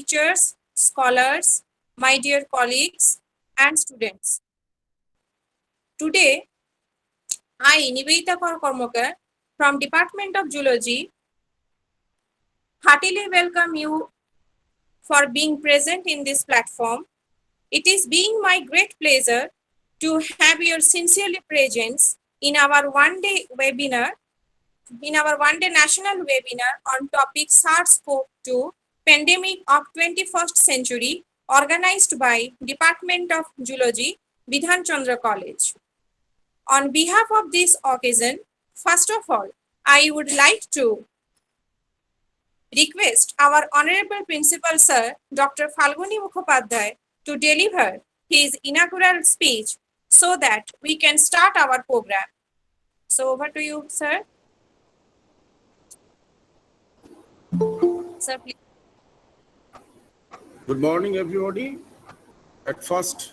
teachers, scholars, my dear colleagues, and students. Today, I, Nivedita Kormakar, from Department of Zoology, heartily welcome you for being present in this platform. It is being my great pleasure to have your sincerely presence in our one-day webinar, in our one-day national webinar on topic SARS CoV-2 pandemic of 21st century, organized by Department of Zoology, Bidhan Chandra College. On behalf of this occasion, first of all, I would like to request our Honorable Principal Sir, Dr. Falguni Mukhopadhyay, to deliver his inaugural speech so that we can start our program. So over to you, sir. Sir, please. Good morning, everybody. At first,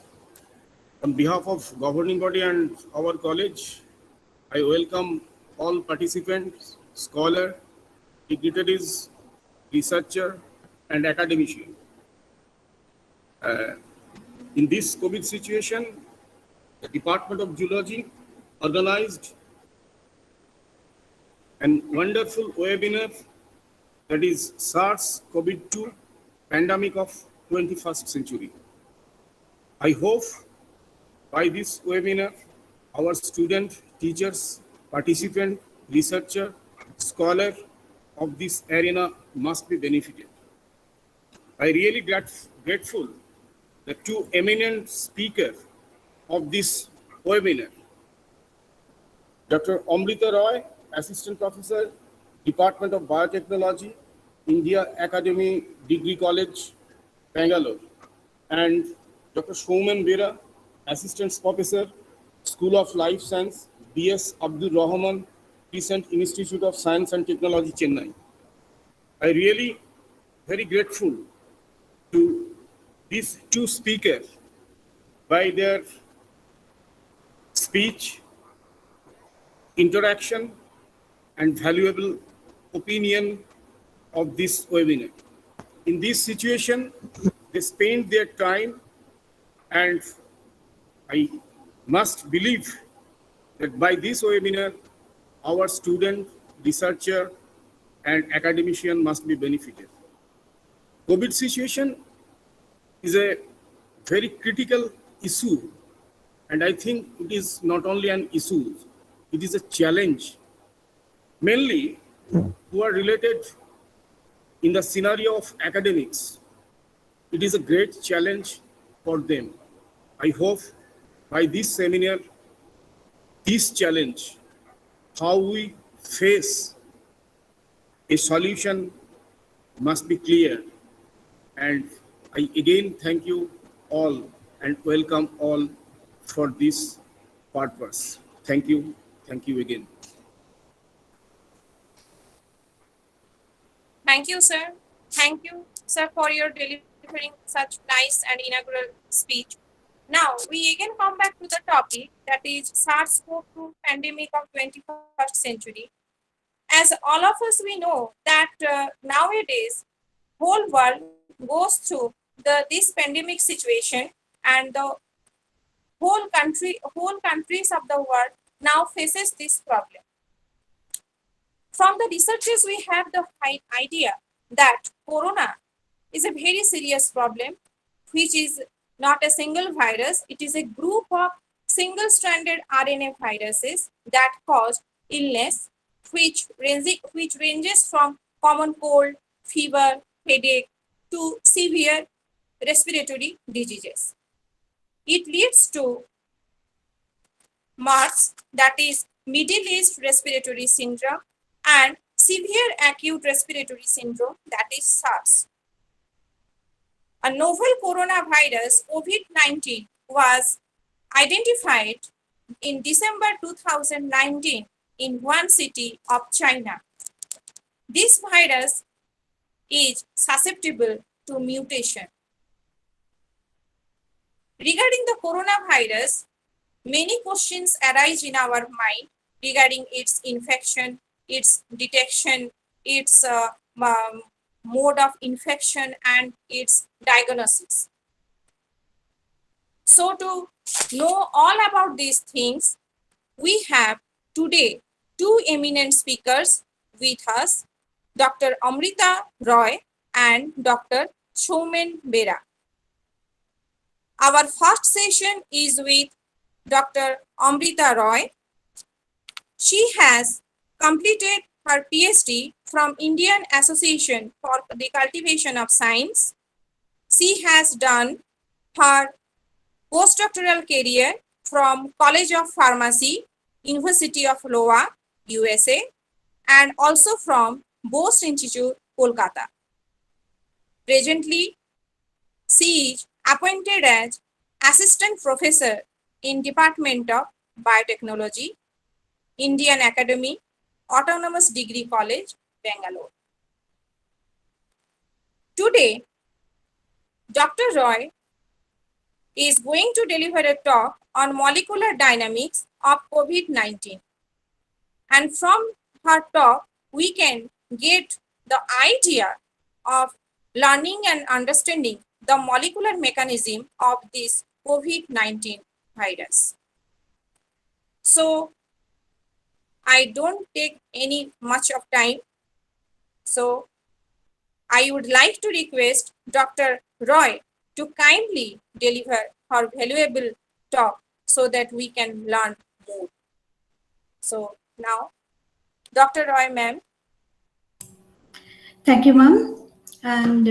on behalf of governing body and our college, I welcome all participants, scholars, dignitaries, researcher, and academicians. In this COVID situation, the Department of Zoology organized a wonderful webinar, that is SARS CoV-2 pandemic of 21st century. I hope by this webinar, our student, teachers, participant, researcher, scholar of this arena must be benefited. I really grateful the two eminent speakers of this webinar, Dr. Amrita Roy, Assistant Professor, Department of Biotechnology, India Academy Degree College, Bangalore, and Dr. Shouman Bera, Assistant Professor, School of Life Science, B.S. Abdul Rahman, Crescent Institute of Science and Technology, Chennai. I really very grateful to these two speakers by their speech, interaction, and valuable opinion of this webinar. In this situation, they spend their time, and I must believe that by this webinar, our student, researcher, and academician must be benefited. COVID situation is a very critical issue, and I think it is not only an issue, it is a challenge, mainly who are related in the scenario of academics. It is a great challenge for them. I hope by this seminar, this challenge, how we face a solution must be clear. And I again thank you all and welcome all for this purpose. Thank you. Thank you again. Thank you, sir. Thank you, sir, for your delivering such nice and inaugural speech. Now, we again come back to the topic, that is SARS CoV-2 pandemic of 21st century. As all of us, we know that nowadays, whole world goes through this pandemic situation, and the whole countries of the world now faces this problem. From the researches, we have the idea that corona is a very serious problem, which is not a single virus. It is a group of single-stranded RNA viruses that cause illness, which ranges from common cold, fever, headache to severe respiratory diseases. It leads to MERS, that is Middle East Respiratory Syndrome, and severe acute respiratory syndrome, that is SARS. A novel coronavirus, COVID-19, was identified in December 2019 in one city of China. This virus is susceptible to mutation. Regarding the coronavirus, many questions arise in our mind regarding its infection, its detection, its mode of infection, and its diagnosis. So, to know all about these things, we have today two eminent speakers with us, Dr. Amrita Roy and Dr. Soumen Bera. Our first session is with Dr. Amrita Roy. She has completed her PhD from Indian Association for the Cultivation of Science. She has done her postdoctoral career from College of Pharmacy, University of Iowa, USA, and also from Bose Institute, Kolkata. Presently, she is appointed as Assistant Professor in Department of Biotechnology, Indian Academy, Autonomous Degree College, Bangalore. Today, Dr. Roy is going to deliver a talk on molecular dynamics of COVID-19. And from her talk, we can get the idea of learning and understanding the molecular mechanism of this COVID-19 virus. So, I don't take any much of time. So, I would like to request Dr. Roy to kindly deliver her valuable talk so that we can learn more. So now, Dr. Roy, ma'am. Thank you, ma'am. And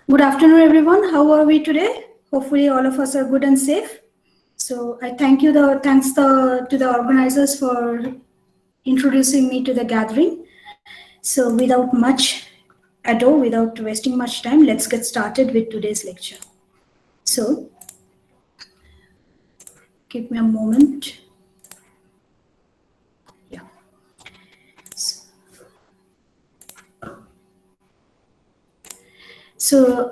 good afternoon, everyone. How are we today? Hopefully, all of us are good and safe. So I thanks to the organizers for introducing me to the gathering. So without much ado, without wasting much time, let's get started with today's lecture. So give me a moment. Yeah. So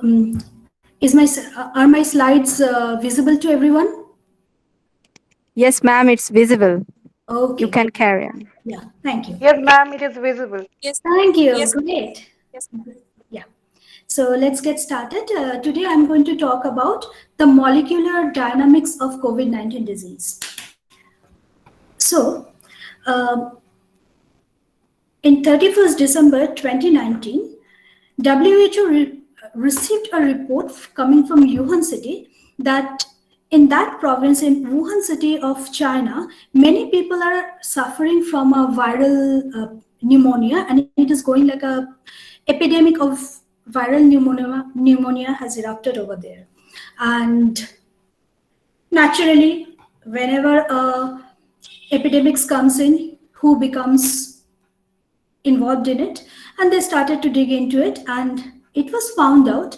are my slides visible to everyone? Yes, ma'am, it's visible. You Okay. can carry on. Yeah. Thank you. Yes, ma'am, it is visible. Yes, Thank you. yes, Great. yes. Yeah. So let's get started. Today I'm going to talk about the molecular dynamics of COVID-19 disease. So um, in 31st December 2019, WHO received a report coming from Wuhan city that in that province, in Wuhan city of China, many people are suffering from a viral pneumonia, and it is going like a epidemic of viral pneumonia has erupted over there. And naturally, whenever epidemics comes in, who becomes involved in it? And they started to dig into it, and it was found out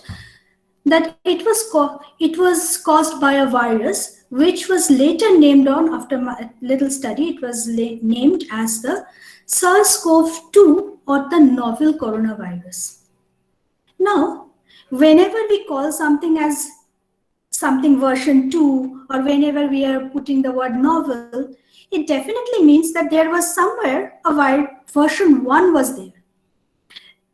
that it was caused by a virus which was later named on after my little study. It was named as the SARS CoV-2 or the novel coronavirus. Now, whenever we call something as something version 2, or whenever we are putting the word novel, it definitely means that there was somewhere version 1 was there.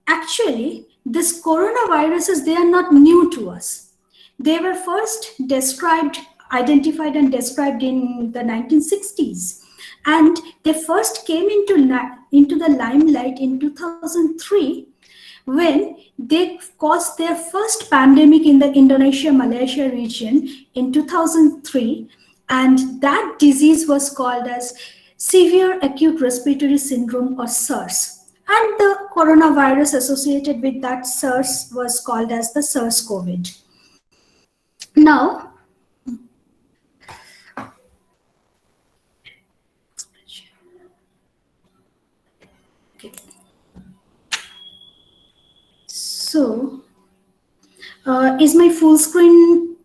Actually, this coronaviruses, they are not new to us. They were first identified and described in the 1960s. And they first came into the limelight in 2003 when they caused their first pandemic in the Indonesia-Malaysia region in 2003. And that disease was called as severe acute respiratory syndrome, or SARS. And the coronavirus associated with that SARS was called as the SARS COVID. Now, okay. So, is my full screen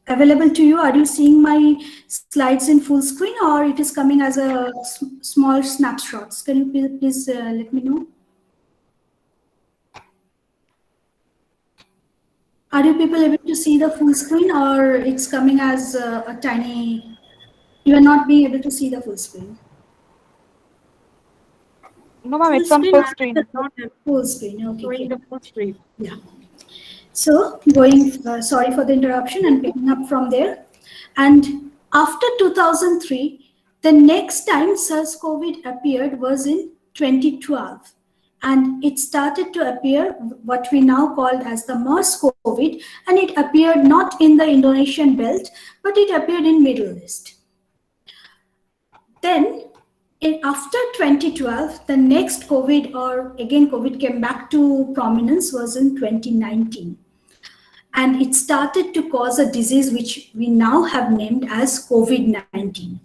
available to you? Are you seeing my slides in full screen, or it is coming as a small snapshots? Can you please let me know? Are you people able to see the full screen, or it's coming as a tiny, you are not being able to see the full screen? No, ma'am, Full it's on screen? full Ma'am, it screen. does not have Full screen. Okay, showing great. the full screen. Yeah. So going, sorry for the interruption and picking up from there. And after 2003, the next time SARS-CoV appeared was in 2012. And it started to appear what we now call as the MERS-CoV, and it appeared not in the Indonesian belt, but it appeared in Middle East. Then after 2012, the next COVID, or again COVID came back to prominence, was in 2019. And it started to cause a disease which we now have named as COVID-19.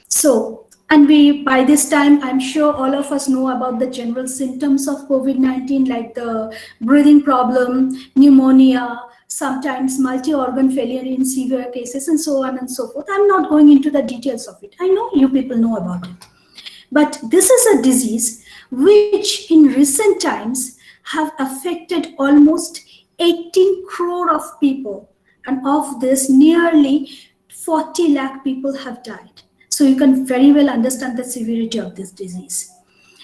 So, and by this time, I'm sure all of us know about the general symptoms of COVID-19, like the breathing problem, pneumonia, sometimes multi-organ failure in severe cases, and so on and so forth. I'm not going into the details of it. I know you people know about it. But this is a disease which in recent times have affected almost 18 crore of people. And of this, nearly 40 lakh people have died. So you can very well understand the severity of this disease.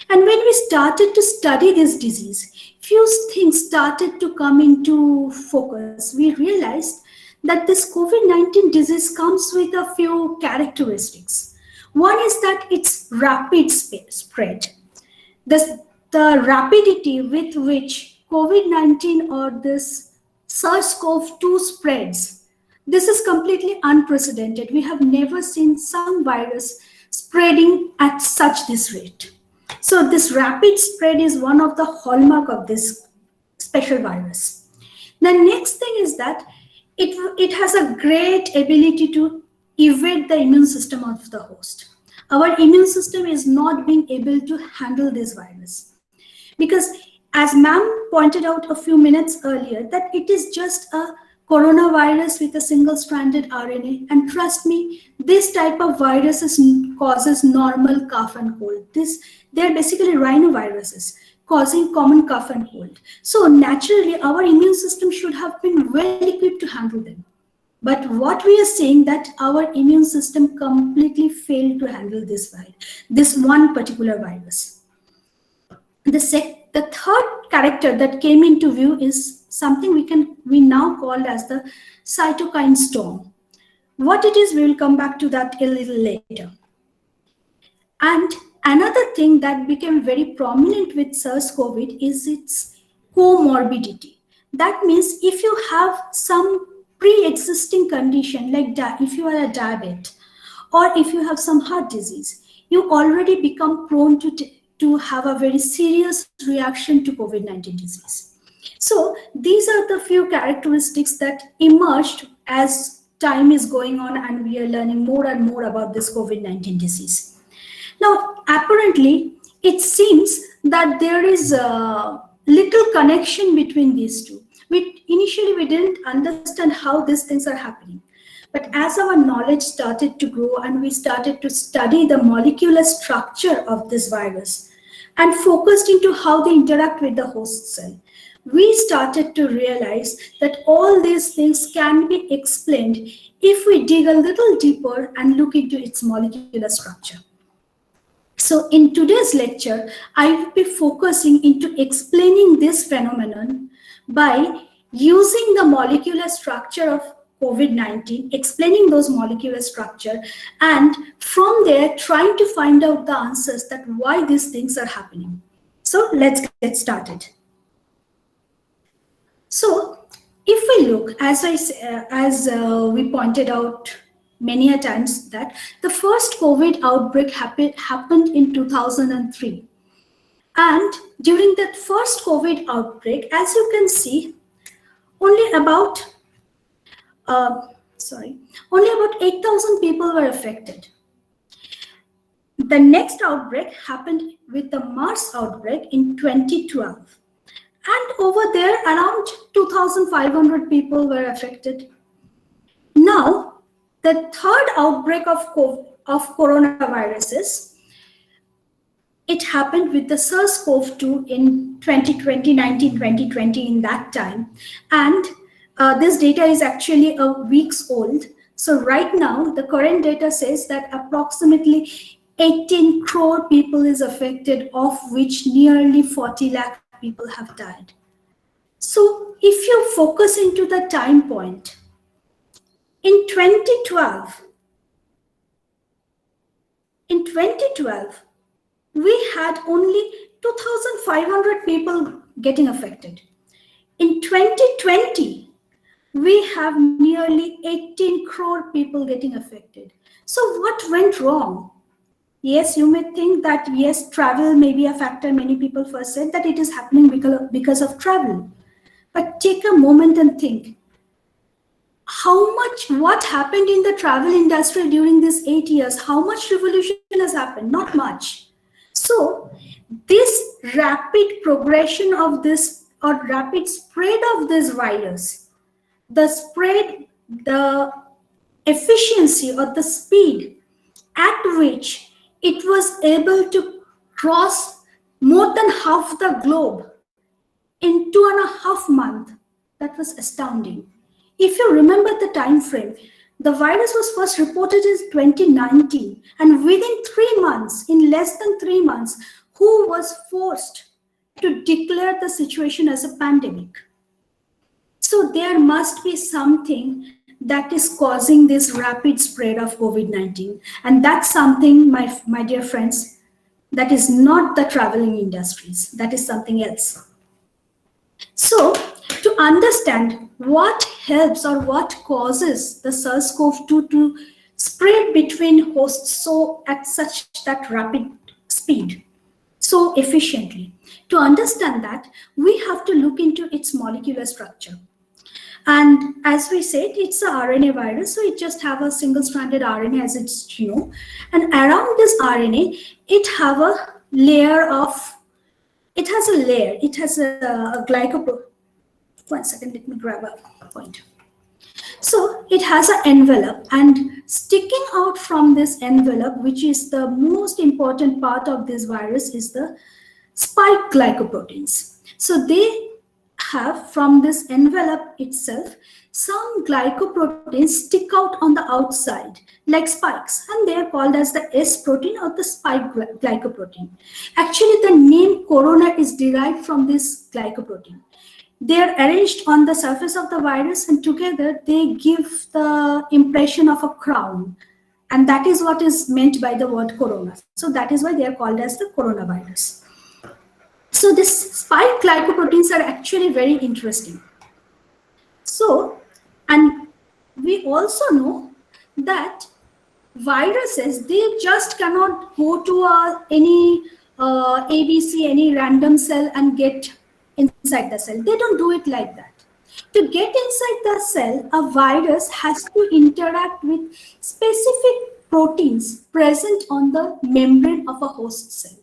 And when we started to study this disease, few things started to come into focus. We realized that this COVID-19 disease comes with a few characteristics. One is that it's rapid spread. This, the rapidity with which COVID-19 or this SARS-CoV-2 spreads, this is completely unprecedented. We have never seen some virus spreading at such this rate. So this rapid spread is one of the hallmark of this special virus. The next thing is that it has a great ability to evade the immune system of the host. Our immune system is not being able to handle this virus. Because as ma'am pointed out a few minutes earlier, that it is just a coronavirus with a single-stranded RNA. And trust me, this type of viruses causes normal cough and cold. They're basically rhinoviruses causing common cough and cold. So naturally, our immune system should have been well equipped to handle them. But what we are saying that our immune system completely failed to handle this one particular virus. The third character that came into view is something we now call as the cytokine storm. What it is, we will come back to that a little later. And another thing that became very prominent with SARS-CoV is its comorbidity. That means if you have some pre-existing condition, like if you are a diabetic or if you have some heart disease, you already become prone to have a very serious reaction to COVID-19 disease. So these are the few characteristics that emerged as time is going on and we are learning more and more about this COVID-19 disease. Now, apparently, it seems that there is a little connection between these two. Initially, we didn't understand how these things are happening. But as our knowledge started to grow and we started to study the molecular structure of this virus and focused into how they interact with the host cell, we started to realize that all these things can be explained if we dig a little deeper and look into its molecular structure. So in today's lecture, I will be focusing into explaining this phenomenon by using the molecular structure of COVID-19, explaining those molecular structure, and from there trying to find out the answers that why these things are happening. So let's get started. So if we look, as we pointed out many a times, that the first COVID outbreak happened in 2003. And during that first COVID outbreak, as you can see, only about 8,000 people were affected. The next outbreak happened with the MERS outbreak in 2012. And over there, around 2,500 people were affected. Now, the third outbreak of coronaviruses, it happened with the SARS CoV-2 in 2020, in that time. And this data is actually a weeks old. So right now, the current data says that approximately 18 crore people is affected, of which nearly 40 lakh people have died. So if you focus into the time point, in 2012, we had only 2,500 people getting affected. In 2020, we have nearly 18 crore people getting affected. So what went wrong? Yes, you may think that yes, travel may be a factor. Many people first said that it is happening because of travel. But take a moment and think, what happened in the travel industry during these 8 years? How much revolution has happened? Not much. So this rapid progression of this, or rapid spread of this virus, the efficiency or the speed at which it was able to cross more than half the globe in 2.5 months, that was astounding. If you remember the time frame, the virus was first reported in 2019, and within 3 months, in less than 3 months, WHO was forced to declare the situation as a pandemic. So there must be something that is causing this rapid spread of COVID-19. And that's something, my dear friends, that is not the traveling industries. That is something else. So to understand what helps or what causes the SARS-CoV-2 to spread between hosts so at such that rapid speed, so efficiently, to understand that, we have to look into its molecular structure. And as we said, it's a RNA virus, so it just have a single-stranded RNA as its genome. And around this RNA, it has a layer, it has a glycoprotein. One second, let me grab a point. So it has an envelope, and sticking out from this envelope, which is the most important part of this virus, is the spike glycoproteins. So they have, from this envelope itself, some glycoproteins stick out on the outside like spikes, and they are called as the S protein or the spike glycoprotein. Actually, the name corona is derived from this glycoprotein. They are arranged on the surface of the virus, and together they give the impression of a crown. And that is what is meant by the word corona. So that is why they are called as the coronavirus. So these spike glycoproteins are actually very interesting. So, and we also know that viruses, they just cannot go to any ABC, any random cell and get inside the cell. They don't do it like that. To get inside the cell, a virus has to interact with specific proteins present on the membrane of a host cell.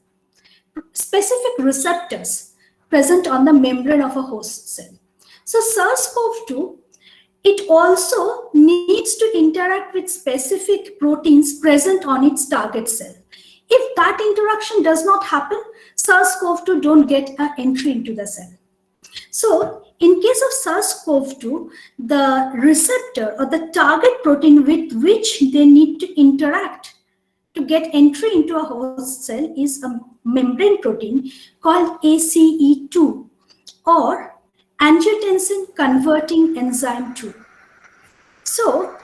Specific receptors present on the membrane of a host cell. So SARS-CoV-2, it also needs to interact with specific proteins present on its target cell. If that interaction does not happen, SARS-CoV-2 don't get an entry into the cell. So in case of SARS-CoV-2, the receptor or the target protein with which they need to interact to get entry into a host cell is a membrane protein called ACE2, or angiotensin converting enzyme 2. So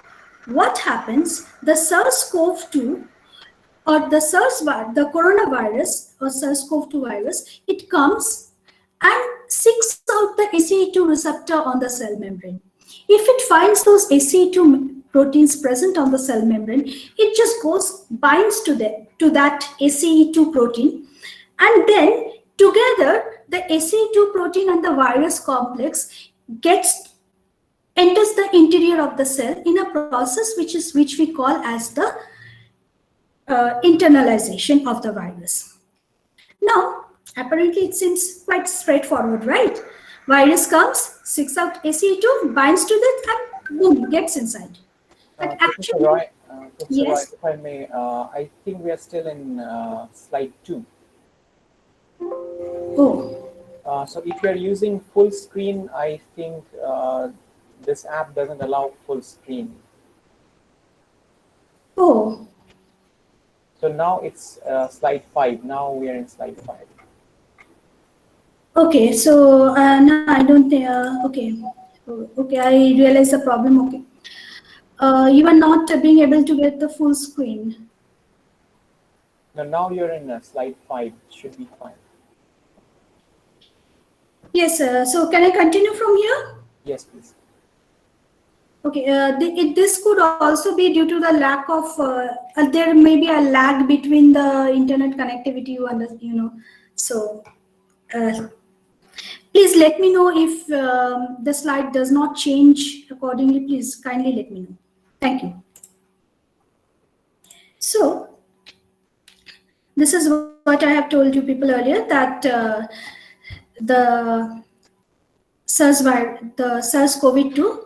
what happens, the SARS-CoV-2 or the coronavirus or SARS-CoV-2 virus, it comes and seeks out the ACE2 receptor on the cell membrane. If it finds those ACE2 proteins present on the cell membrane, it just binds to that ACE2 protein, and then together the ACE2 protein and the virus complex enters the interior of the cell in a process which we call as the internalization of the virus. Now, apparently it seems quite straightforward, right? Virus comes, seeks out ACE2, binds to that, and boom, gets inside. But Professor actually, Roy, yes. if I may, I think we are still in slide 2. Oh. So if you are using full screen, I think this app doesn't allow full screen. Oh. So now it's slide 5. Now we are in slide 5. Okay, so no, I don't think. Okay, okay, I realize the problem. Okay, you are not being able to get the full screen. Now you're in slide 5. Should be fine. Yes, so can I continue from here? Yes, please. Okay, this could also be due to the lack of, there may be a lag between the internet connectivity, you know. So, please let me know if the slide does not change accordingly. Please kindly let me know. Thank you. So, this is what I have told you people earlier, that the the SARS-CoV-2,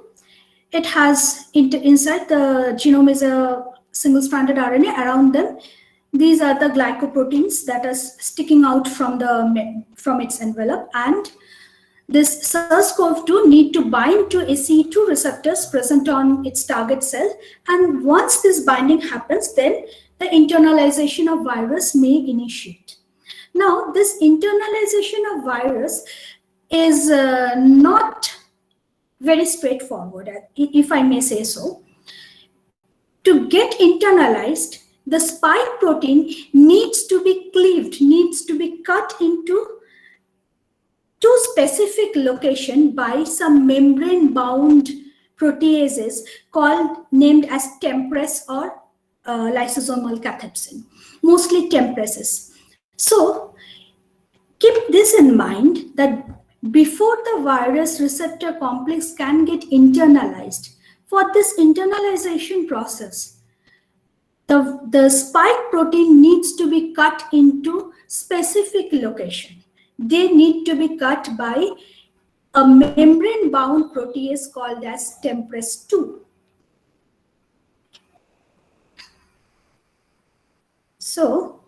it has inside the genome is a single-stranded RNA. Around them, these are the glycoproteins that are sticking out from its envelope, and this SARS-CoV-2 need to bind to ACE2 receptors present on its target cell, and once this binding happens, then the internalization of virus may initiate. Now, this internalization of virus is not very straightforward, if I may say so. To get internalized, the spike protein needs to be cleaved, needs to be cut into two specific location by some membrane-bound proteases named as tempress or lysosomal cathepsin, mostly tempresses. So keep this in mind, that before the virus receptor complex can get internalized, for this internalization process, the spike protein needs to be cut into specific location. They need to be cut by a membrane-bound protease called as tempress2. So,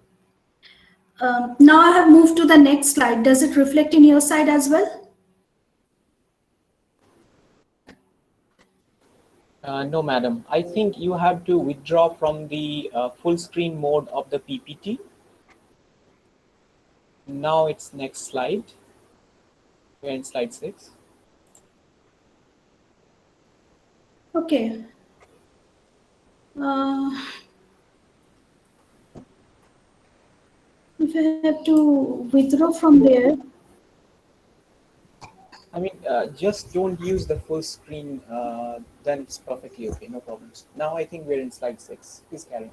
now I have moved to the next slide. Does it reflect in your side as well? No, madam. I think you have to withdraw from the full screen mode of the PPT. Now it's next slide. We're in slide 6. Okay. If I have to withdraw from there. I mean, just don't use the full screen, then it's perfectly okay, no problems. Now I think we're in slide 6. Please carry on.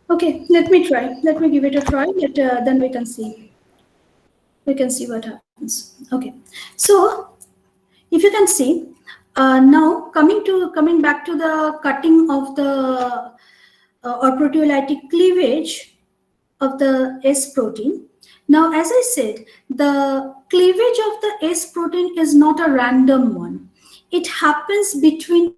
Okay, let me try. Let me give it a try. Then we can see. We can see what happens. Okay, so if you can see, now coming back to the cutting of the or proteolytic cleavage of the S protein. Now, as I said, the cleavage of the S protein is not a random one. It happens between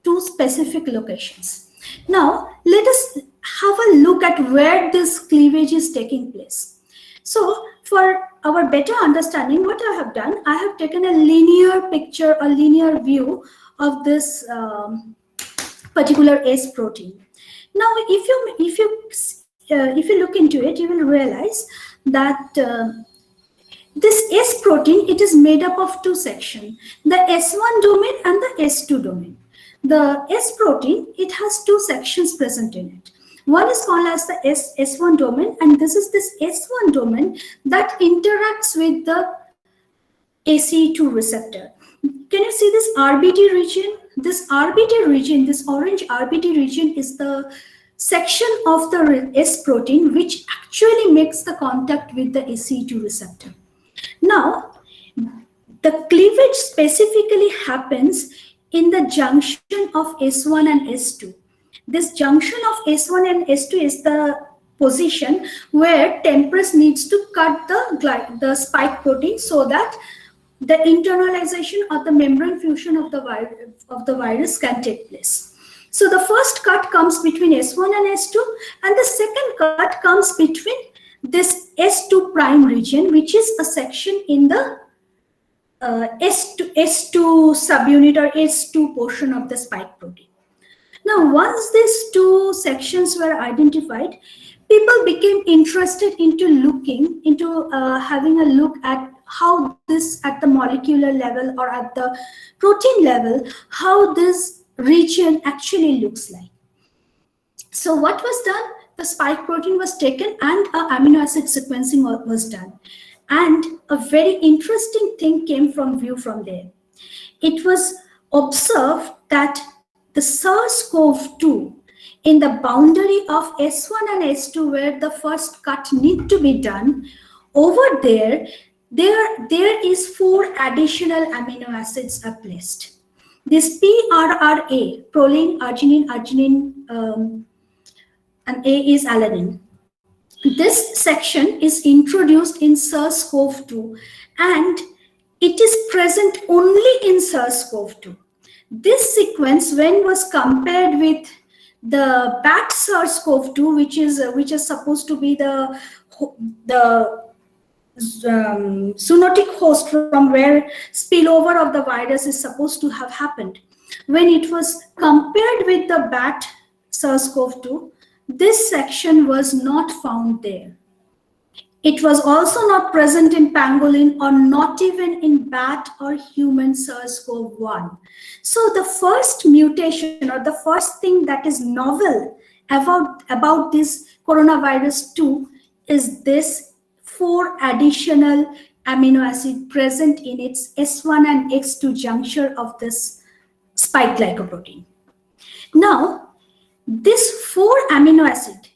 two specific locations. Now, let us have a look at where this cleavage is taking place. So, for our better understanding, what I have done, I have taken a linear picture, a linear view of this particular S protein. Now, if you look into it, you will realize that this S protein, it is made up of two sections, the S1 domain and the S2 domain. The S protein, it has two sections present in it. One is called as the S1 domain, and this is this S1 domain that interacts with the ACE2 receptor. Can you see this RBD region? This RBD region, this orange RBD region, is the section of the S protein which actually makes the contact with the ACE2 receptor. Now, the cleavage specifically happens in the junction of S1 and S2. This junction of S1 and S2 is the position where tempress needs to cut the spike protein so that the internalization or the membrane fusion of the virus can take place. So the first cut comes between S1 and S2, and the second cut comes between this S2 prime region, which is a section in the S2 subunit or S2 portion of the spike protein. Now, once these two sections were identified, people became interested into looking into having a look at how this at the molecular level or at the protein level, how this region actually looks like. So what was done? The spike protein was taken and amino acid sequencing was done. And a very interesting thing came from view from there. It was observed that the SARS-CoV-2 in the boundary of S1 and S2 where the first cut need to be done, over there is 4 additional amino acids are placed. This PRRA, proline, arginine, and A is alanine. This section is introduced in SARS-CoV-2 and it is present only in SARS-CoV-2. This sequence, when was compared with the bat SARS-CoV-2, which is supposed to be the zoonotic host from where spillover of the virus is supposed to have happened, when it was compared with the bat SARS-CoV-2, this section was not found there. It was also not present in pangolin or not even in bat or human SARS-CoV-1. So the first mutation or the first thing that is novel about this coronavirus 2 is this 4 additional amino acid present in its S1 and X2 juncture of this spike glycoprotein. Now, this 4 amino acid,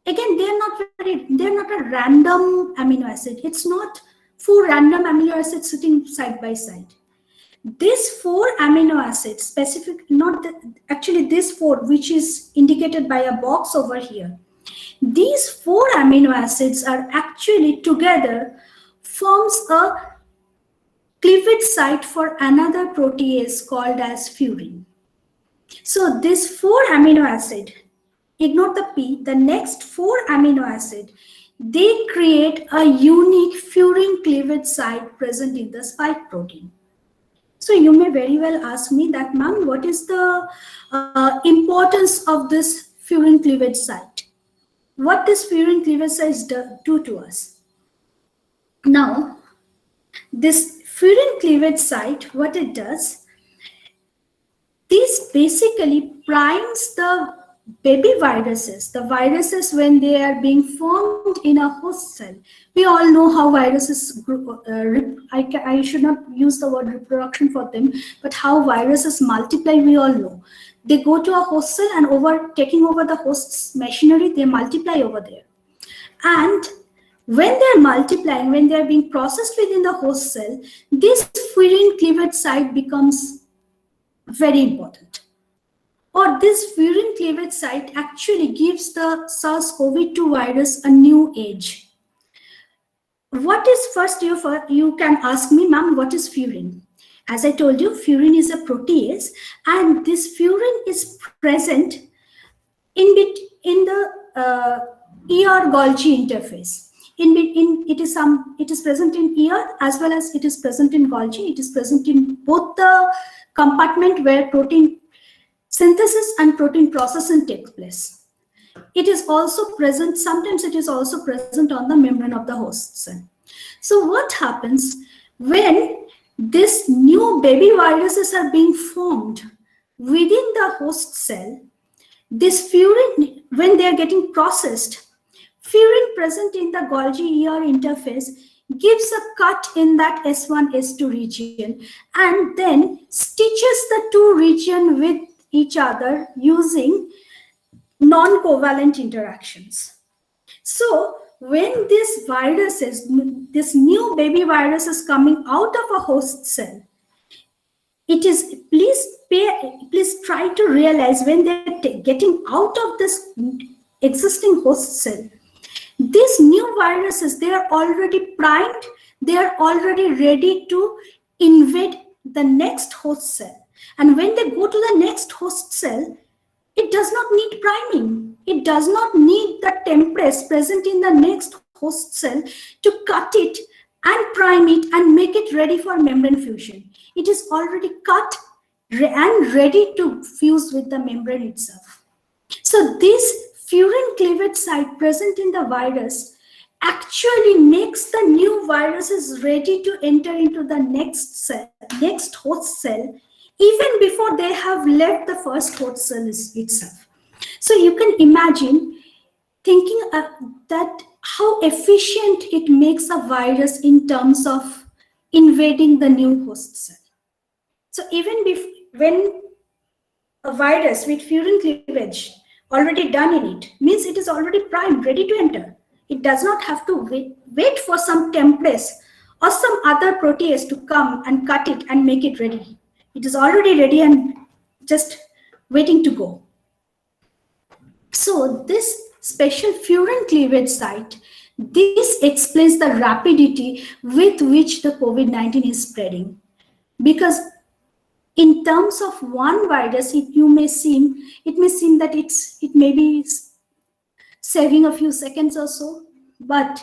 again, they're not a random amino acid. It's not 4 random amino acids sitting side by side. This 4 amino acids, actually this 4, which is indicated by a box over here. These 4 amino acids are actually together forms a cleavage site for another protease called as furin. So this 4 amino acid, ignore the P, the next 4 amino acid, they create a unique furin cleavage site present in the spike protein. So you may very well ask me that, ma'am, what is the importance of this furin cleavage site? What does furin cleavage site do to us? Now, this furin cleavage site, what it does, this basically primes the baby viruses, the viruses when they are being formed in a host cell. We all know how viruses, I should not use the word reproduction for them, but how viruses multiply, we all know. They go to a host cell and taking over the host's machinery, they multiply over there. And when they're multiplying, when they're being processed within the host cell, this furin cleavage site becomes very important. Or this furin cleavage site actually gives the SARS-CoV-2 virus a new age. What is first, you can ask me, ma'am, what is furin? As I told you, furin is a protease, and this furin is present in the ER-Golgi interface. It is present in ER as well as it is present in Golgi. It is present in both the compartment where protein synthesis and protein processing takes place. It is also present, sometimes it is also present on the membrane of the host cell. So what happens when these new baby viruses are being formed within the host cell? This furin, when they are getting processed, furin present in the Golgi ER interface gives a cut in that S1, S2 region and then stitches the two regions with each other using non-covalent interactions. So when these viruses, this new baby virus is coming out of a host cell, it is, please try to realize when they're getting out of this existing host cell, these new viruses, they are already primed, they are already ready to invade the next host cell. And when they go to the next host cell, it does not need priming. It does not need the template present in the next host cell to cut it and prime it and make it ready for membrane fusion. It is already cut, and ready to fuse with the membrane itself. So this furin cleavage site present in the virus actually makes the new viruses ready to enter into the next host cell, even before they have left the first host cell itself. So you can imagine thinking that how efficient it makes a virus in terms of invading the new host cell. So even when a virus with furin cleavage already done in it means it is already primed, ready to enter. It does not have to wait for some template or some other protease to come and cut it and make it ready. It is already ready and just waiting to go. So this special furin cleavage site, this explains the rapidity with which the COVID-19 is spreading. Because in terms of one virus, it may seem that it may be saving a few seconds or so, but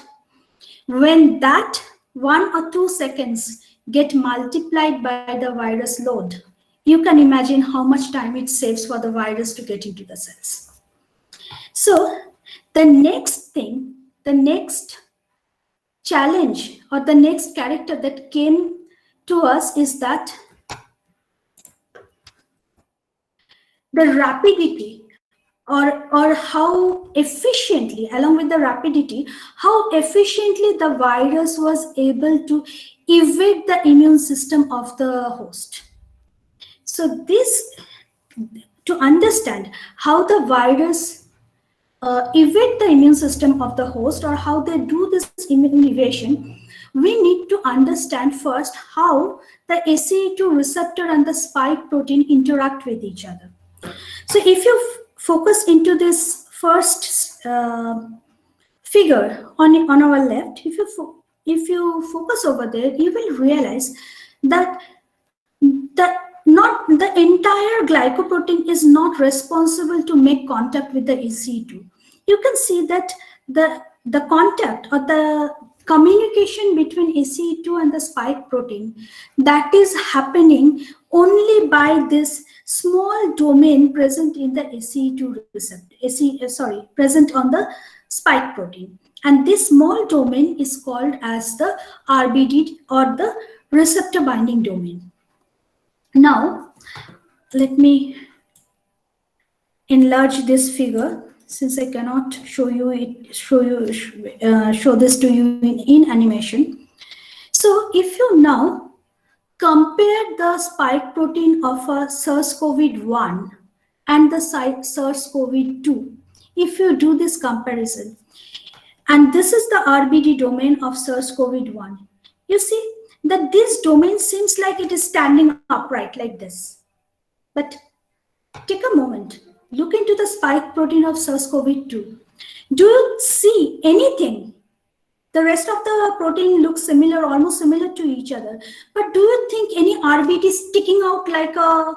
when that 1 or 2 seconds get multiplied by the virus load, you can imagine how much time it saves for the virus to get into the cells. So the next challenge or the next character that came to us is that the rapidity or how efficiently, along with the rapidity, how efficiently the virus was able to evade the immune system of the host. So this, to understand how the virus evade the immune system of the host or how they do this immune evasion, we need to understand first how the ACE2 receptor and the spike protein interact with each other. So if you focus into this first figure on our left, if you focus over there, you will realize that not the entire glycoprotein is not responsible to make contact with the ACE2. You can see that the contact or the communication between ACE2 and the spike protein, that is happening only by this small domain present in the ACE2 receptor, present on the spike protein. And this small domain is called as the RBD or the receptor binding domain. Now, let me enlarge this figure since I cannot show this to you in animation. So if you now compare the spike protein of a SARS-CoV-1 and the SARS-CoV-2, if you do this comparison, and this is the RBD domain of SARS-CoV-1, you see that this domain seems like it is standing upright like this. But take a moment, look into the spike protein of SARS-CoV-2. Do you see anything? The rest of the protein looks similar, almost similar to each other. But do you think any RBD sticking out like a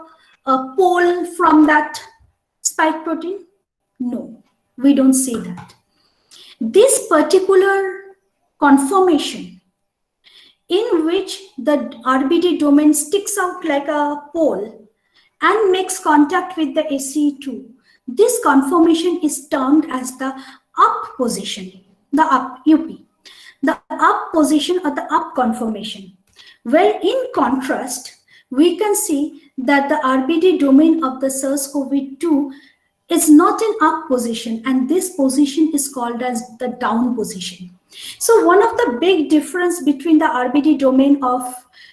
pole from that spike protein? No, we don't see that. This particular conformation in which the RBD domain sticks out like a pole and makes contact with the ACE2, this conformation is termed as the up position, the up UP, the up position or the up conformation, where in contrast, we can see that the RBD domain of the SARS-CoV-2 is not in up position, and this position is called as the down position. So one of the big difference between the RBD domain of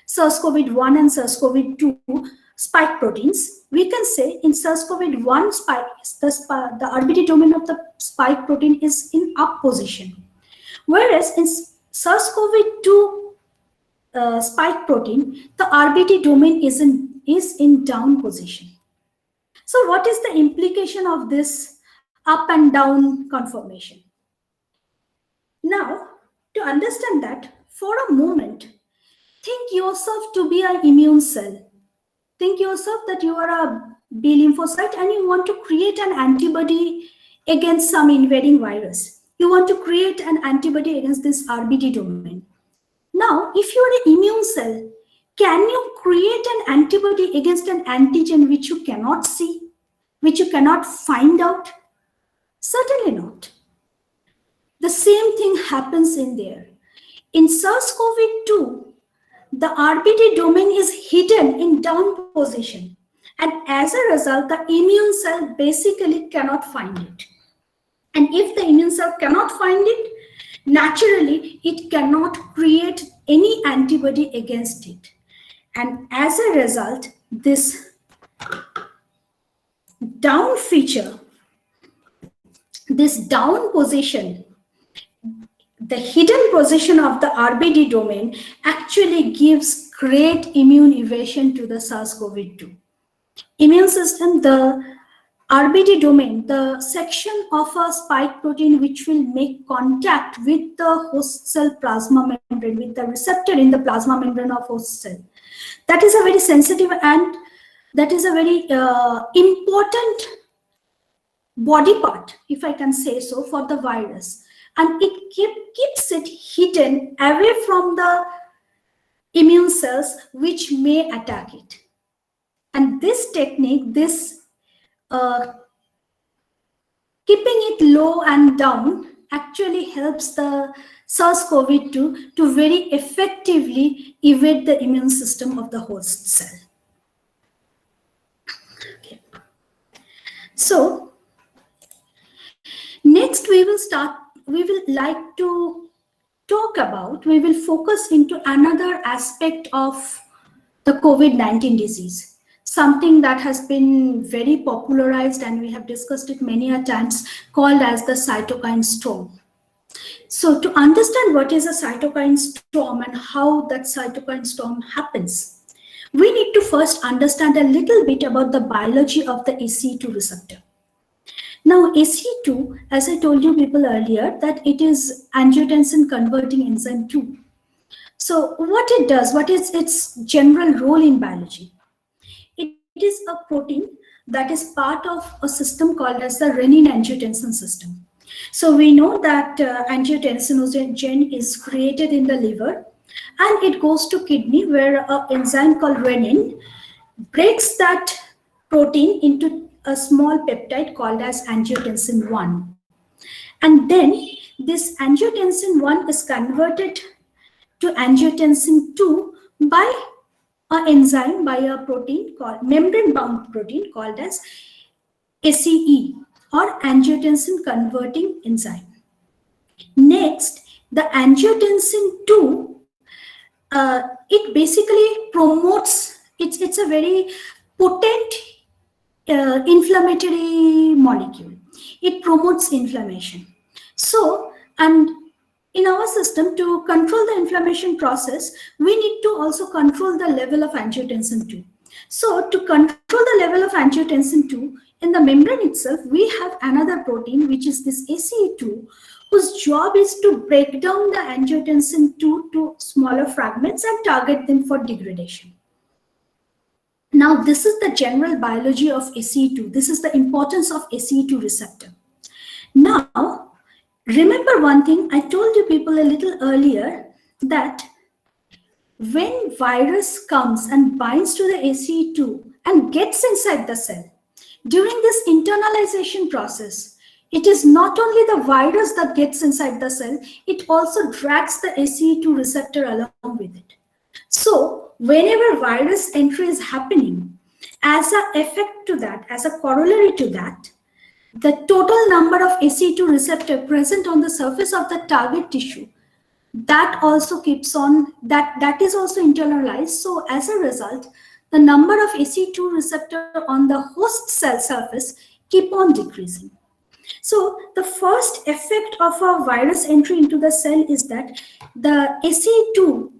SARS-CoV-1 and SARS-CoV-2 spike proteins, we can say in SARS-CoV-1 spike, the RBD domain of the spike protein is in up position, whereas in SARS-CoV-2 spike protein, the RBD domain is in down position. So what is the implication of this up and down conformation? Now, to understand that, for a moment, think yourself to be an immune cell. Think yourself that you are a B lymphocyte and you want to create an antibody against some invading virus. You want to create an antibody against this RBD domain. Now, if you are an immune cell, Can you create an antibody against an antigen which you cannot see, which you cannot find out? Certainly not. The same thing happens in there. In SARS-CoV-2, the RBD domain is hidden in down position. And as a result, the immune cell basically cannot find it. And if the immune cell cannot find it, naturally, it cannot create any antibody against it. And as a result, this down feature, this down position, the hidden position of the RBD domain actually gives great immune evasion to the SARS-CoV-2. Immune system, the RBD domain, the section of a spike protein which will make contact with the host cell plasma membrane, with the receptor in the plasma membrane of host cell. That is a very sensitive and that is a very important body part, if I can say so, for the virus. And it keeps it hidden away from the immune cells which may attack it. And this technique, this keeping it low and down actually helps the SARS-CoV-2 to very effectively evade the immune system of the host cell. Okay. So next we will like to talk about, we will focus into another aspect of the COVID-19 disease, something that has been very popularized and we have discussed it many a times, called as the cytokine storm. So to understand what is a cytokine storm and how that cytokine storm happens, we need to first understand a little bit about the biology of the ACE2 receptor. Now, ACE2, as I told you people earlier, that it is angiotensin converting enzyme 2. So what it does, what is its general role in biology? It is a protein that is part of a system called as the renin-angiotensin system. So we know that angiotensinogen is created in the liver and it goes to kidney where an enzyme called renin breaks that protein into a small peptide called as angiotensin 1. And then this angiotensin 1 is converted to angiotensin 2 by an enzyme, by a protein called membrane-bound protein called as ACE or angiotensin converting enzyme. Next, the angiotensin 2, it basically promotes, it's a very potent inflammatory molecule. It promotes inflammation. So, and in our system, to control the inflammation process, we need to also control the level of angiotensin 2. So, to control the level of angiotensin 2, in the membrane itself, we have another protein, which is this ACE2, whose job is to break down the angiotensin 2 to smaller fragments and target them for degradation. Now, this is the general biology of ACE2. This is the importance of ACE2 receptor. Now, remember one thing, I told you people a little earlier that when virus comes and binds to the ACE2 and gets inside the cell, during this internalization process, it is not only the virus that gets inside the cell, it also drags the ACE2 receptor along with it. So whenever virus entry is happening, as an effect to that, as a corollary to that, the total number of ACE2 receptor present on the surface of the target tissue, that also keeps on, that is also internalized. So as a result, the number of ACE2 receptor on the host cell surface keep on decreasing. So the first effect of a virus entry into the cell is that the ACE2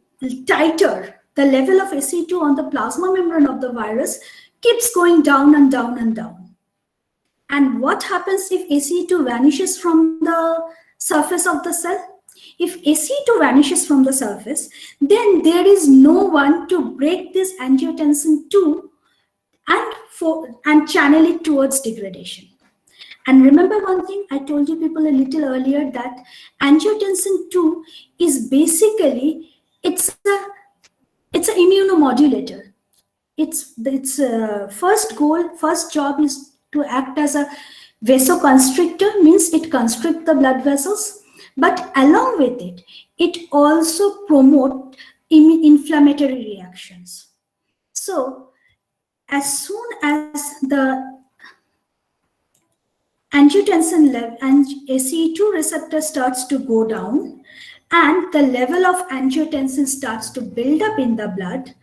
titer, the level of ACE2 on the plasma membrane of the virus keeps going down and down and down. And what happens if ACE2 vanishes from the surface of the cell? If ACE2 vanishes from the surface, then there is no one to break this angiotensin 2 and channel it towards degradation. And remember one thing, I told you people a little earlier that angiotensin 2 is basically, it's an immunomodulator. Its first job is to act as a vasoconstrictor, means it constricts the blood vessels, but along with it, it also promotes inflammatory reactions. So as soon as the angiotensin level and ACE2 receptor starts to go down and the level of angiotensin starts to build up in the blood,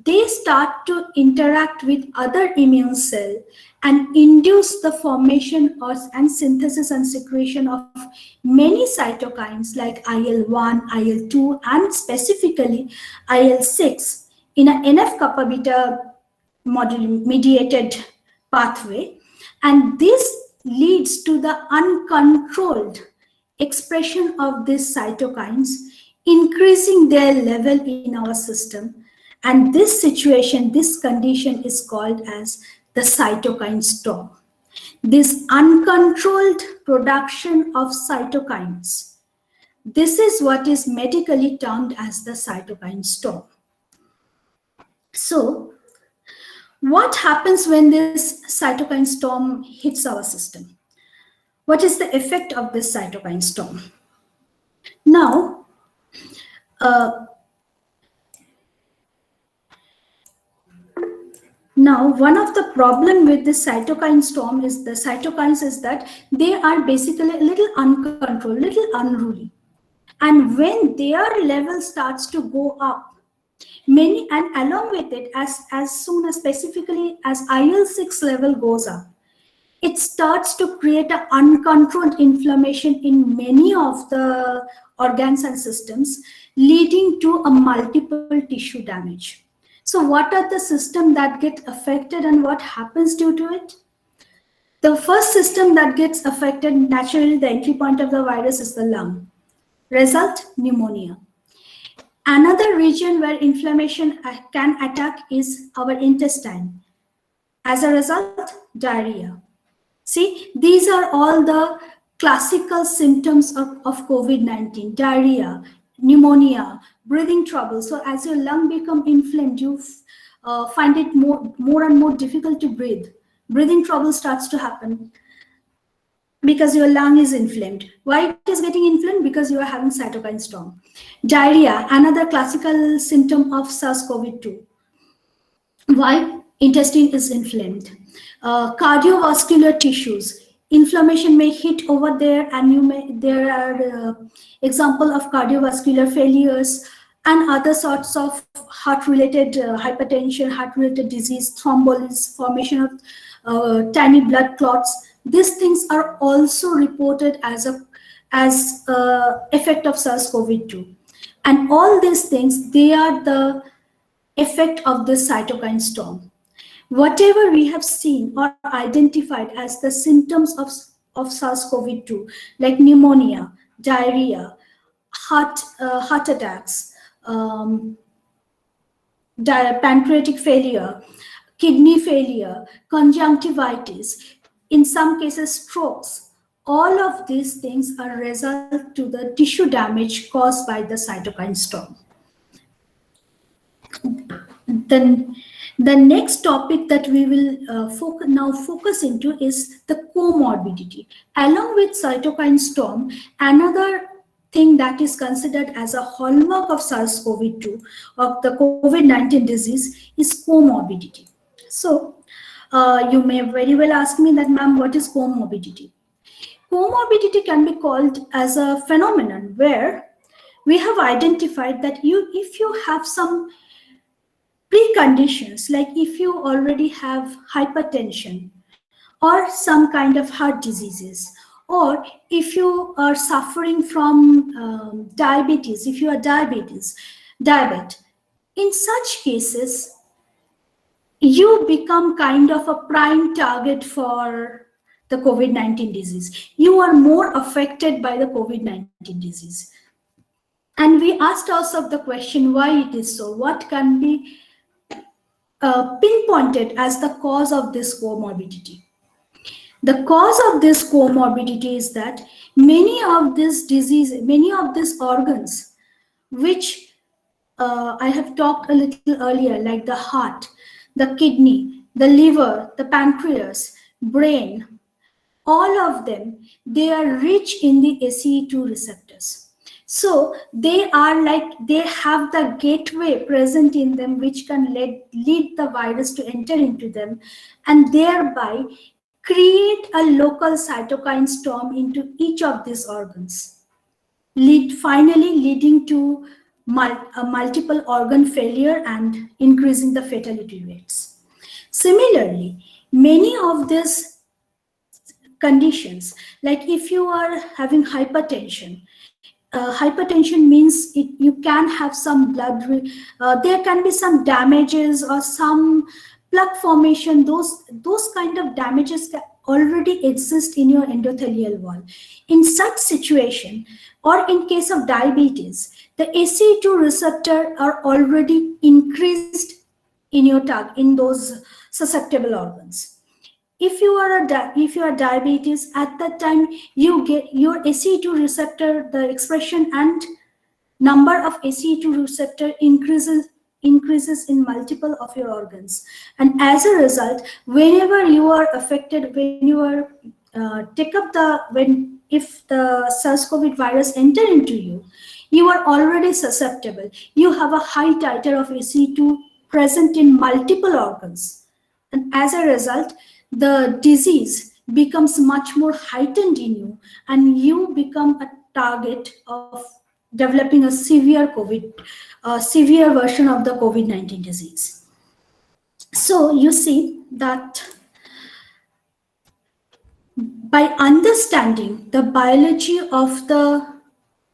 they start to interact with other immune cell and induce the formation and synthesis and secretion of many cytokines like IL-1, IL-2, and specifically IL-6 in a NF-kappa beta mediated pathway. And this leads to the uncontrolled expression of these cytokines, increasing their level in our system. And this situation, this condition is called as the cytokine storm. This uncontrolled production of cytokines, this is what is medically termed as the cytokine storm. So, what happens when this cytokine storm hits our system? What is the effect of this cytokine storm? Now, one of the problem with this cytokine storm is the cytokines is that they are basically a little uncontrolled, little unruly. And when their level starts to go up, many, and along with it, as soon as specifically as IL-6 level goes up, it starts to create an uncontrolled inflammation in many of the organs and systems, leading to a multiple tissue damage. So what are the systems that get affected and what happens due to it? The first system that gets affected, naturally the entry point of the virus is the lung. Result, pneumonia. Another region where inflammation can attack is our intestine. As a result, diarrhea. See, these are all the classical symptoms of COVID-19, diarrhea, pneumonia, breathing trouble. So as your lung become inflamed, you find it more and more difficult to breathe. Breathing trouble starts to happen because your lung is inflamed. Why it is getting inflamed? Because you are having cytokine storm. Diarrhea, another classical symptom of SARS CoV-2. Why? Intestine is inflamed. Cardiovascular tissues, inflammation may hit over there, and there are example of cardiovascular failures and other sorts of heart-related hypertension, heart-related disease, thrombosis, formation of tiny blood clots. These things are also reported as effect of SARS CoV-2, and all these things, they are the effect of this cytokine storm. Whatever we have seen or identified as the symptoms of SARS CoV-2, like pneumonia, diarrhea, heart attacks, pancreatic failure, kidney failure, conjunctivitis, in some cases strokes, all of these things are a result to the tissue damage caused by the cytokine storm. Then the next topic that we will focus into is the comorbidity. Along with cytokine storm, another thing that is considered as a hallmark of SARS CoV-2, of the COVID-19 disease, is comorbidity. So you may very well ask me that, ma'am, what is comorbidity? Comorbidity can be called as a phenomenon where we have identified that if you have some preconditions, like if you already have hypertension or some kind of heart diseases, or if you are suffering from diabetes, if you are diabetic, in such cases, you become kind of a prime target for the COVID-19 disease. You are more affected by the COVID-19 disease. And we asked ourselves the question, why it is so? What can be pinpointed as the cause of this comorbidity? The cause of this comorbidity is that many of these diseases, many of these organs, which I have talked a little earlier, like the heart, the kidney, the liver, the pancreas, brain, all of them, they are rich in the ACE2 receptors. So they are like, they have the gateway present in them which can lead the virus to enter into them and thereby create a local cytokine storm into each of these organs, finally leading to multiple organ failure and increasing the fatality rates. Similarly, many of these conditions, like if you are having hypertension, hypertension means you can have some there can be some damages or some plaque formation. Those kind of damages already exist in your endothelial wall. In such situation, or in case of diabetes, the ACE2 receptor are already increased in in those susceptible organs. If you are if you are diabetes, at that time you get your ACE2 receptor, the expression and number of ACE2 receptor increases in multiple of your organs, and as a result, whenever you are affected, when you are take up the when if the SARS-CoV virus enter into you, you are already susceptible. You have a high titer of ACE2 present in multiple organs, and as a result, the disease becomes much more heightened in you, and you become a target of developing a severe version of the COVID-19 disease. So you see that by understanding the biology of the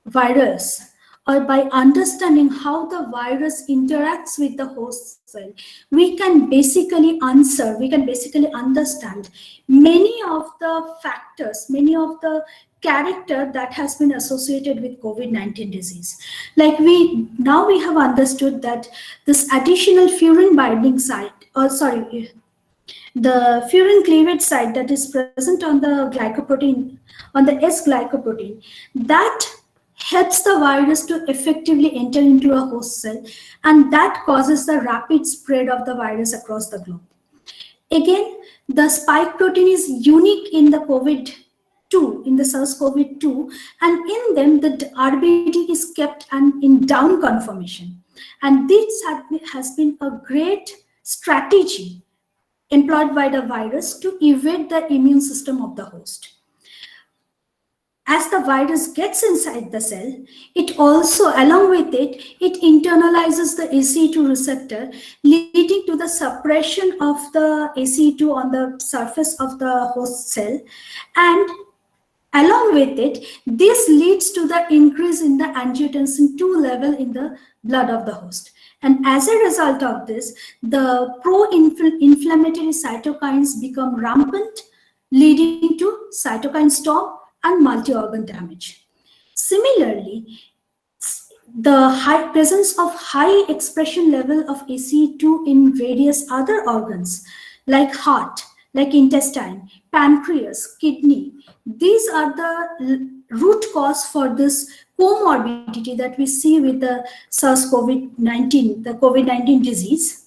virus, or by understanding how the virus interacts with the host cell, we can basically understand many of the factors, many of the character that has been associated with COVID-19 disease. Like we have understood that this additional furin binding site, or sorry, the furin cleavage site that is present on the glycoprotein, on the S glycoprotein, that helps the virus to effectively enter into a host cell, and that causes the rapid spread of the virus across the globe. Again, the spike protein is unique in the COVID-2, in the SARS-CoV-2, and in them the RBD is kept and in down conformation. And this has been a great strategy employed by the virus to evade the immune system of the host. As the virus gets inside the cell, it also, along with it, it internalizes the ACE2 receptor, leading to the suppression of the ACE2 on the surface of the host cell. And along with it, this leads to the increase in the angiotensin 2 level in the blood of the host. And as a result of this, the pro-inflammatory cytokines become rampant, leading to cytokine storm and multi-organ damage. Similarly, the high presence of high expression level of ACE2 in various other organs like heart, like intestine, pancreas, kidney, these are the root cause for this comorbidity that we see with the SARS-CoV-19, the COVID-19 disease.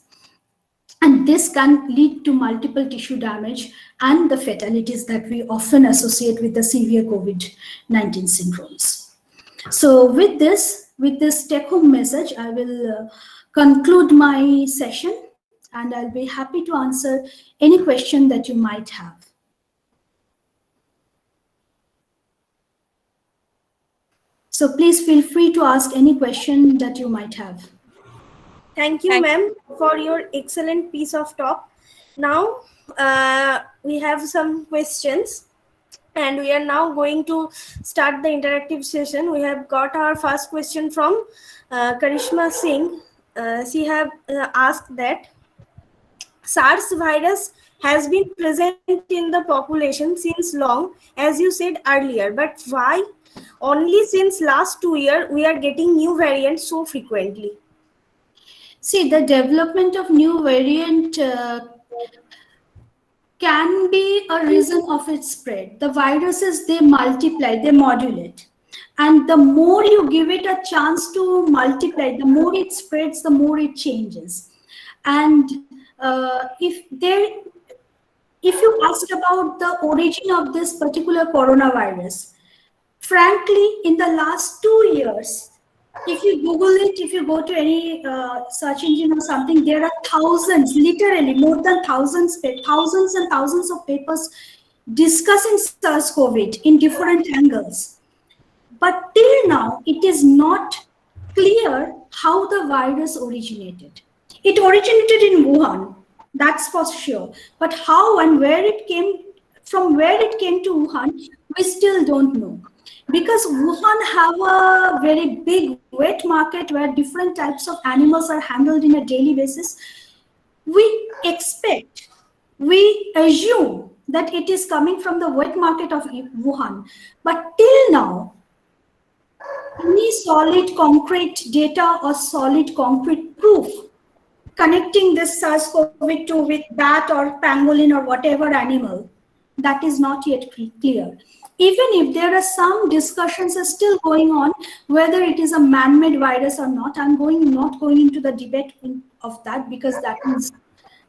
And this can lead to multiple tissue damage and the fatalities that we often associate with the severe COVID-19 syndromes. So with this take-home message, I will conclude my session, and I'll be happy to answer any question that you might have. So please feel free to ask any question that you might have. Thank you, ma'am, for your excellent piece of talk. Now, we have some questions, and we are now going to start the interactive session. We have got our first question from Karishma Singh. She have asked that SARS virus has been present in the population since long, as you said earlier, but why only since last 2 years we are getting new variants so frequently? See, the development of new variant can be a reason of its spread. The viruses, they multiply, they modulate. And the more you give it a chance to multiply, the more it spreads, the more it changes. And if you asked about the origin of this particular coronavirus, frankly, in the last 2 years, if you Google it, if you go to any search engine or something, there are thousands, literally more than thousands and thousands of papers discussing SARS-CoV in different angles. But till now, it is not clear how the virus originated. It originated in Wuhan, that's for sure. But how and where it came, from where it came to Wuhan, we still don't know. Because Wuhan have a very big wet market where different types of animals are handled in a daily basis, we expect, we assume that it is coming from the wet market of Wuhan. But till now, any solid concrete data or solid concrete proof connecting this SARS-CoV-2 with bat or pangolin or whatever animal, that is not yet clear. Even if there are some discussions are still going on whether it is a man-made virus or not, I'm not going into the debate of that because that is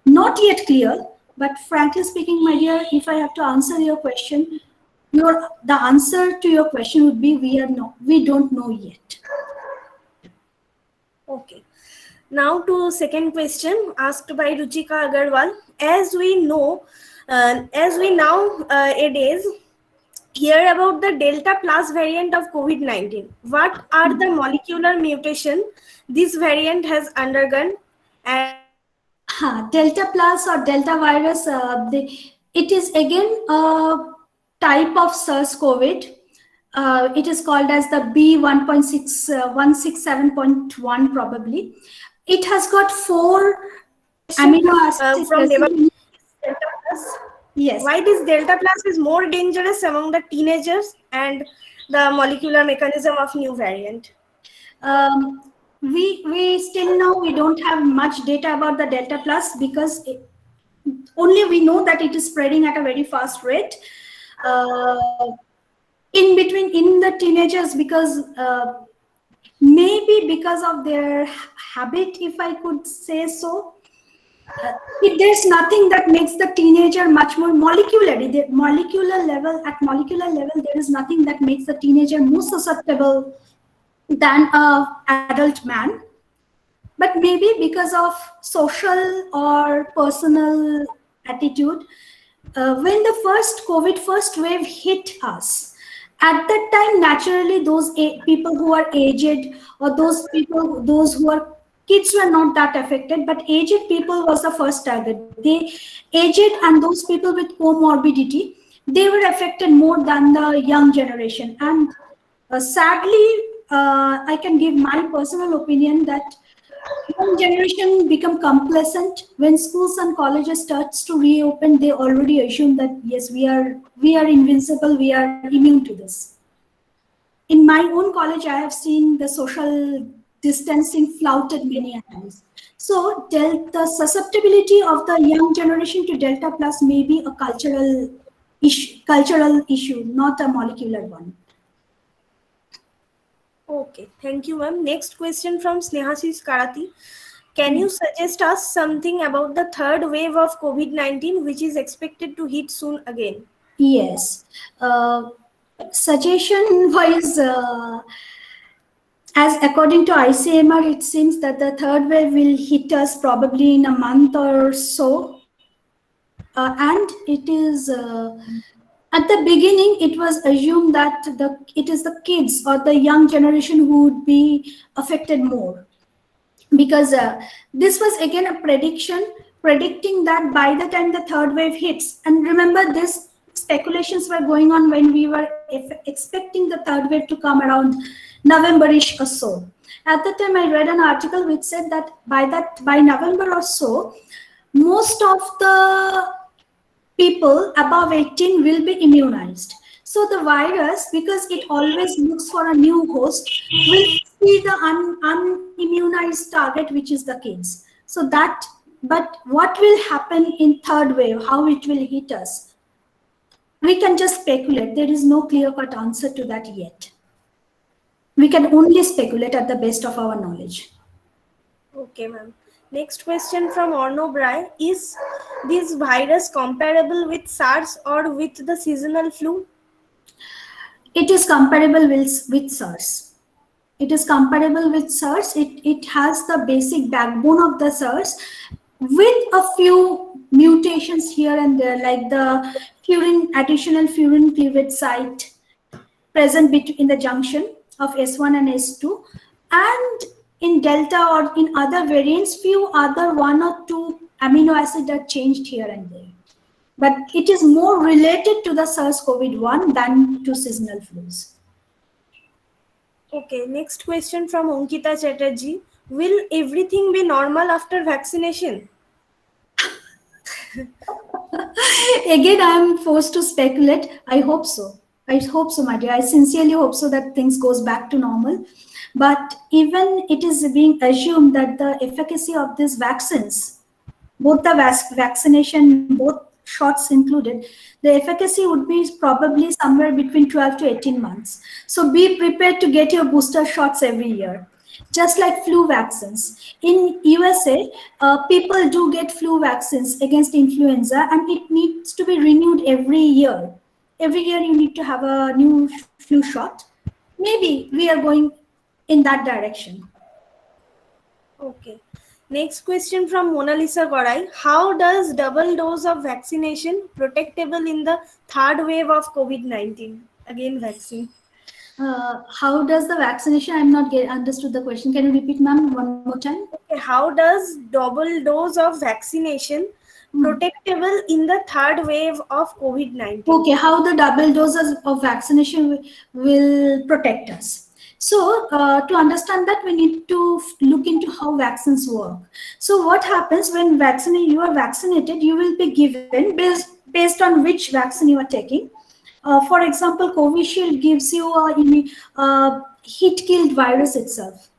not yet clear. But frankly speaking, my dear, if I have to answer your question, the answer to your question would be we don't know yet. Okay. Now to second question asked by Ruchika Agarwal. As we know, as we now nowadays hear about the Delta Plus variant of COVID-19, what are the molecular mutation this variant has undergone? And Delta Plus or Delta virus, it is again a type of SARS-CoV. It is called as the B1.6, 167.1 probably. It has got 4 amino acids from present. Delta Plus. Yes. Why this Delta Plus is more dangerous among the teenagers and the molecular mechanism of new variant? We still know we don't have much data about the Delta Plus because only we know that it is spreading at a very fast rate. In the teenagers, because maybe because of their habit, if I could say so. There's nothing that makes the teenager much more molecular level, there is nothing that makes the teenager more susceptible than an adult man. But maybe because of social or personal attitude, when the first wave hit us, at that time, naturally, those people who are aged or those who are kids were not that affected, but aged people was the first target. Aged and those people with comorbidity, they were affected more than the young generation. And sadly, I can give my personal opinion that young generation become complacent when schools and colleges starts to reopen. They already assume that yes, we are invincible, we are immune to this. In my own college, I have seen the social distancing flouted many times. So the susceptibility of the young generation to Delta Plus may be a cultural issue, not a molecular one. Okay, thank you, ma'am. Next question from Snehasis Karati. Can you suggest us something about the third wave of COVID-19, which is expected to hit soon again? Yes. Suggestion wise, as according to ICMR, it seems that the third wave will hit us probably in a month or so. And it is, at the beginning, it was assumed that it is the kids or the young generation who would be affected more. Because this was again a predicting that by the time the third wave hits, and remember this speculations were going on when we were expecting the third wave to come around November-ish or so. At the time, I read an article which said that by November or so, most of the people above 18 will be immunized. So the virus, because it always looks for a new host, will see the unimmunized target, which is the kids. So that, but what will happen in third wave, how it will hit us, we can just speculate. There is no clear-cut answer to that yet. We can only speculate at the best of our knowledge. Okay, ma'am. Next question from Arno Brai. Is this virus comparable with SARS or with the seasonal flu? It is comparable with SARS. It is comparable with SARS. It has the basic backbone of the SARS with a few mutations here and there, like the additional furin cleavage site present in the junction of S1 and S2, and in Delta or in other variants, few other one or two amino acids are changed here and there. But it is more related to the SARS-CoV-1 than to seasonal flus. Okay, next question from Ankita Chatterjee. Will everything be normal after vaccination? Again, I am forced to speculate. I hope so. I hope so, my dear. I sincerely hope so that things goes back to normal. But even it is being assumed that the efficacy of these vaccines, both the vaccination, both shots included, the efficacy would be probably somewhere between 12 to 18 months. So be prepared to get your booster shots every year. Just like flu vaccines. In USA, people do get flu vaccines against influenza, and it needs to be renewed every year. Every year you need to have a new flu shot. Maybe we are going in that direction. Okay. Next question from Mona Lisa Gorai. How does double dose of vaccination protectable in the third wave of COVID-19? Again, vaccine. How does the vaccination? I'm not understood the question. Can you repeat, ma'am, one more time? Okay. How does double dose of vaccination protectable in the third wave of COVID-19? Okay, how the double doses of vaccination will protect us. So to understand that, we need to look into how vaccines work. So what happens when you are vaccinated, you will be given based on which vaccine you are taking. For example, Covishield gives you a heat-killed virus itself,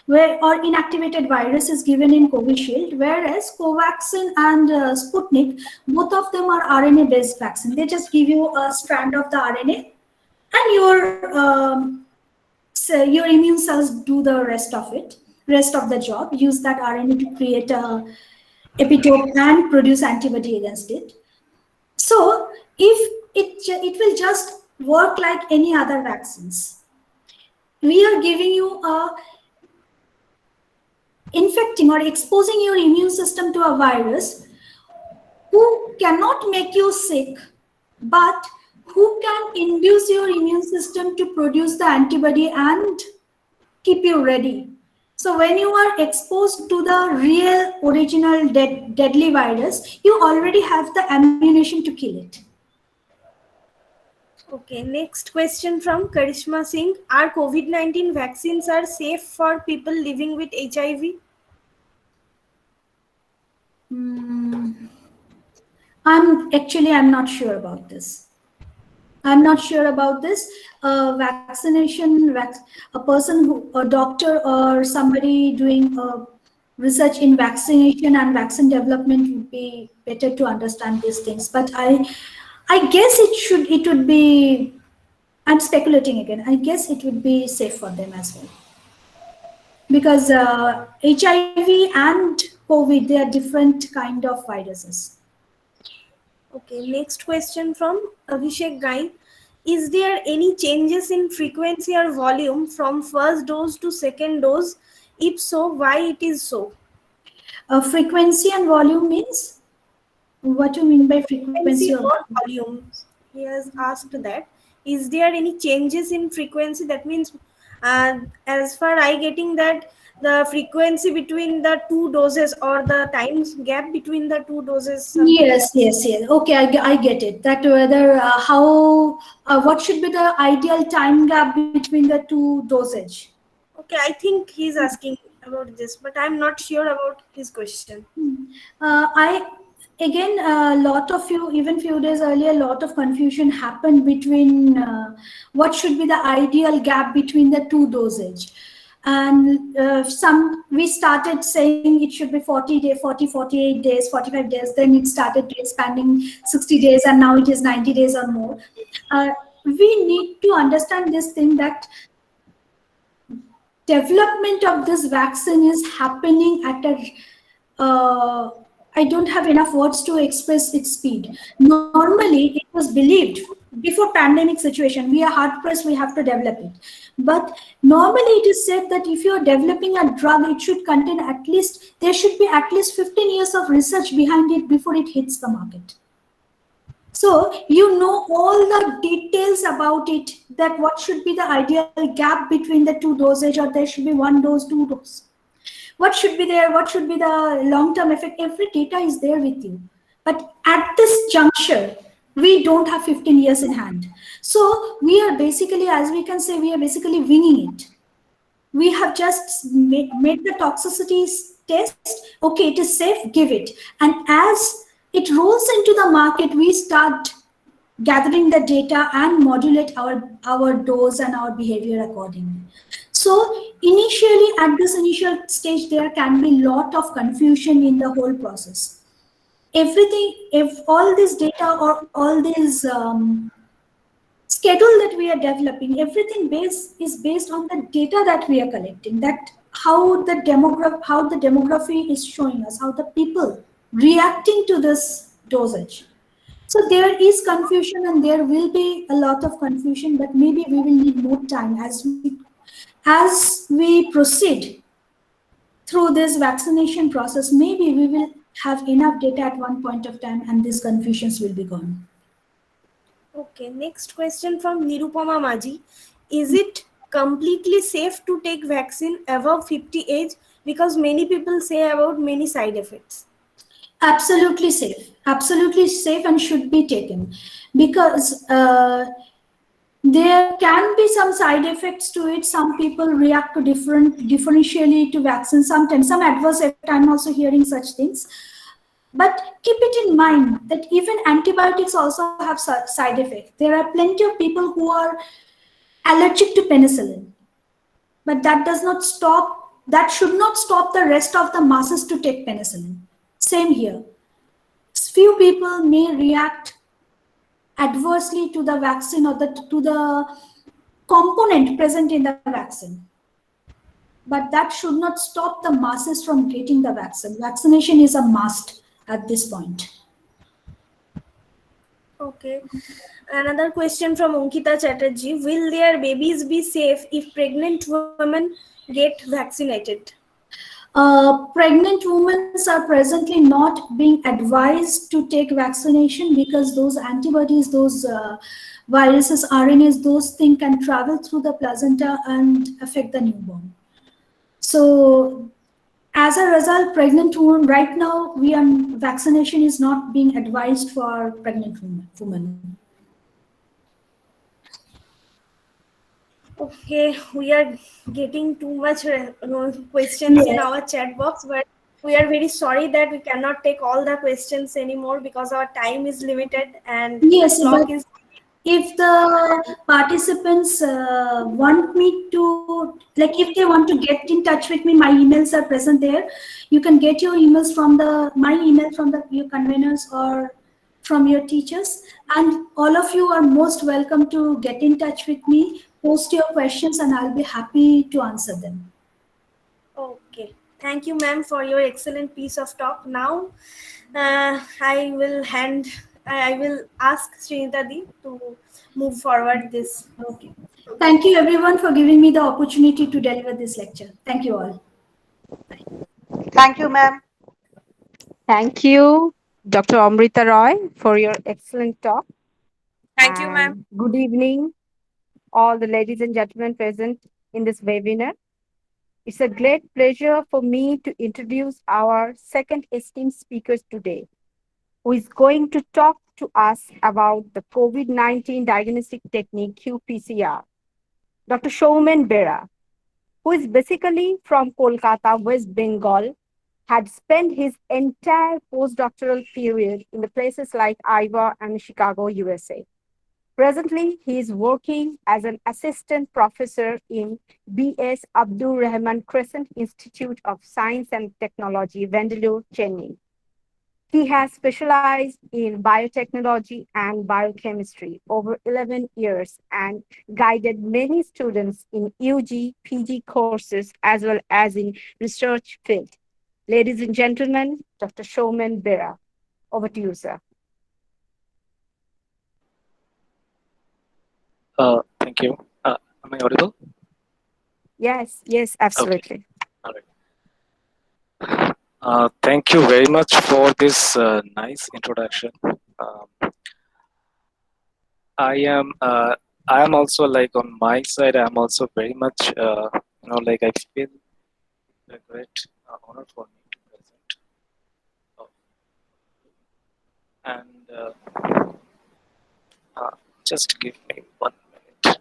or inactivated virus is given in Covishield, whereas Covaxin and Sputnik, both of them are RNA-based vaccine. They just give you a strand of the RNA, and your immune cells do the rest of the job. Use that RNA to create a epitope and produce antibody against it. So if it will just work like any other vaccines. We are giving you infecting or exposing your immune system to a virus who cannot make you sick, but who can induce your immune system to produce the antibody and keep you ready. So when you are exposed to the real original deadly virus, you already have the ammunition to kill it. Okay, next question from Karishma Singh. Are COVID-19 vaccines are safe for people living with HIV? I'm not sure about this. I'm not sure about this. A doctor or somebody doing research in vaccination and vaccine development would be better to understand these things. But I guess it would be, I'm speculating again, I guess it would be safe for them as well. Because HIV and COVID, they are different kind of viruses. Okay, next question from Abhishek Gai. Is there any changes in frequency or volume from first dose to second dose? If so, why it is so? Frequency and volume means? What do you mean by frequency or volume? He has asked that. Is there any changes in frequency? That means, as far I getting that, the frequency between the two doses or the time gap between the two doses. Yes. Okay, I get it. That whether what should be the ideal time gap between the two dosage? Okay, I think he's asking about this, but I'm not sure about his question. A lot of even few days earlier, a lot of confusion happened between what should be the ideal gap between the two dosage. And we started saying it should be 48 days, 45 days. Then it started expanding 60 days, and now it is 90 days or more. We need to understand this thing that development of this vaccine is happening at a I don't have enough words to express its speed. Normally, it was believed before pandemic situation, we are hard pressed, we have to develop it. But normally it is said that if you are developing a drug, it should contain at least, there should be at least 15 years of research behind it before it hits the market. So you know all the details about it, that what should be the ideal gap between the two dosage, or there should be one dose, two dose. What should be there, what should be the long-term effect, every data is there with you. But at this juncture, we don't have 15 years in hand. So we are basically, as we can say, we are basically winging it. We have just made the toxicity test. Okay, it is safe, give it. And as it rolls into the market, we start gathering the data and modulate our dose and our behavior accordingly. So initially, at this initial stage, there can be a lot of confusion in the whole process. Everything, if all this data or all this schedule that we are developing, everything is based on the data that we are collecting, that how the demography is showing us, how the people reacting to this dosage. So there is confusion and there will be a lot of confusion, but maybe we will need more time as we proceed through this vaccination process. Maybe we will have enough data at one point of time and these confusions will be gone. Okay, next question from Nirupama Maji. Is it completely safe to take vaccine above 50 age? Because many people say about many side effects. Absolutely safe and should be taken, because there can be some side effects to it. Some people react to differentially to vaccine. Sometimes some adverse effect, I'm also hearing such things. But keep it in mind that even antibiotics also have side effects. There are plenty of people who are allergic to penicillin, but that should not stop the rest of the masses to take penicillin. Same here. Few people may react adversely to the vaccine or to the component present in the vaccine. But that should not stop the masses from getting the vaccine. Vaccination is a must at this point. Okay. Another question from Ankita Chatterjee. Will their babies be safe if pregnant women get vaccinated? Pregnant women are presently not being advised to take vaccination, because those antibodies, those viruses, RNAs, those things can travel through the placenta and affect the newborn. So as a result, pregnant women, right now, vaccination is not being advised for pregnant women. Okay, we are getting too much questions in our chat box, but we are very sorry that we cannot take all the questions anymore because our time is limited and yes, the clock but is. If the participants want me to, like if they want to get in touch with me, my emails are present there. You can get your emails from my email from your conveners or from your teachers. And all of you are most welcome to get in touch with me, post your questions, and I'll be happy to answer them. Okay. Thank you, ma'am, for your excellent piece of talk. Now, I will ask Srinidhi to move forward this. Okay. Thank you everyone for giving me the opportunity to deliver this lecture. Thank you all. Thank you, ma'am. Thank you, Dr. Amrita Roy, for your excellent talk. Thank you, ma'am. And good evening, all the ladies and gentlemen present in this webinar. It's a great pleasure for me to introduce our second esteemed speaker today, who is going to talk to us about the COVID-19 diagnostic technique qPCR. Dr. Shoumen Bera, who is basically from Kolkata, West Bengal, had spent his entire postdoctoral period in the places like Iowa and Chicago, USA. Presently, he is working as an assistant professor in B.S. Abdur Rahman Crescent Institute of Science and Technology, Vandelore, Chennai. He has specialized in biotechnology and biochemistry over 11 years and guided many students in UG, PG courses as well as in research field. Ladies and gentlemen, Dr. Shoman Bera. Over to you, sir. Thank you. Am I audible? Yes, yes, Okay. absolutely. All right. Thank you very much for this nice introduction. I am I am also like on my side. I am also very much like I feel a great honor for me to present. Uh, and just give me 1 minute.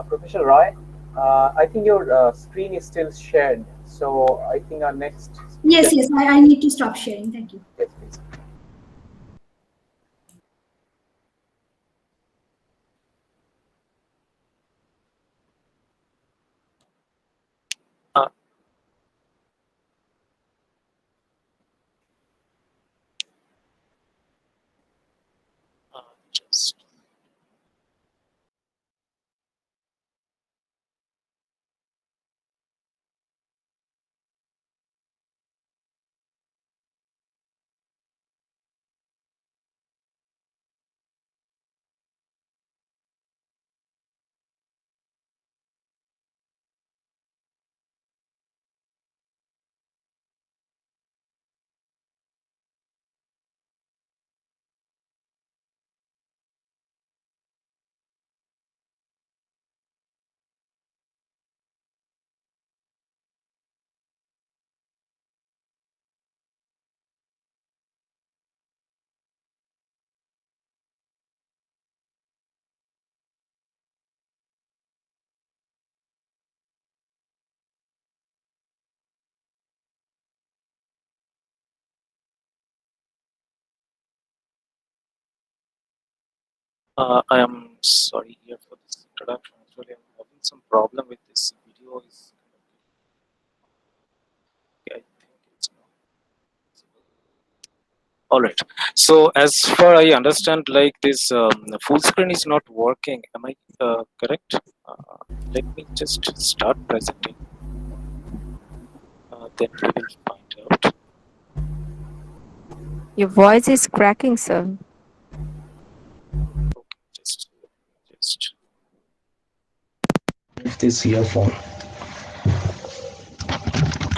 Professor Roy, I think your screen is still shared. So I think our next speaker. Yes, yes, I need to stop sharing. Thank you. Yes, please. Uh, just I am sorry here for this introduction. Actually, I'm having some problem with this video. Is I think it's not visible. All right. So as far I understand, like this full screen is not working. Am I correct? Let me just start presenting. Then we will find out. Your voice is cracking, sir. Okay, just this earphone.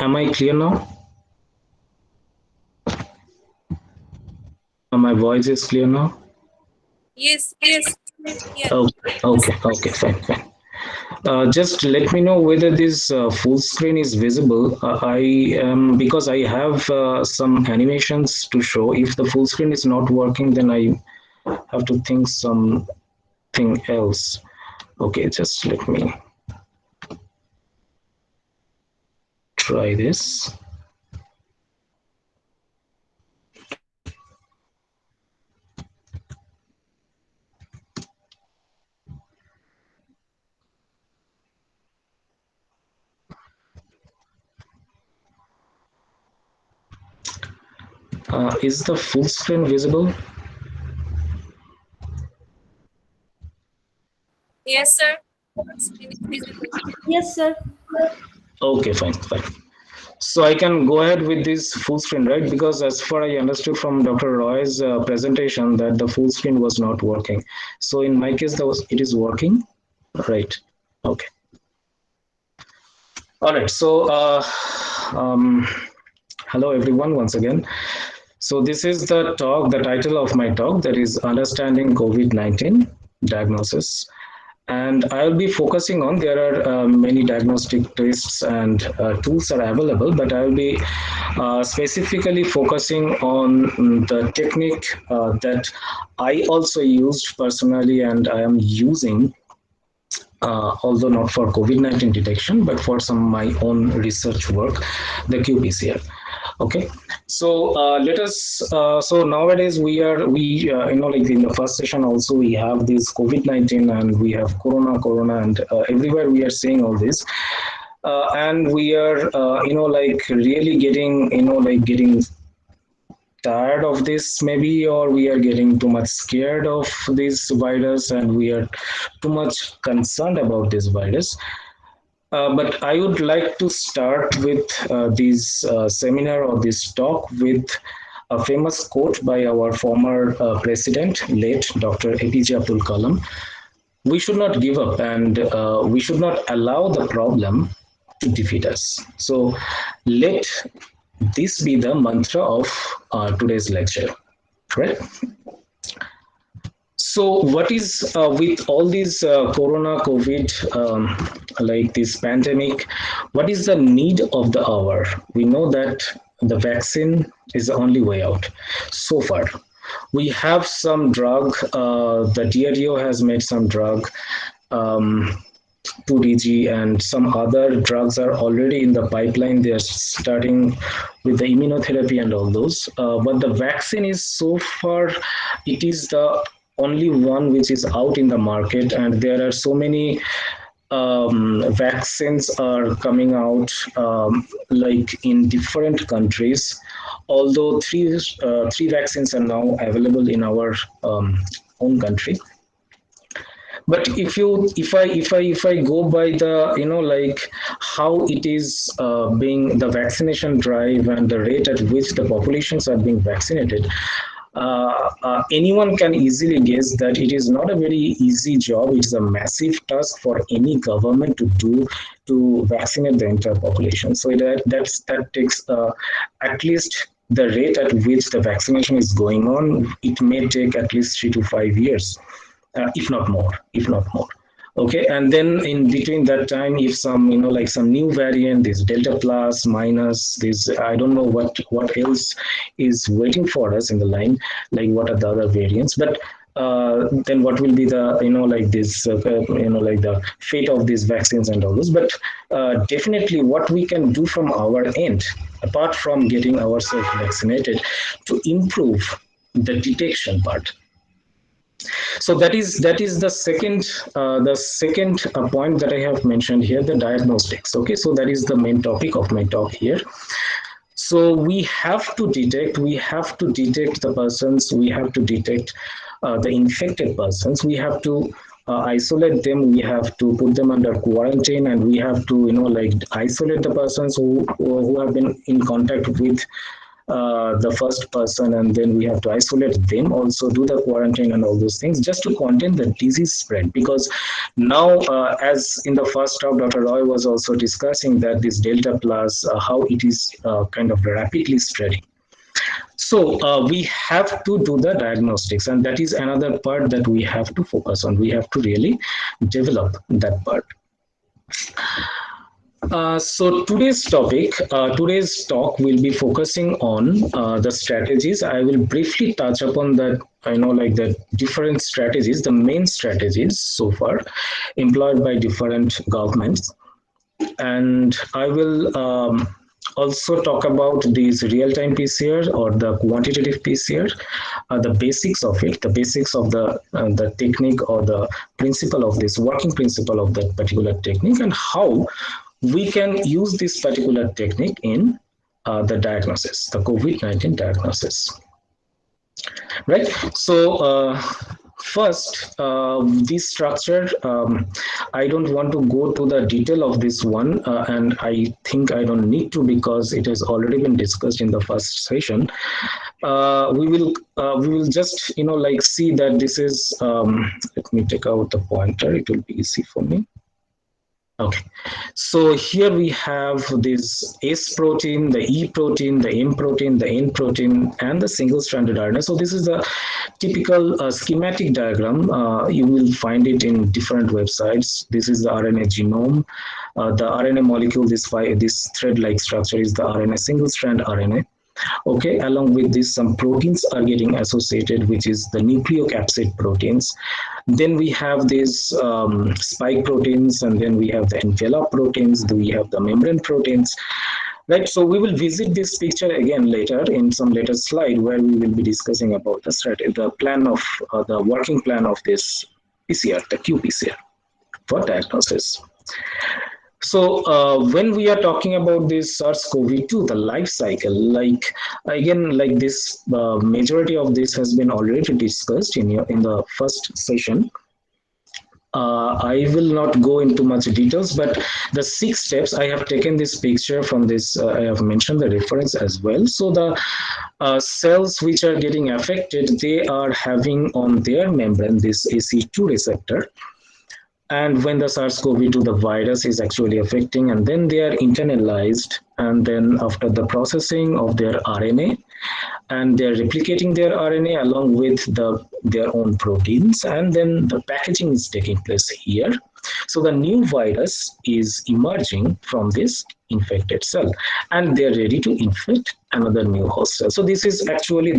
Am I clear now? My voice is clear now. Yes, yes, yeah. Oh, okay, fine. Just let me know whether this full screen is visible. I because I have some animations to show. If the full screen is not working, then I have to think something else. Okay, just let me try this. Is the full screen visible? Yes, sir. Screen is visible. Yes, sir. Okay, fine. So I can go ahead with this full screen, right? Because as far I understood from Dr. Roy's presentation that the full screen was not working. So in my case, it is working, right? Okay. All right. So um, hello everyone once again. So this is the talk, the title of my talk, that is Understanding COVID-19 Diagnosis. And I'll be focusing on, there are many diagnostic tests and tools are available, but I'll be specifically focusing on the technique that I also used personally and I am using, although not for COVID-19 detection, but for some my own research work, the qPCR. Okay, so let us. So nowadays like in the first session also we have this COVID-19 and we have Corona, and everywhere we are seeing all this, and we are like really getting getting tired of this maybe, or we are getting too much scared of this virus and we are too much concerned about this virus. But I would like to start with this seminar or this talk with a famous quote by our former president, late Dr. APJ Abdul Kalam. We should not give up, and we should not allow the problem to defeat us. So let this be the mantra of today's lecture, right? So, what is with all these Corona, COVID, like this pandemic? What is the need of the hour? We know that the vaccine is the only way out. So far, we have some drug. The DRDO has made some drug. 2DG and some other drugs are already in the pipeline. They are starting with the immunotherapy and all those. But the vaccine is so far, it is the only one which is out in the market, and there are so many vaccines are coming out like in different countries. Although three vaccines are now available in our own country, but if I go by the like how it is being the vaccination drive and the rate at which the populations are being vaccinated, anyone can easily guess that it is not a very easy job. It is a massive task for any government to do, to vaccinate the entire population. So that takes at least the rate at which the vaccination is going on. It may take at least 3 to 5 years, if not more, okay. And then in between that time, if some like some new variant, this delta plus minus, this I don't know what else is waiting for us in the line, like what are the other variants. But then what will be the like this like the fate of these vaccines and all those. But definitely what we can do from our end, apart from getting ourselves vaccinated, to improve the detection part. So that is the second point that I have mentioned here, the diagnostics. Okay, so that is the main topic of my talk here. So we have to detect the persons, we have to detect the infected persons, we have to isolate them, we have to put them under quarantine, and we have to like isolate the persons who have been in contact with the first person, and then we have to isolate them, also do the quarantine and all those things, just to contain the disease spread. Because now, as in the first talk, Dr. Roy was also discussing that this Delta plus, how it is kind of rapidly spreading. So we have to do the diagnostics, and that is another part that we have to focus on. We have to really develop that part. So today's talk will be focusing on the strategies. I will briefly touch upon that, like the different strategies, the main strategies so far employed by different governments. And I will also talk about these real-time PCR or the quantitative PCR, the basics of it, the basics of the technique or the principle of this, working principle of that particular technique, and how we can use this particular technique in the diagnosis, the COVID-19 diagnosis. Right. So first, this structure, I don't want to go to the detail of this one, and I think I don't need to, because it has already been discussed in the first session. We will just like see that this is. Let me take out the pointer. It will be easy for me. Okay, so here we have this S protein, the E protein, the M protein, the N protein, and the single-stranded RNA. So this is the typical schematic diagram. You will find it in different websites. This is the RNA genome. The RNA molecule, this thread-like structure, is the RNA, single-strand RNA. Okay, along with this, some proteins are getting associated, which is the nucleocapsid proteins. Then we have these spike proteins, and then we have the envelope proteins, we have the membrane proteins. Right, so we will visit this picture again later in some later slide where we will be discussing about the strategy, the plan of the working plan of this PCR, the qPCR for diagnosis. So when we are talking about this SARS-CoV-2, the life cycle, like again, like this, majority of this has been already discussed in the first session. I will not go into much details, but the 6 steps, I have taken this picture from this, I have mentioned the reference as well. So the cells which are getting affected, they are having on their membrane this AC2 receptor. And when the SARS-CoV-2, the virus is actually affecting, and then they are internalized, and then after the processing of their RNA, and they're replicating their RNA along with their own proteins, and then the packaging is taking place here. So the new virus is emerging from this infected cell, and they're ready to infect another new host cell. So this is actually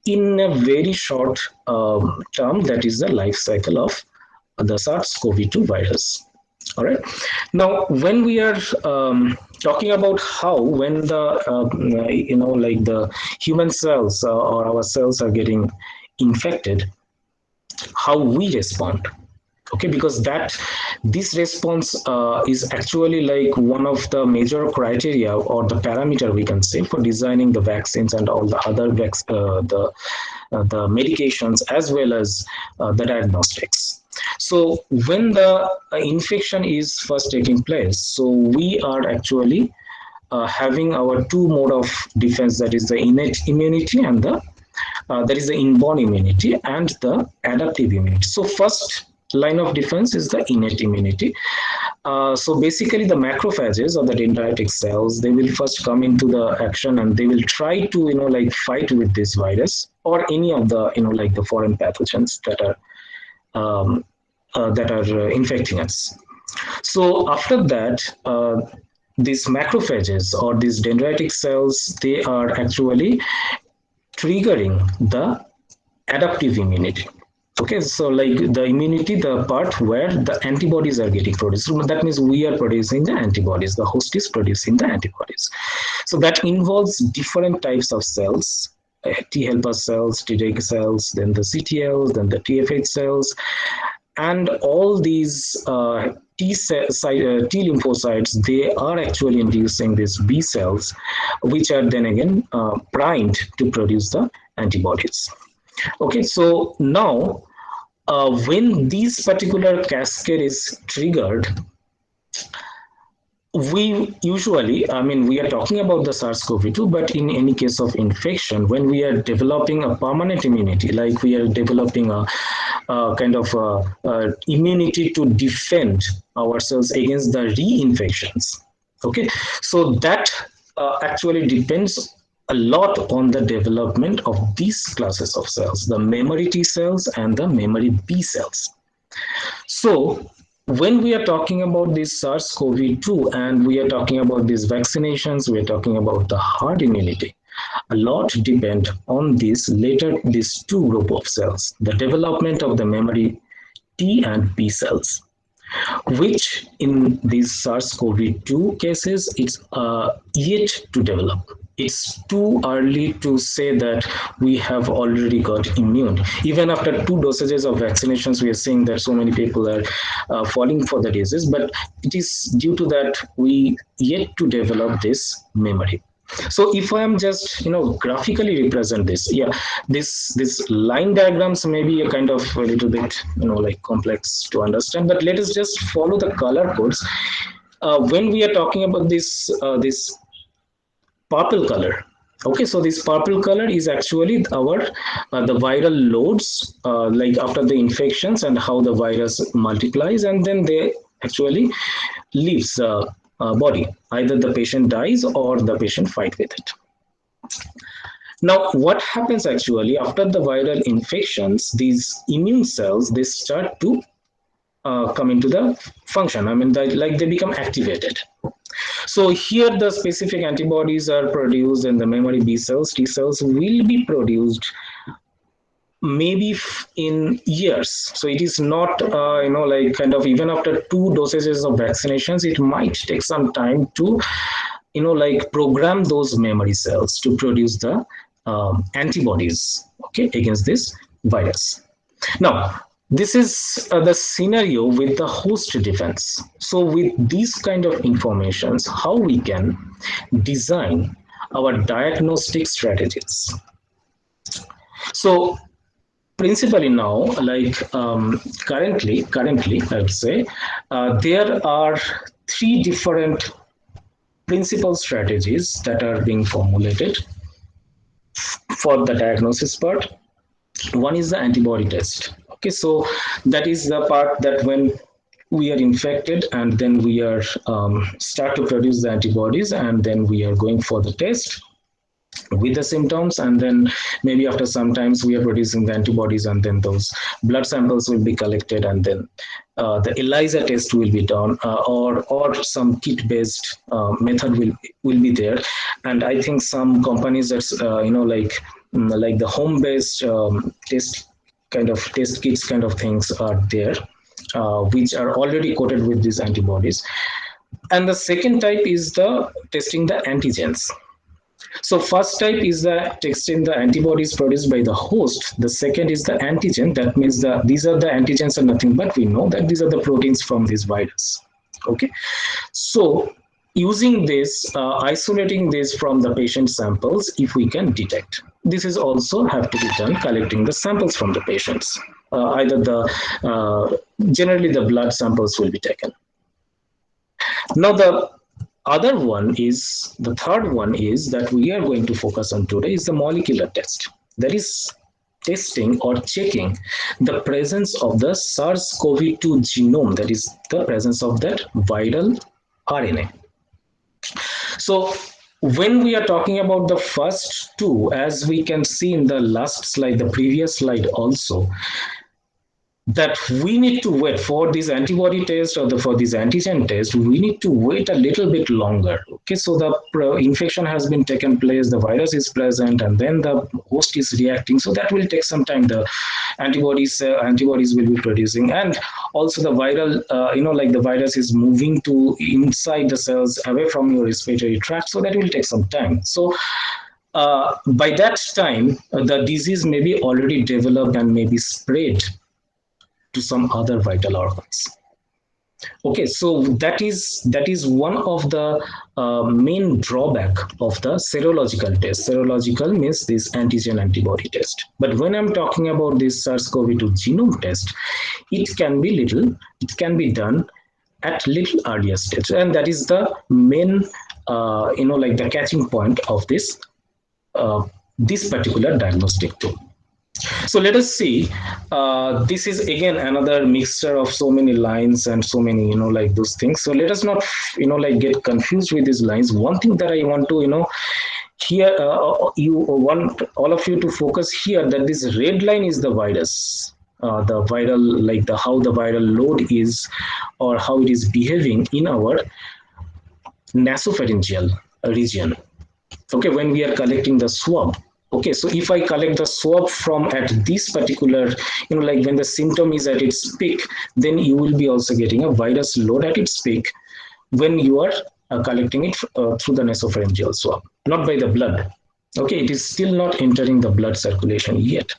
in a very short term, that is the life cycle of the SARS-CoV-2 virus. All right. Now, when we are talking about how, when like the human cells or our cells are getting infected, how we respond. Okay, because this response is actually like one of the major criteria or the parameter, we can say, for designing the vaccines and all the other the medications as well as the diagnostics. So when the infection is first taking place, so we are actually having our two mode of defense, that is the innate immunity and that is the inborn immunity and the adaptive immunity. So first line of defense is the innate immunity. So basically the macrophages or the dendritic cells, they will first come into the action and they will try to like fight with this virus or any of the like the foreign pathogens that are infecting us. So after that, these macrophages or these dendritic cells, they are actually triggering the adaptive immunity. Okay, so like the immunity, the part where the antibodies are getting produced. So that means we are producing the antibodies, the host is producing the antibodies. So that involves different types of cells, T helper cells, Treg cells, then the CTLs, then the TFH cells, and all these T lymphocytes, they are actually inducing these B cells, which are then again primed to produce the antibodies. Okay, so now when this particular cascade is triggered, we usually, I mean, we are talking about the SARS-CoV-2, but in any case of infection, when we are developing a permanent immunity, like we are developing a kind of immunity to defend ourselves against the reinfections. Okay, so that actually depends a lot on the development of these classes of cells, the memory T cells and the memory B cells. So when we are talking about this SARS-CoV-2 and we are talking about these vaccinations, we are talking about the herd immunity. A lot depend on these two group of cells, the development of the memory T and B cells, which in these SARS-CoV-2 cases, it's yet to develop. It's too early to say that we have already got immune. Even after 2 dosages of vaccinations, we are seeing that so many people are falling for the disease, but it is due to that we yet to develop this memory. So if I am just graphically represent this, this line diagrams may be a kind of a little bit like complex to understand, but let us just follow the color codes. When we are talking about this purple color, okay, so this purple color is actually our the viral loads, like after the infections and how the virus multiplies and then they actually leaves the body. Either the patient dies or the patient fight with it. Now, what happens actually after the viral infections, these immune cells, they start to come into the function. I mean, like they become activated. So here the specific antibodies are produced and the memory B cells, T cells will be produced maybe in years. So it is not, like kind of even after 2 dosages of vaccinations, it might take some time to like program those memory cells to produce the antibodies, okay, against this virus. Now, this is the scenario with the host defense. So with these kind of informations, how we can design our diagnostic strategies. So principally now, like currently I would say there are three different principal strategies that are being formulated for the diagnosis part. One is the antibody test. Okay, so that is the part that when we are infected and then we are start to produce the antibodies, and then we are going for the test with the symptoms, and then maybe after some times we are producing the antibodies, and then those blood samples will be collected, and then the ELISA test will be done, or some kit based method will be there. And I think some companies that's like the home based test kits kind of things are there, which are already coated with these antibodies. And the second type is the testing the antigens. So first type is the testing the antibodies produced by the host. The second is the antigen. That means these are the antigens are nothing but we know that these are the proteins from this virus. Okay. So using this, isolating this from the patient samples, if we can detect. This is also have to be done collecting the samples from the patients. Either generally the blood samples will be taken. Now the third one is that we are going to focus on today is the molecular test. That is testing or checking the presence of the SARS CoV-2 genome, that is the presence of that viral RNA. So when we are talking about the first two, as we can see in the last slide, the previous slide also, that we need to wait for this antibody test or for this antigen test, we need to wait a little bit longer. Okay, so the infection has been taken place, the virus is present, and then the host is reacting. So that will take some time. The antibodies will be producing, and also the viral, like the virus is moving to inside the cells away from your respiratory tract. So that will take some time. So by that time, the disease may be already developed and may be spread to some other vital organs. Okay, so that is one of the main drawback of the serological test. Serological means this antigen antibody test. But when I'm talking about this SARS-CoV-2 genome test, it can be done at little earlier stage, and that is the main, like the catching point of this particular diagnostic tool. So let us see. This is again another mixture of so many lines and so many, like those things. So let us not, like get confused with these lines. One thing that I want to, here, you want all of you to focus here that this red line is the virus. The viral, like how the viral load is or how it is behaving in our nasopharyngeal region. Okay, when we are collecting the swab. Okay, so if I collect the swab from at this particular, like when the symptom is at its peak, then you will be also getting a virus load at its peak when you are collecting it through the nasopharyngeal swab, not by the blood. Okay, it is still not entering the blood circulation yet.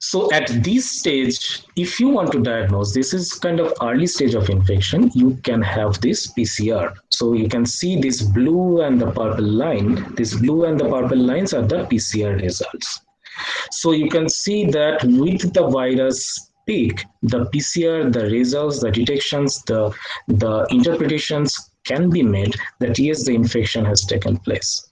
So at this stage, if you want to diagnose, this is kind of early stage of infection, you can have this PCR. So you can see this blue and the purple line. This blue and the purple lines are the PCR results. So you can see that with the virus peak, the PCR, the results, the detections, the interpretations can be made that yes, the infection has taken place.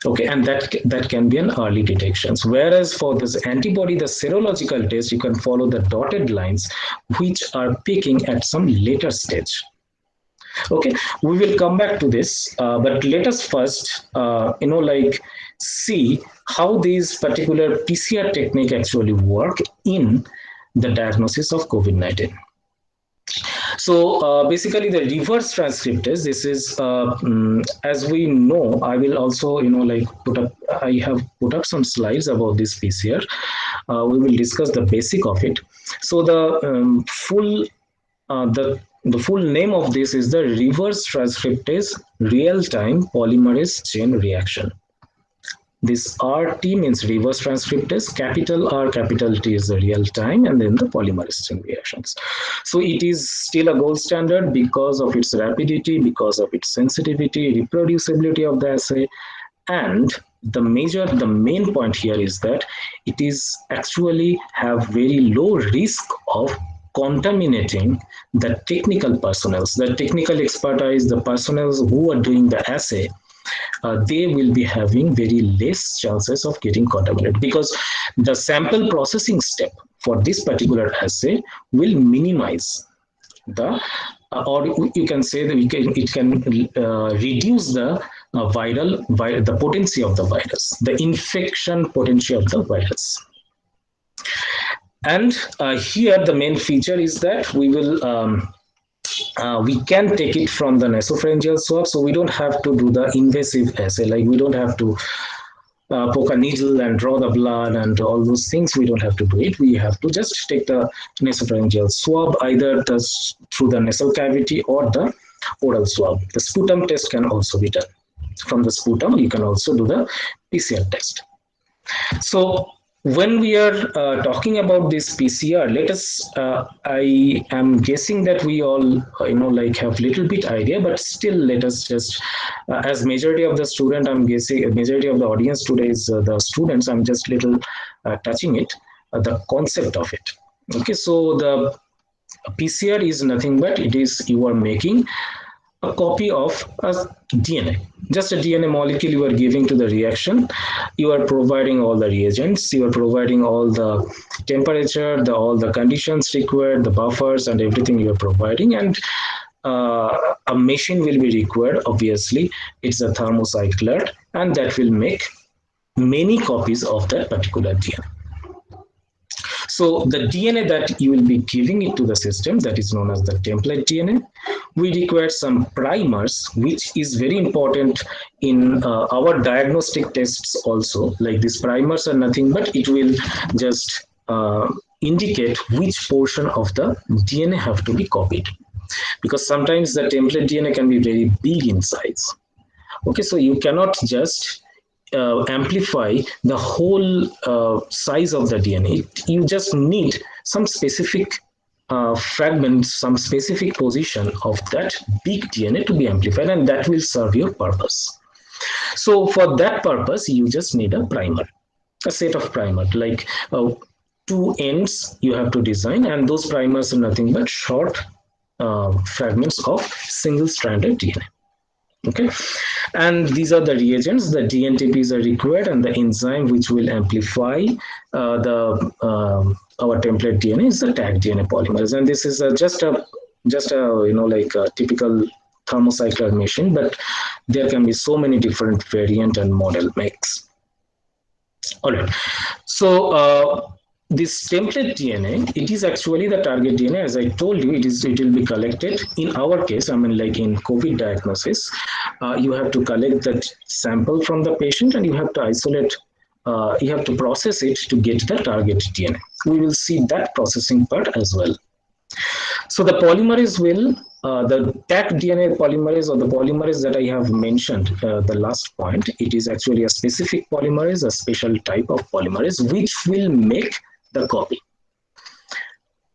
Okay, and that can be an early detection. Whereas for this antibody, the serological test, you can follow the dotted lines, which are peaking at some later stage. Okay, we will come back to this, but let us first, like see how these particular PCR technique actually work in the diagnosis of COVID-19. So basically the reverse transcriptase, this is, as we know, I will also, like I have put up some slides about this PCR. We will discuss the basic of it. So the The full name of this is the reverse transcriptase real-time polymerase chain reaction. This RT means reverse transcriptase, capital R, capital T is the real time, and then the polymerase chain reactions. So it is still a gold standard because of its rapidity, because of its sensitivity, reproducibility of the assay, and the main point here is that it is actually have very low risk of contaminating the technical personnel, the technical expertise, the personnel who are doing the assay. They will be having very less chances of getting contaminated because the sample processing step for this particular assay will minimize the or you can say that it can reduce the the potency of the virus, the infection potency of the virus. And here the main feature is that we can take it from the nasopharyngeal swab, so we don't have to do the invasive assay, like we don't have to poke a needle and draw the blood and all those things. We don't have to do it. We have to just take the nasopharyngeal swab, either through the nasal cavity or the oral swab. The sputum test can also be done. From the sputum, you can also do the PCR test. So when we are talking about this PCR, let us, I am guessing that we all, like have little bit idea, but still let us just, as majority of the student, I'm guessing, majority of the audience today is the students, I'm just little touching it, the concept of it. Okay, so the PCR is nothing but it is, you are making a copy of a DNA, just a DNA molecule you are giving to the reaction. You are providing all the reagents, you are providing all the temperature, all the conditions required, the buffers and everything you are providing, and a machine will be required. Obviously, it's a thermocycler, and that will make many copies of that particular DNA. So the DNA that you will be giving it to the system, that is known as the template DNA. We require some primers, which is very important in our diagnostic tests also. Like these primers are nothing but it will just indicate which portion of the DNA have to be copied. Because sometimes the template DNA can be very big in size. Okay, so you cannot just amplify the whole size of the DNA. You just need some specific fragment, some specific position of that big DNA to be amplified, and that will serve your purpose. So for that purpose, you just need a primer, a set of primer, like two ends you have to design, and those primers are nothing but short fragments of single-stranded DNA. Okay, and these are the reagents. The DNTPs are required, and the enzyme which will amplify our template DNA is the tag DNA polymerase. And this is just a like a typical thermocycler machine, but there can be so many different variant and model makes. All right, so this template DNA, it is actually the target DNA. As I told you, it will be collected. In our case, I mean, like in COVID diagnosis, you have to collect that sample from the patient, and you have to isolate, you have to process it to get the target DNA. We will see that processing part as well. So the polymerase will, the tag DNA polymerase, or the polymerase that I have mentioned, the last point, it is actually a specific polymerase, a special type of polymerase, which will make the copy,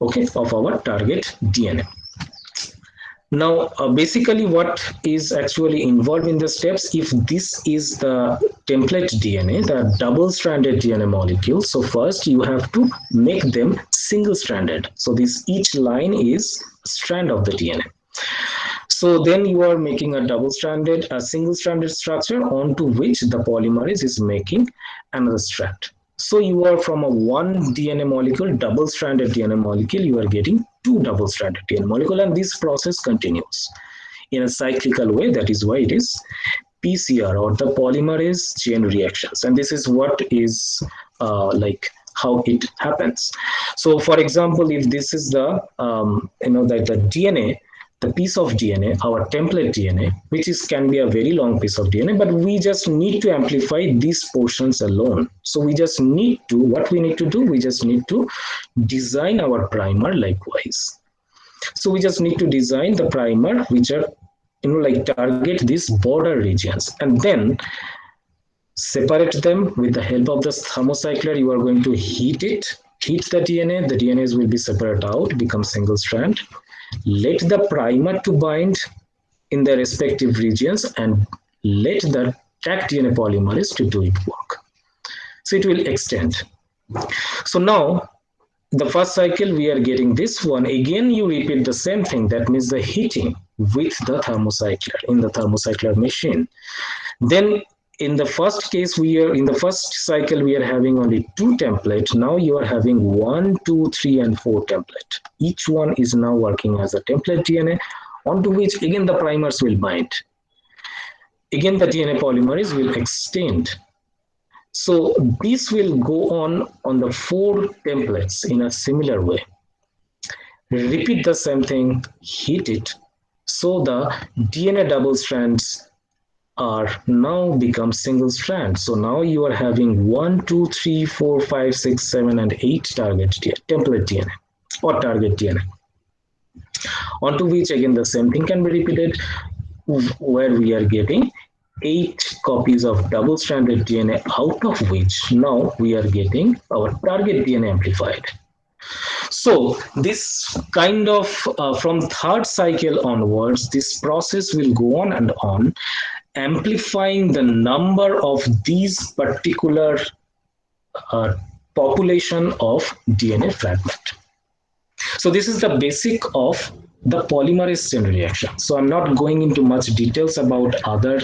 okay, of our target DNA. Now, basically what is actually involved in the steps, if this is the template DNA, the double-stranded DNA molecule, so first you have to make them single-stranded. So this each line is a strand of the DNA. So then you are making a single-stranded structure onto which the polymerase is making another strand. So you are from a one DNA molecule, double-stranded DNA molecule, you are getting two double-stranded DNA molecule, and this process continues in a cyclical way. That is why it is PCR, or the polymerase chain reactions. And this is what is like how it happens. So for example, if this is the, the DNA, the piece of DNA, our template DNA, which can be a very long piece of DNA, but we just need to amplify these portions alone. So we just need to, what we need to do, we just need to design our primer likewise. So we just need to design the primer which are, like target these border regions, and then separate them with the help of the thermocycler. You are going to heat the DNAs will be separated out, become single strand. Let the primer to bind in the respective regions and let the track DNA polymerase to do its work. So it will extend. So now the first cycle we are getting this one. Again, you repeat the same thing. That means the heating with the thermocycler in the thermocycler machine. Then in the first case, in the first cycle, we are having only 2 templates. Now you are having 1, 2, 3, and 4 template. Each one is now working as a template DNA, onto which again the primers will bind. Again, the DNA polymerase will extend. So this will go on the 4 templates in a similar way. Repeat the same thing, heat it, so the DNA double strands are now become single strand. So now you are having 1, 2, 3, 4, 5, 6, 7, and 8 target template DNA or target DNA. Onto which again the same thing can be repeated, where we are getting 8 copies of double-stranded DNA, out of which now we are getting our target DNA amplified. So this kind of from third cycle onwards, this process will go on and on, amplifying the number of these particular population of DNA fragment. So this is the basic of the polymerase chain reaction. So I'm not going into much details about other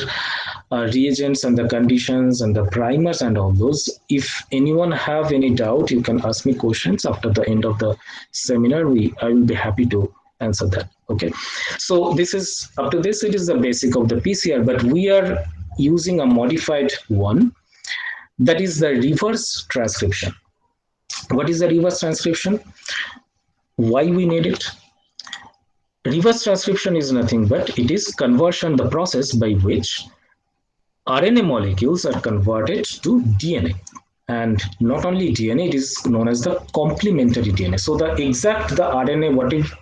reagents and the conditions and the primers and all those. If anyone have any doubt, you can ask me questions after the end of the seminar. I will be happy to answer that. Okay. So this is, up to this, it is the basic of the PCR, but we are using a modified one, that is the reverse transcription. What is the reverse transcription? Why we need it? Reverse transcription is nothing but it is conversion, the process by which RNA molecules are converted to DNA. And not only DNA, it is known as the complementary DNA. So the RNA,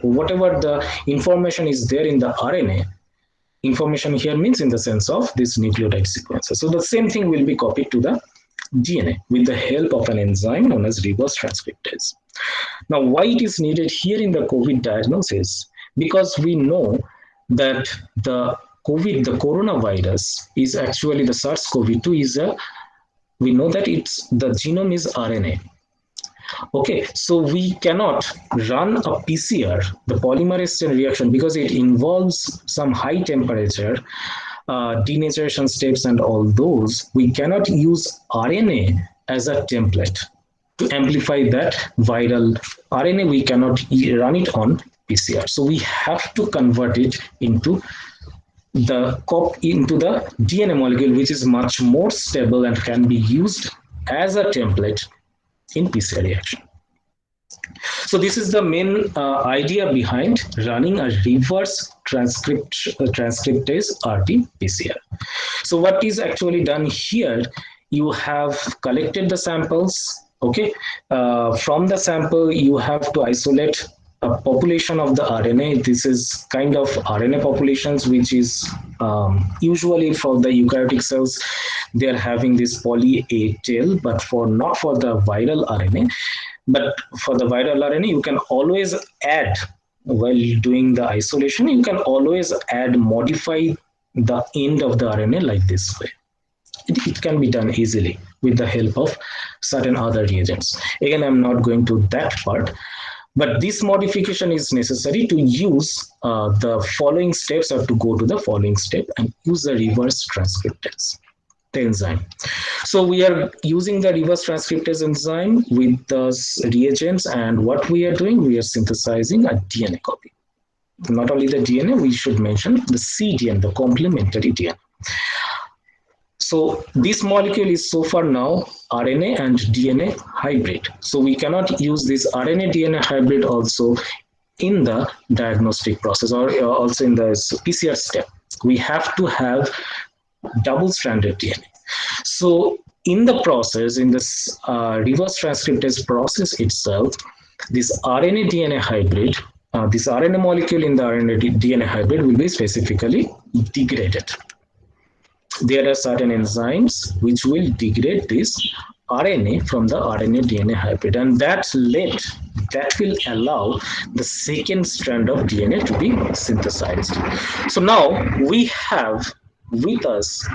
whatever the information is there in the RNA, information here means in the sense of this nucleotide sequences. So the same thing will be copied to the DNA with the help of an enzyme known as reverse transcriptase. Now, why it is needed here in the COVID diagnosis? Because we know that the coronavirus is actually the SARS CoV-2 we know that the genome is RNA. Okay, so we cannot run a PCR, the polymerase chain reaction, because it involves some high temperature, denaturation steps and all those. We cannot use RNA as a template to amplify that viral RNA. We cannot run it on PCR. So we have to convert it into the DNA molecule, which is much more stable and can be used as a template in PCR reaction. So this is the main idea behind running a reverse transcriptase RT-PCR. So what is actually done here? You have collected the samples. Okay, from the sample you have to isolate a population of the RNA. This is kind of RNA populations, which is usually for the eukaryotic cells, they are having this poly A tail, but not for the viral RNA. But for the viral RNA, you can always add, while doing the isolation, you can always modify the end of the RNA like this way. It can be done easily with the help of certain other reagents. Again, I'm not going to that part. But this modification is necessary to use the following steps, or to go to the following step and use the reverse transcriptase, the enzyme. So we are using the reverse transcriptase enzyme with those reagents, and what we are doing, we are synthesizing a DNA copy. Not only the DNA, we should mention the cDNA, the complementary DNA. So this molecule is so far now RNA and DNA hybrid. So we cannot use this RNA DNA hybrid also in the diagnostic process, or also in the PCR step. We have to have double-stranded DNA. So in the process, in this reverse transcriptase process itself, this RNA DNA hybrid this RNA molecule in the RNA DNA hybrid will be specifically degraded. There are certain enzymes which will degrade this RNA from the RNA DNA hybrid, and that will allow the second strand of DNA to be synthesized. So now we have with us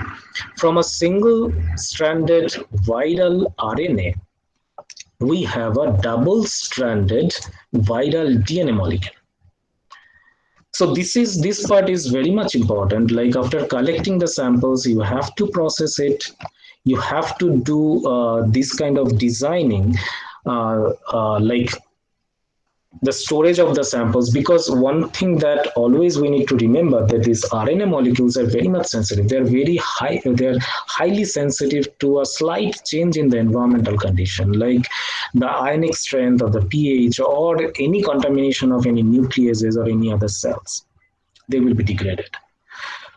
from a single stranded viral RNA, we have a double stranded viral DNA molecule. So this part is very much important. Like after collecting the samples, you have to process it. You have to do this kind of designing, like the storage of the samples, because one thing that always we need to remember that these RNA molecules are very much sensitive. They're very high, they're highly sensitive to a slight change in the environmental condition, like the ionic strength or the pH or any contamination of any nucleases or any other cells. They will be degraded.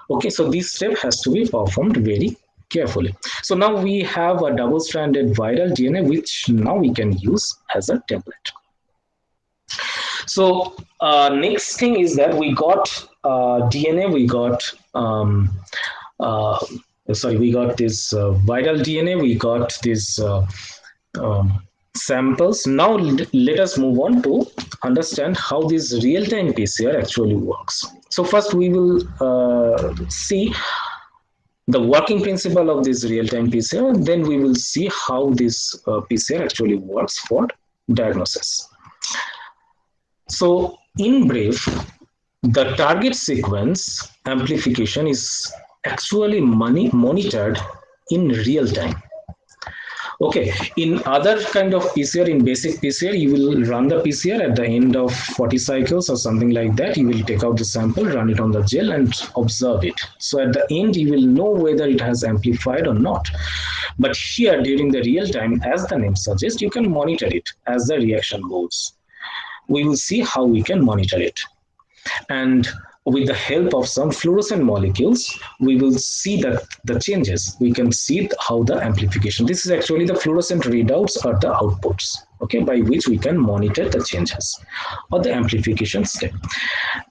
Okay, so this step has to be performed very carefully. So now we have a double-stranded viral DNA, which now we can use as a template. So next thing is that we got DNA, we got we got this viral DNA, we got this samples. Now let us move on to understand how this real-time PCR actually works. So first we will see the working principle of this real-time PCR, then we will see how this PCR actually works for diagnosis. So in brief, the target sequence amplification is actually monitored in real time. Okay, in other kind of PCR, in basic PCR, you will run the PCR at the end of 40 cycles or something like that. You will take out the sample, run it on the gel and observe it. So at the end, you will know whether it has amplified or not. But here during the real time, as the name suggests, you can monitor it as the reaction goes. We will see how we can monitor it. And with the help of some fluorescent molecules, we will see that the changes. We can see how the amplification. This is actually the fluorescent readouts or the outputs, okay, by which we can monitor the changes or the amplification step.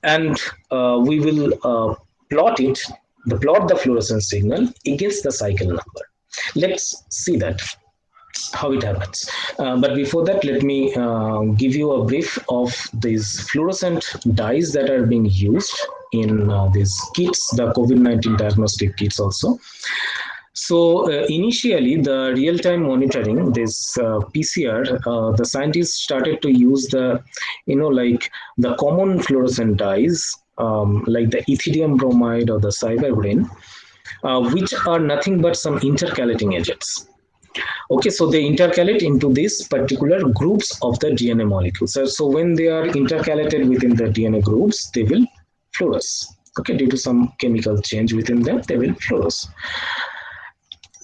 And we will plot the fluorescent signal against the cycle number. Let's see that how it happens. But before that, let me give you a brief of these fluorescent dyes that are being used in these kits, the COVID-19 diagnostic kits also. So initially, the real-time monitoring, this PCR, the scientists started to use the, like the common fluorescent dyes, like the ethidium bromide or the cybergreen, which are nothing but some intercalating agents. Okay, so they intercalate into these particular groups of the DNA molecules. So when they are intercalated within the DNA groups, they will fluoresce. Okay, due to some chemical change within them, they will fluoresce.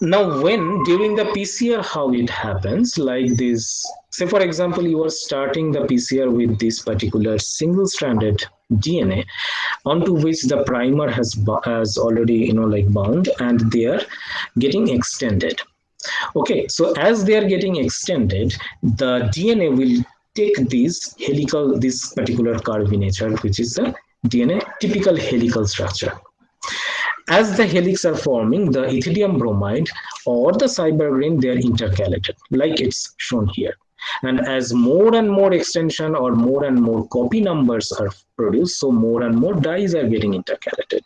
Now, when during the PCR, how it happens, like this, say for example, you are starting the PCR with this particular single-stranded DNA, onto which the primer has already, bound, and they are getting extended. Okay, so as they are getting extended, the DNA will take this particular curvature, which is the DNA typical helical structure. As the helix are forming, the ethidium bromide or the cybergreen, they are intercalated, like it's shown here. And as more and more extension or more and more copy numbers are produced, so more and more dyes are getting intercalated.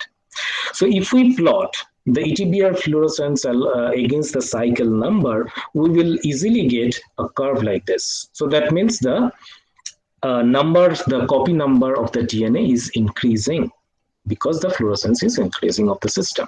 So if we plot the ETBR fluorescence against the cycle number, we will easily get a curve like this. So that means the the copy number of the DNA is increasing because the fluorescence is increasing of the system.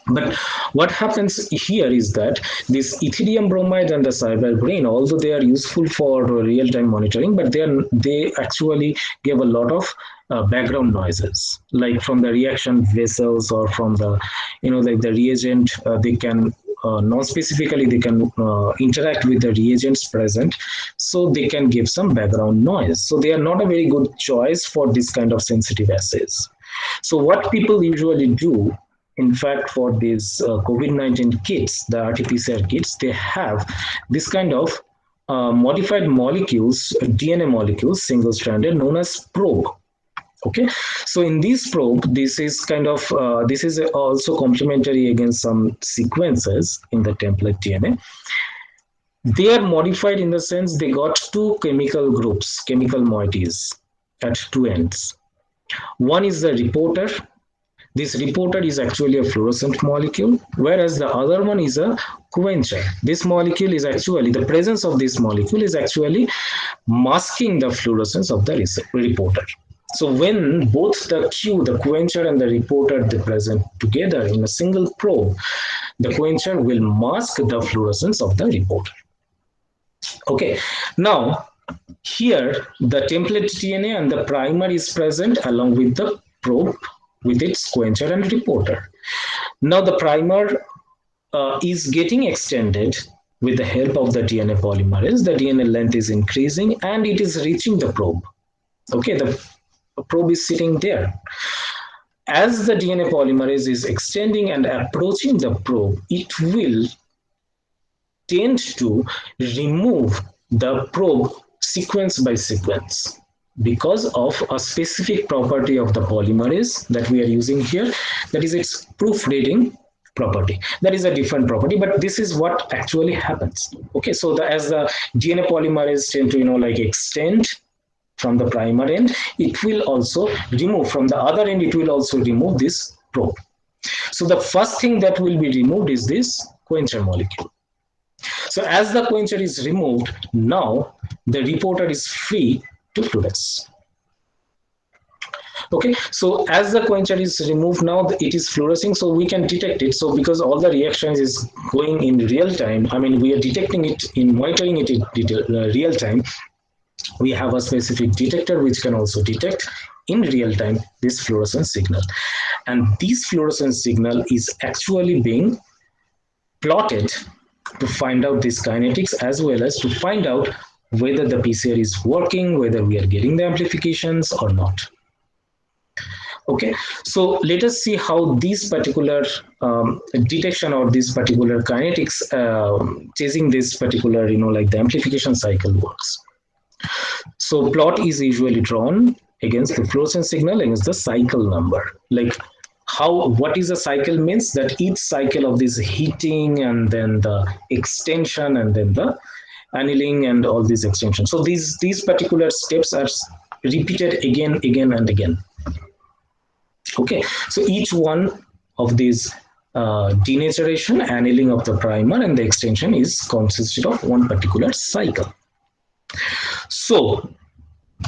But what happens here is that this ethidium bromide and the cybergreen, although they are useful for real-time monitoring, but they actually give a lot of background noises, like from the reaction vessels or from the, like the reagent, they can non-specifically, they can interact with the reagents present, so they can give some background noise. So they are not a very good choice for this kind of sensitive assays. So what people usually do, in fact, for these COVID-19 kits, the RT-PCR kits, they have this kind of modified molecules, DNA molecules, single-stranded, known as probe. Okay, so in this probe, this is this is also complementary against some sequences in the template DNA. They are modified in the sense they got two chemical groups, chemical moieties at two ends. One is the reporter. This reporter is actually a fluorescent molecule, whereas the other one is a quencher. This molecule is actually, the presence of this molecule is actually masking the fluorescence of the reporter. So when both the Q, the quencher, and the reporter they present together in a single probe, the quencher will mask the fluorescence of the reporter. Okay, now here the template DNA and the primer is present along with the probe with its quencher and reporter. Now the primer is getting extended with the help of the DNA polymerase. The DNA length is increasing and it is reaching the probe. Okay, the probe is sitting there. As the DNA polymerase is extending and approaching the probe, it will tend to remove the probe sequence by sequence because of a specific property of the polymerase that we are using here, that is its proofreading property. That is a different property, but this is what actually happens. Okay, so as the DNA polymerase tend to extend from the primer end, it will also remove from the other end, it will also remove this probe. So the first thing that will be removed is this quencher molecule. So as the quencher is removed, now the reporter is free to fluoresce. Okay, so as the quencher is removed, now it is fluorescing, so we can detect it. So because all the reactions is going in real time, I mean, we are detecting it in monitoring it in real time. We have a specific detector which can also detect in real time this fluorescence signal. And this fluorescence signal is actually being plotted to find out these kinetics as well as to find out whether the PCR is working, whether we are getting the amplifications or not. Okay, so let us see how this particular detection or this particular kinetics chasing this particular, the amplification cycle works. So plot is usually drawn against the fluorescence signal against the cycle number. Like what is a cycle means that each cycle of this heating and then the extension and then the annealing and all these extensions. So these particular steps are repeated again and again. Okay, so each one of these denaturation, annealing of the primer and the extension is consisted of one particular cycle. So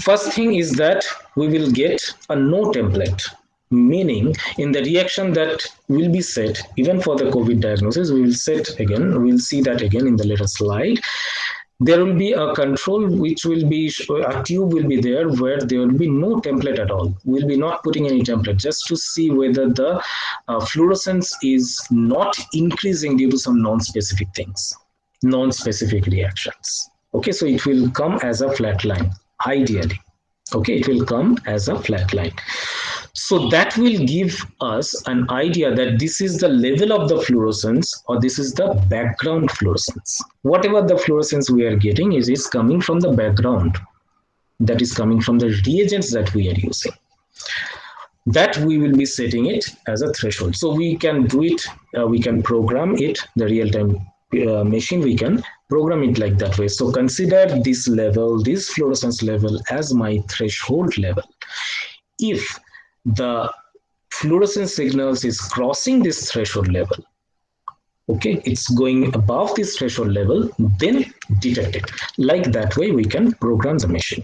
first thing is that we will get a no template, meaning in the reaction that will be set, even for the COVID diagnosis, we will set again, we'll see that again in the later slide. There will be a control which will be, a tube will be there where there will be no template at all. We'll be not putting any template just to see whether the fluorescence is not increasing due to some non-specific things, non-specific reactions. Okay, so it will come as a flat line, ideally. Okay, it will come as a flat line. So that will give us an idea that this is the level of the fluorescence or this is the background fluorescence. Whatever the fluorescence we are getting is coming from the background, that is coming from the reagents that we are using. That we will be setting it as a threshold. So we can do it, we can program it, the real-time machine, we can program it like that way. So consider this level, this fluorescence level as my threshold level. If the fluorescence signals is crossing this threshold level, okay, it's going above this threshold level, then detect it. Like that way we can program the machine.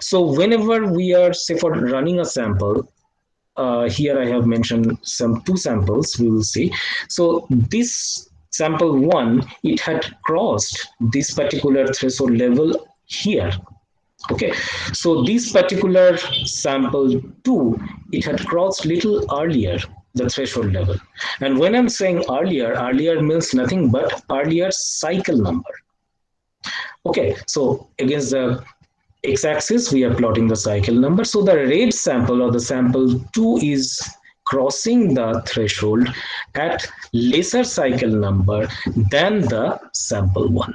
So whenever we are, say, for running a sample, here I have mentioned two samples we will see. So this sample 1, it had crossed this particular threshold level here. Okay, so this particular sample 2, it had crossed little earlier the threshold level. And when I'm saying earlier means nothing but earlier cycle number. Okay, so against the x-axis, we are plotting the cycle number. So the red sample or the sample 2 is crossing the threshold at lesser cycle number than the sample 1.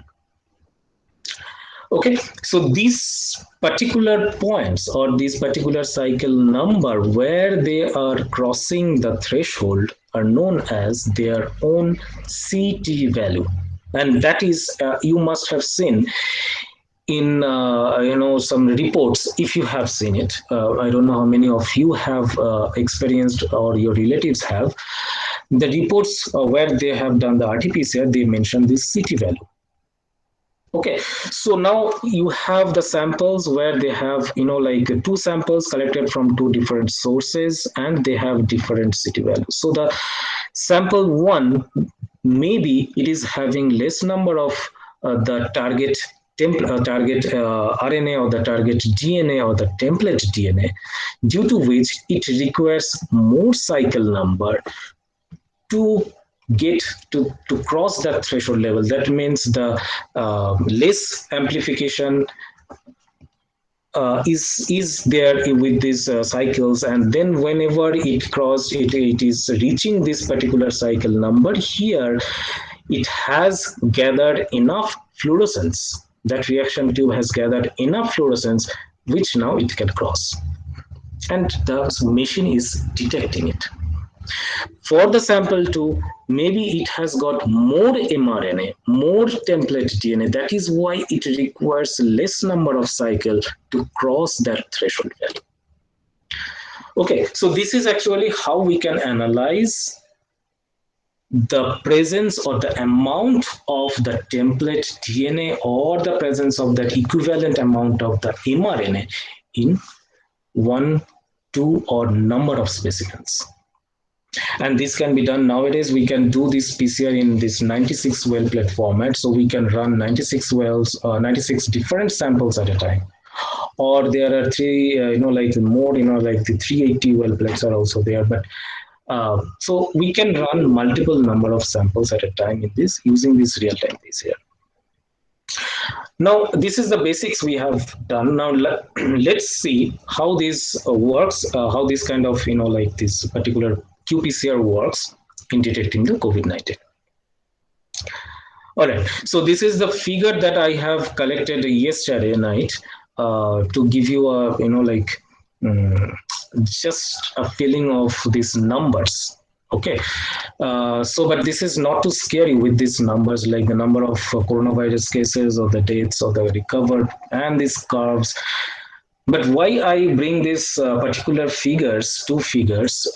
Okay, so these particular points or this particular cycle number where they are crossing the threshold are known as their own CT value. And that is, you must have seen in some reports, if you have seen it. I don't know how many of you have experienced or your relatives have. The reports where they have done the RT-PCR, they mention this CT value. Okay, so now you have the samples where they have, like two samples collected from two different sources and they have different CT values. So the sample one, maybe it is having less number of the target RNA or the target DNA or the template DNA, due to which it requires more cycle number to get to cross that threshold level. That means the less amplification is there with these cycles, and then whenever it is reaching this particular cycle number here, it has gathered enough fluorescence. That reaction tube has gathered enough fluorescence, which now it can cross, and the machine is detecting it. For the sample 2, maybe it has got more mRNA, more template DNA. That is why it requires less number of cycle to cross that threshold value. Okay, so this is actually how we can analyze the presence or the amount of the template DNA or the presence of that equivalent amount of the mRNA in one, two, or number of specimens. And this can be done nowadays. We can do this PCR in this 96 well plate format. So we can run 96 wells, 96 different samples at a time. Or there are three, like more, like the 380 well plates are also there. But so we can run multiple number of samples at a time in this using this real-time PCR. Now, this is the basics we have done. Now, let's see how this works, how this kind of, like this particular qPCR works in detecting the COVID-19. All right, so this is the figure that I have collected yesterday night to give you a, just a feeling of these numbers. Okay, but this is not to scare you with these numbers, like the number of coronavirus cases or the deaths or the recovered and these curves. But why I bring this particular figures, two figures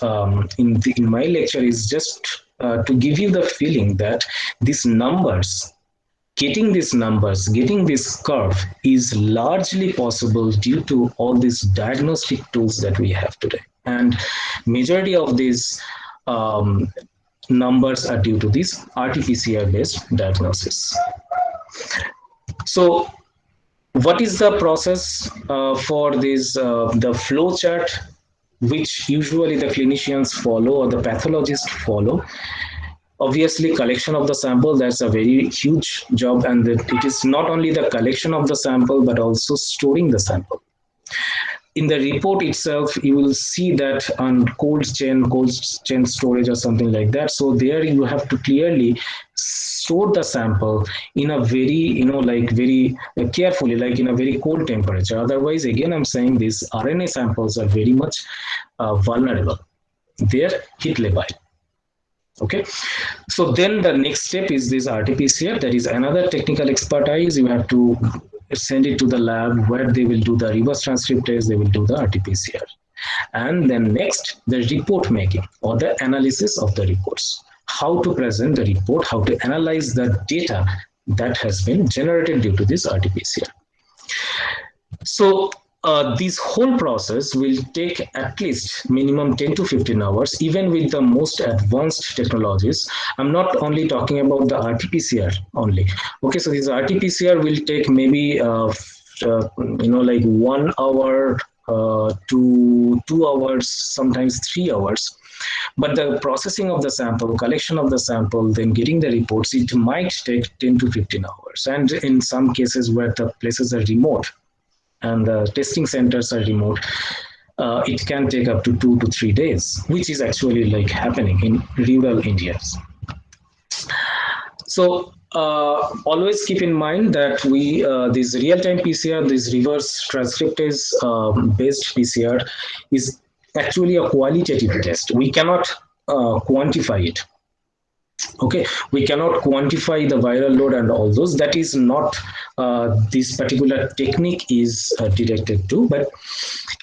in my lecture is just to give you the feeling that these numbers, getting this curve is largely possible due to all these diagnostic tools that we have today. And majority of these numbers are due to this RT-PCR based diagnosis. So what is the process for this, the flow chart, which usually the clinicians follow or the pathologists follow? Obviously, collection of the sample, that's a very huge job, and it is not only the collection of the sample, but also storing the sample. In the report itself, you will see that on cold chain storage or something like that. So there you have to clearly store the sample in a very, very carefully, like in a very cold temperature. Otherwise, again, I'm saying these RNA samples are very much vulnerable. They're heat labile. Okay, so then the next step is this RT-PCR. That is another technical expertise. You have to send it to the lab where they will do the reverse transcriptase, they will do the RT-PCR. And then next, the report making or the analysis of the reports. How to present the report, how to analyze the data that has been generated due to this RT-PCR. So this whole process will take at least minimum 10 to 15 hours, even with the most advanced technologies. I'm not only talking about the RT-PCR only. Okay, so this RT-PCR will take maybe, like 1 hour to 2 hours, sometimes 3 hours. But the processing of the sample, collection of the sample, then getting the reports, it might take 10 to 15 hours. And in some cases where the places are remote, and the testing centers are remote, it can take up to 2 to 3 days, which is actually like happening in rural India. So always keep in mind that we this real-time PCR, this reverse transcriptase based PCR, is actually a qualitative test. We cannot quantify it. Okay, we cannot quantify the viral load and all those. That is not this particular technique is directed to, but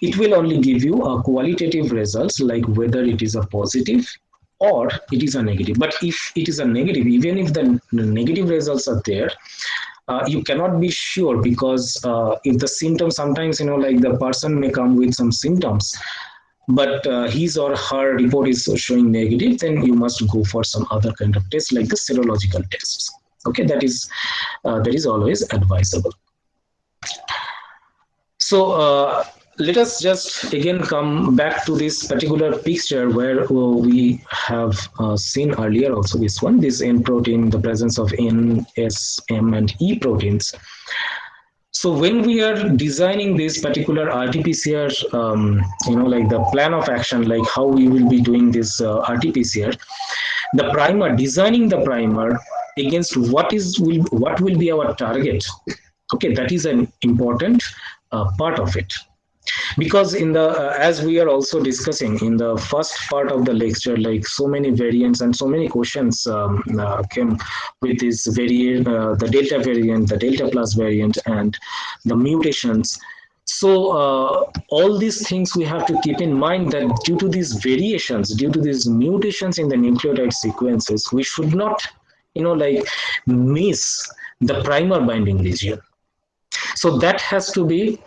it will only give you a qualitative results, like whether it is a positive or it is a negative. But if it is a negative, even if the negative results are there, you cannot be sure, because if the symptoms, sometimes like the person may come with some symptoms, but his or her report is showing negative, then you must go for some other kind of test, like the serological tests. Okay, that is always advisable. So let us just again come back to this particular picture where we have seen earlier also this one, this N protein, the presence of N, S, M, and E proteins. So when we are designing this particular RT-PCR, like the plan of action, like how we will be doing this RT-PCR, the primer, designing the primer against what will be our target. Okay, that is an important part of it. Because in the as we are also discussing in the first part of the lecture, like so many variants and so many questions came with this variant, the delta variant, the delta plus variant, and the mutations. So all these things we have to keep in mind, that due to these variations, due to these mutations in the nucleotide sequences, we should not miss the primer binding region. So that has to be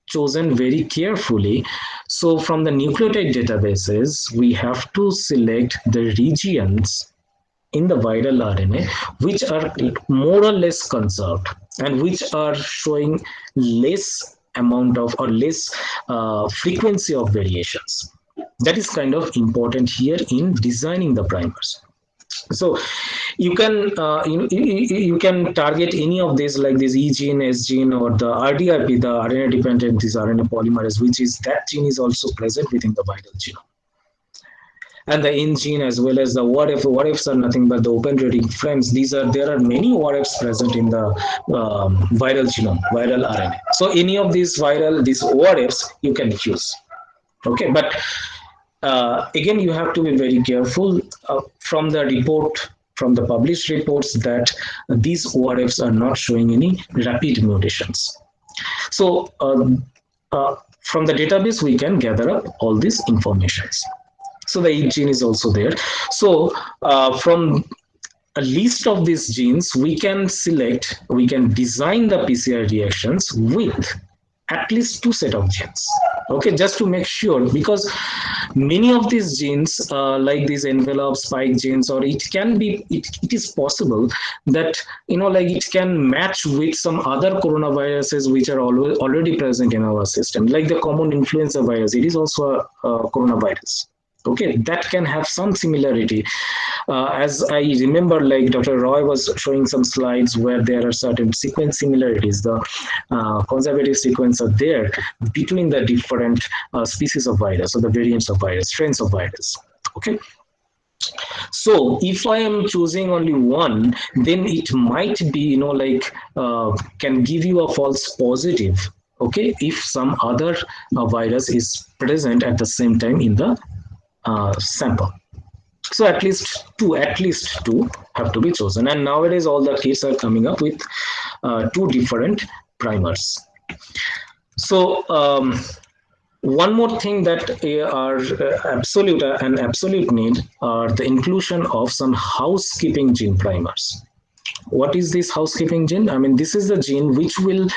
chosen very carefully. So from the nucleotide databases, we have to select the regions in the viral RNA which are more or less conserved and which are showing less amount of or less frequency of variations. That is kind of important here in designing the primers. So you can you can target any of these, like this E gene, S gene, or the RDRP, the RNA dependent this RNA polymerase, which is that gene is also present within the viral genome. And the N gene, as well as the what ifs are nothing but the open reading frames. There are many what ifs present in the viral genome, viral RNA. So any of these what ifs you can use. Okay, but again, you have to be very careful from the published reports, that these ORFs are not showing any rapid mutations. So from the database, we can gather up all these informations. So the E gene is also there. So from a list of these genes, we can design the PCR reactions with at least 2 set of genes. Okay, just to make sure, because many of these genes, like these envelope spike genes, or it is possible that it can match with some other coronaviruses which are already present in our system, like the common influenza virus. It is also a coronavirus. Okay, that can have some similarity. As I remember, like Dr. Roy was showing some slides where there are certain sequence similarities. The conservative sequence are there between the different species of virus, or the variants of virus, strains of virus. Okay. So if I am choosing only one, then it might be, can give you a false positive. Okay, if some other virus is present at the same time in the sample. So at least two have to be chosen. And nowadays all the kits are coming up with 2 different primers. So one more thing that are an absolute need are the inclusion of some housekeeping gene primers. What is this housekeeping gene? I mean, this is the gene which will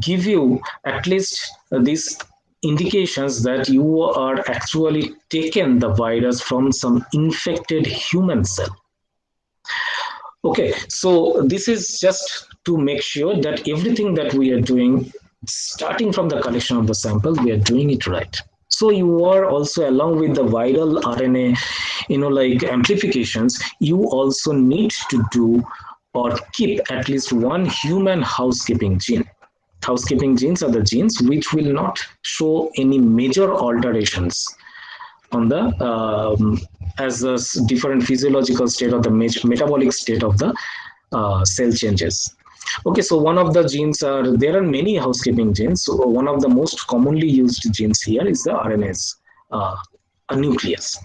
give you at least these indications that you are actually taken the virus from some infected human cell. Okay, so this is just to make sure that everything that we are doing, starting from the collection of the sample, we are doing it right. So you are also, along with the viral RNA, amplifications, you also need to do or keep at least one human housekeeping gene. Housekeeping genes are the genes which will not show any major alterations on the as the different physiological state or the metabolic state of the cell changes. Okay, so one of the genes there are many housekeeping genes. So one of the most commonly used genes here is the RNase, a nucleus.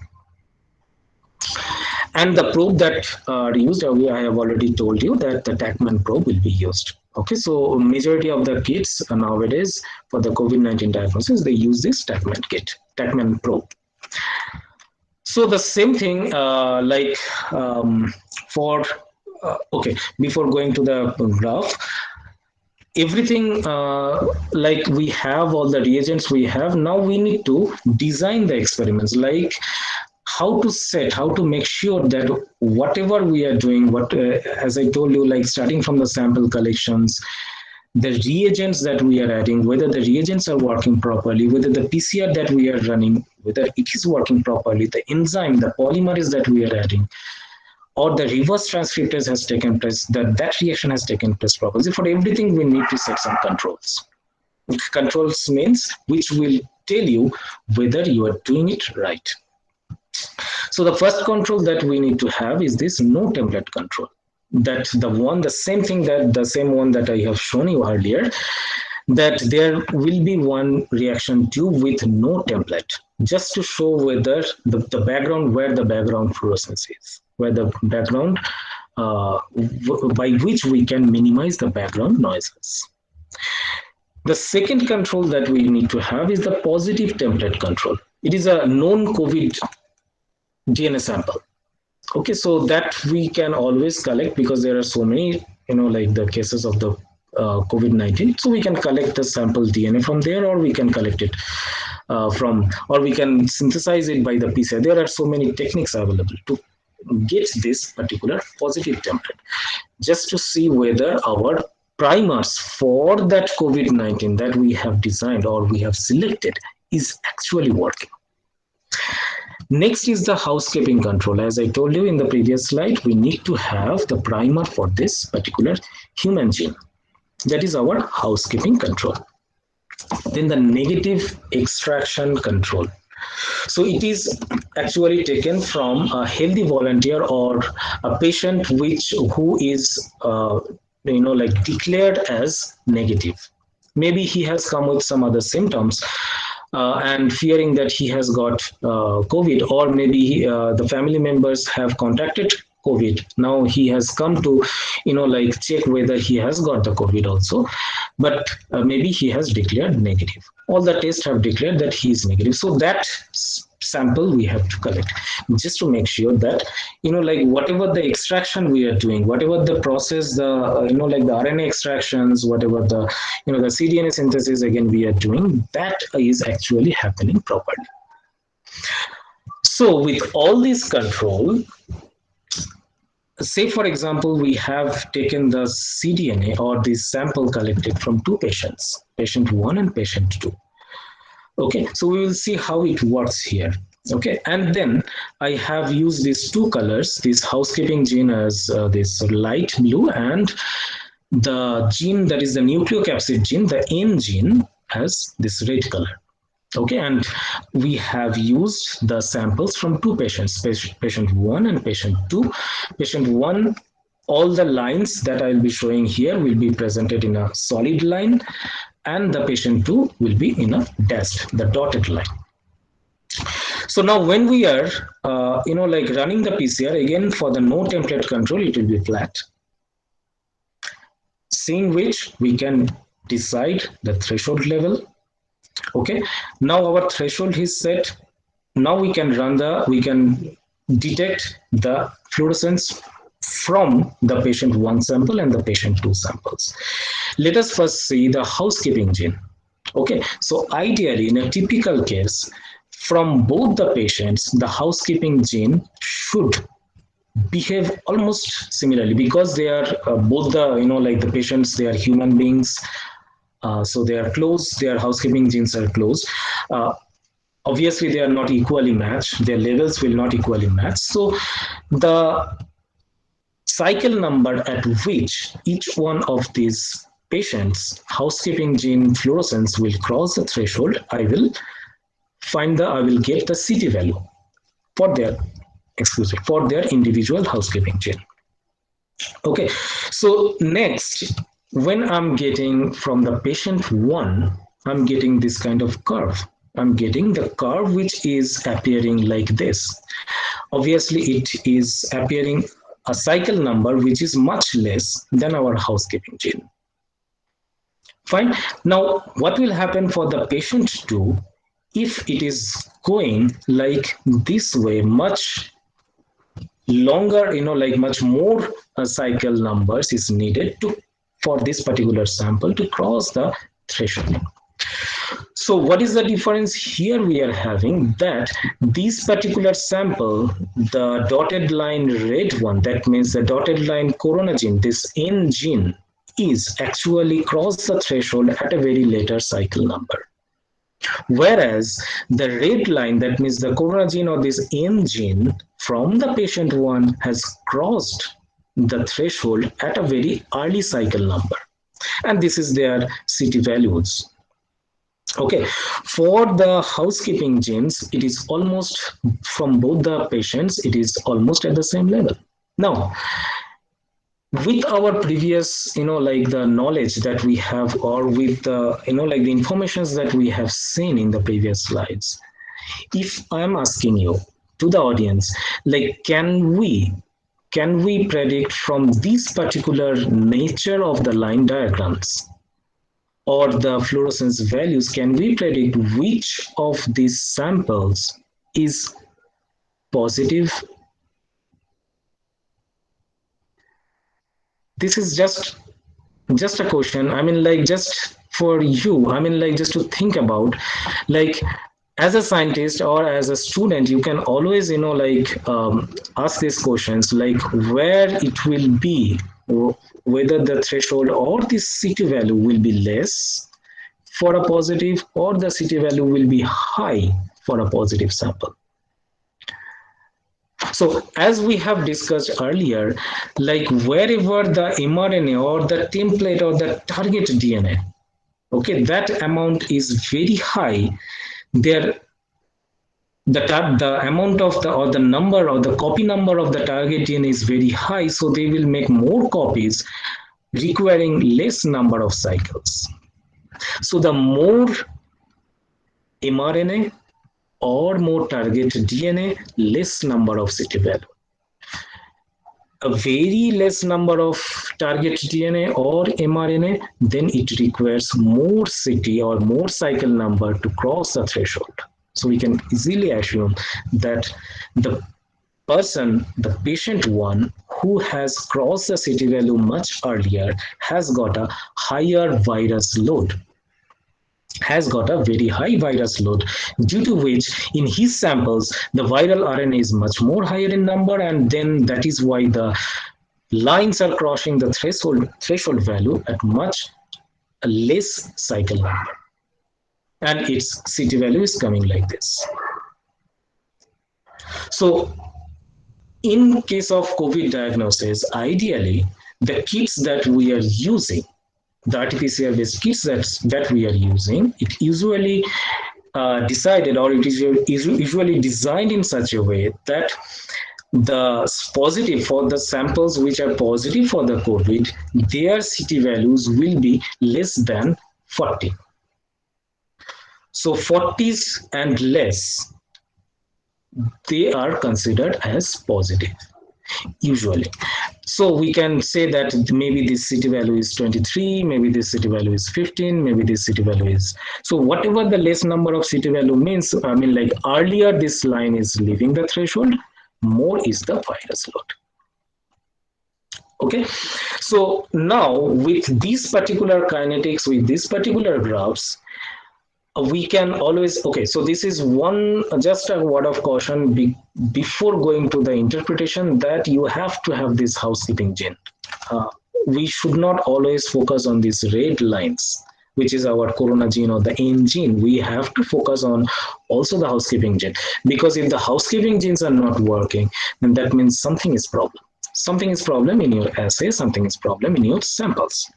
And the probe that are used, I have already told you that the Tachman probe will be used. Okay, so majority of the kits nowadays for the COVID-19 diagnosis, they use this Tachman kit, Tachman probe. So the same thing, for okay, before going to the graph, everything like we have all the reagents we have, now we need to design the experiments, like how to set, how to make sure that whatever we are doing, what as I told you, like starting from the sample collections, the reagents that we are adding, whether the reagents are working properly, whether the PCR that we are running, whether it is working properly, the enzyme, the polymerase that we are adding, or the reverse transcriptase has taken place, that reaction has taken place properly. For everything, we need to set some controls. Controls means which will tell you whether you are doing it right. So the first control that we need to have is this no template control. That the same thing, that the same one that I have shown you earlier, that there will be one reaction tube with no template, just to show whether the background, where the background fluorescence is, where the background by which we can minimize the background noises. The second control that we need to have is the positive template control. It is a known COVID DNA sample. Okay, so that we can always collect, because there are so many, like the cases of the COVID-19. So we can collect the sample DNA from there, or we can collect it or we can synthesize it by the PCR. There are so many techniques available to get this particular positive template, just to see whether our primers for that COVID-19 that we have designed or we have selected is actually working. Next is the housekeeping control. As I told you in the previous slide, we need to have the primer for this particular human gene. That is our housekeeping control. Then the negative extraction control. So it is actually taken from a healthy volunteer or a patient who is like declared as negative. Maybe he has come with some other symptoms and fearing that he has got COVID, or maybe the family members have contacted COVID. Now he has come to, like check whether he has got the COVID also, but maybe he has declared negative. All the tests have declared that he is negative. So that sample we have to collect, just to make sure that, like whatever the extraction we are doing, whatever the process, the, like the RNA extractions, whatever the, the cDNA synthesis again we are doing, that is actually happening properly. So with all this control, say for example, we have taken the cDNA or the sample collected from two patients, patient 1 and patient 2. Okay, so we will see how it works here. Okay, and then I have used these two colors, this housekeeping gene as this light blue, and the gene that is the nucleocapsid gene, the N gene, as this red color. Okay, and we have used the samples from two patients, patient 1 and patient 2. Patient 1, all the lines that I'll be showing here will be presented in a solid line, and the patient 2 will be in a dashed, the dotted line. So now when we are, like running the PCR, again for the no template control, it will be flat, seeing which we can decide the threshold level. Okay, now our threshold is set. Now we can detect the fluorescence from the patient 1 sample and the patient 2 samples. Let us first see the housekeeping gene. Okay, so ideally in a typical case, from both the patients, the housekeeping gene should behave almost similarly, because they are both the, like the patients, they are human beings. So they are close, their housekeeping genes are close. Obviously, they are not equally matched. Their levels will not equally match. So the cycle number at which each one of these patients' housekeeping gene fluorescence will cross the threshold, I will get the CT value for their individual housekeeping gene. Okay, so next, when I'm getting from the patient one, I'm getting this kind of curve. I'm getting the curve which is appearing like this. Obviously, it is appearing a cycle number which is much less than our housekeeping gene. Fine. Now, what will happen for the patient two if it is going like this way, much longer, like much more cycle numbers is needed to for this particular sample to cross the threshold. So what is the difference here? We are having that this particular sample, the dotted line red one, that means the dotted line corona gene, this N gene is actually cross the threshold at a very later cycle number. Whereas the red line, that means the corona gene or this N gene from the patient one has crossed the threshold at a very early cycle number. And this is their CT values. Okay, for the housekeeping genes, it is almost from both the patients, it is almost at the same level. Now, with our previous, like the knowledge that we have, or with the, like the informations that we have seen in the previous slides, if I am asking you to the audience, like, can we predict from this particular nature of the line diagrams or the fluorescence values, can we predict which of these samples is positive? This is just a question. I mean, like, just for you, I mean, like, just to think about, like, as a scientist or as a student, you can always, ask these questions, like, where it will be, whether the threshold or this CT value will be less for a positive, or the CT value will be high for a positive sample. So as we have discussed earlier, like wherever the mRNA or the template or the target DNA, okay, that amount is very high, there the amount of the, or the number, or the copy number of the target DNA is very high, so they will make more copies requiring less number of cycles. So the more mRNA or more target DNA, less number of CT value. A very less number of target DNA or mRNA, then it requires more CT or more cycle number to cross the threshold. So we can easily assume that the person, the patient one, who has crossed the CT value much earlier has got a higher virus load, has got a very high virus load, due to which in his samples the viral RNA is much more higher in number, and then that is why the lines are crossing the threshold value at much less cycle number, and its CT value is coming like this. So in case of COVID diagnosis, ideally the kits that we are using, the RT-PCR based kits that we are using, it usually decided, or it is usually designed in such a way that the positive, for the samples which are positive for the COVID, their CT values will be less than 40. So 40s and less, they are considered as positive usually. So we can say that maybe this CT value is 23, maybe this CT value is 15, maybe this CT value is, so whatever the less number of CT value means, I mean, like, earlier this line is leaving the threshold, more is the virus load. Okay, so now with these particular kinetics, with these particular graphs, we can always, okay, so this is one, just a word of caution before going to the interpretation, that you have to have this housekeeping gene. We should not always focus on these red lines, which is our corona gene or the N gene. We have to focus on also the housekeeping gene, because if the housekeeping genes are not working, then that means something is problem. Something is problem in your assay, something is problem in your samples.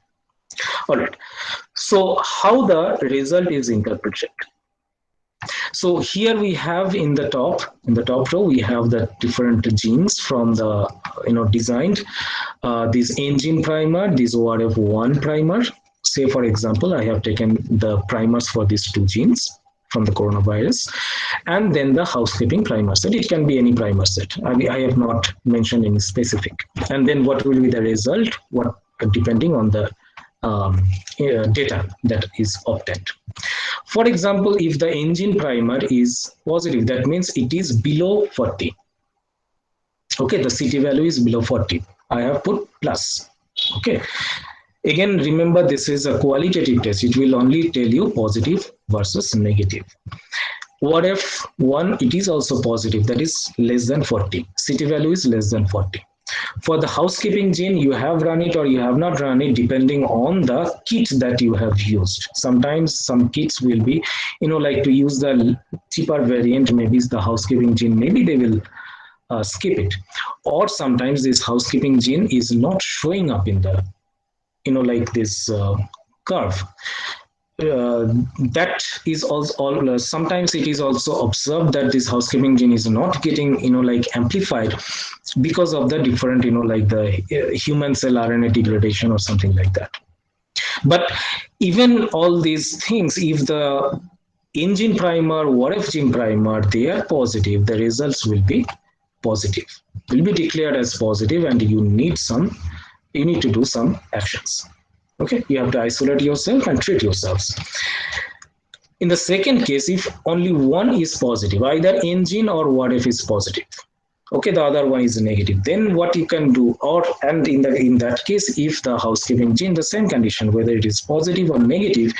All right. So how the result is interpreted? So here we have in the top row, we have the different genes from the, designed, this engine primer, this ORF1 primer. Say, for example, I have taken the primers for these two genes from the coronavirus, and then the housekeeping primer set. It can be any primer set. I have not mentioned any specific. And then what will be the result? What, depending on the data that is obtained. For example, if the engine primer is positive, that means it is below 40. Okay, the CT value is below 40. I have put plus. Okay. Again, remember, this is a qualitative test. It will only tell you positive versus negative. What if one, it is also positive, that is less than 40. CT value is less than 40. For the housekeeping gene, you have run it or you have not run it, depending on the kit that you have used. Sometimes some kits will be, like to use the cheaper variant, maybe it's the housekeeping gene, maybe they will skip it. Or sometimes this housekeeping gene is not showing up in the, like this curve. That is also sometimes it is also observed that this housekeeping gene is not getting like amplified because of the different like the human cell RNA degradation or something like that. But even all these things, if the engine primer, ORF gene primer, they are positive, the results will be positive, will be declared as positive, and you need to do some actions. Okay, you have to isolate yourself and treat yourselves. In the second case, if only one is positive, either engine or ORF is positive, okay, the other one is negative, then what you can do, and in that case, if the housekeeping gene, the same condition, whether it is positive or negative,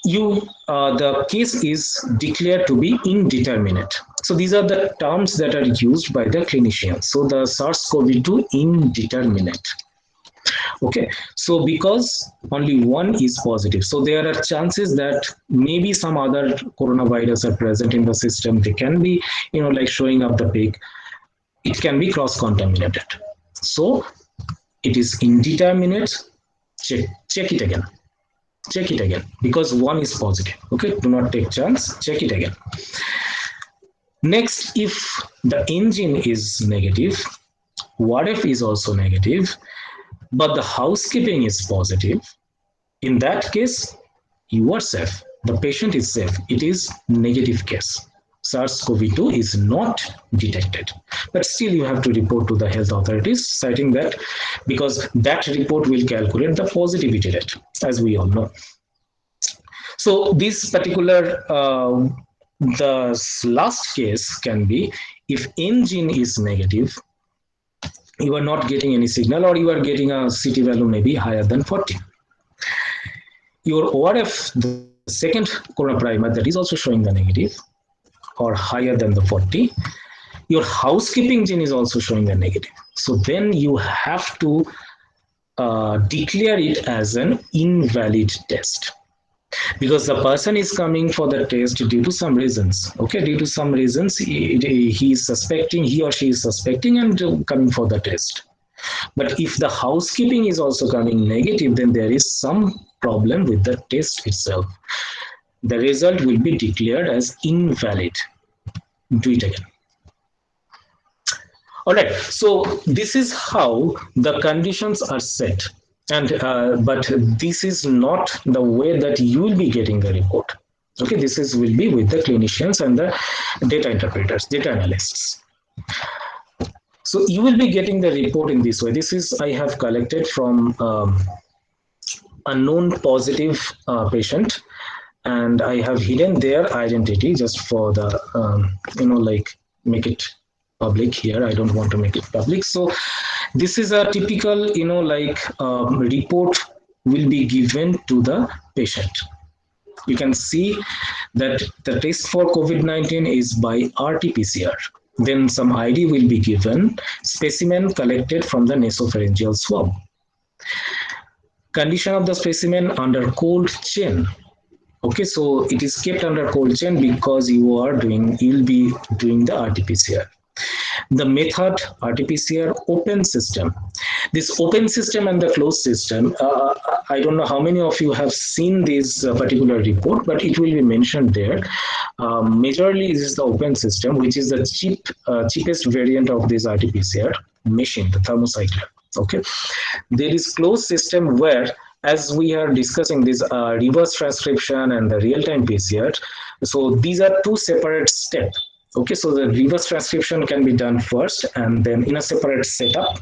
the case is declared to be indeterminate. So these are the terms that are used by the clinicians. So the SARS CoV-2 indeterminate. Okay, so because only one is positive, so there are chances that maybe some other coronavirus are present in the system. They can be, like showing up the peak. It can be cross-contaminated. So it is indeterminate. Check it again. Check it again, because one is positive. Okay, do not take chance. Check it again. Next, if the engine is negative, ORF is also negative, but the housekeeping is positive, in that case, you are safe. The patient is safe. It is negative case. SARS-CoV-2 is not detected. But still, you have to report to the health authorities, citing that, because that report will calculate the positivity rate, as we all know. So this particular, the last case can be if engine is negative, you are not getting any signal, or you are getting a CT value maybe higher than 40. Your ORF, the second corona primer, that is also showing the negative or higher than the 40. Your housekeeping gene is also showing the negative. So then you have to declare it as an invalid test, because the person is coming for the test due to some reasons. Okay, due to some reasons, he is suspecting, he or she is suspecting and coming for the test. But if the housekeeping is also coming negative, then there is some problem with the test itself. The result will be declared as invalid. Do it again. All right, so this is how the conditions are set. And but this is not the way that you will be getting the report. Okay, this will be with the clinicians and the data interpreters, data analysts. So you will be getting the report in this way. This is, I have collected from a known positive patient, and I have hidden their identity just for the, like make it public here. I don't want to make it public. So this is a typical, report will be given to the patient. You can see that the test for COVID-19 is by RT-PCR. Then some ID will be given, specimen collected from the nasopharyngeal swab. Condition of the specimen under cold chain. Okay, so it is kept under cold chain because you will be doing the RT-PCR. The method RT-PCR open system. This open system and the closed system, I don't know how many of you have seen this particular report, but it will be mentioned there. Majorly, this is the open system, which is the cheapest variant of this RT-PCR machine, the thermocycler. Okay, there is closed system where, as we are discussing this reverse transcription and the real-time PCR, so these are two separate steps. Okay, so the reverse transcription can be done first and then in a separate setup,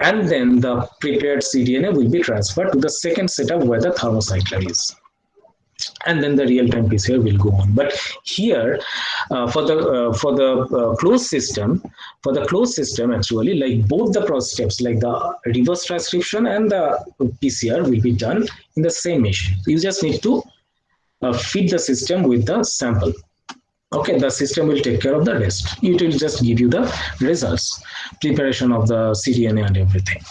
and then the prepared cDNA will be transferred to the second setup where the thermocycler is, and then the real-time PCR will go on. But here, for the closed system, actually, like both the process steps, like the reverse transcription and the PCR, will be done in the same machine. You just need to feed the system with the sample. Okay, the system will take care of the rest. It will just give you the results, preparation of the cDNA and everything.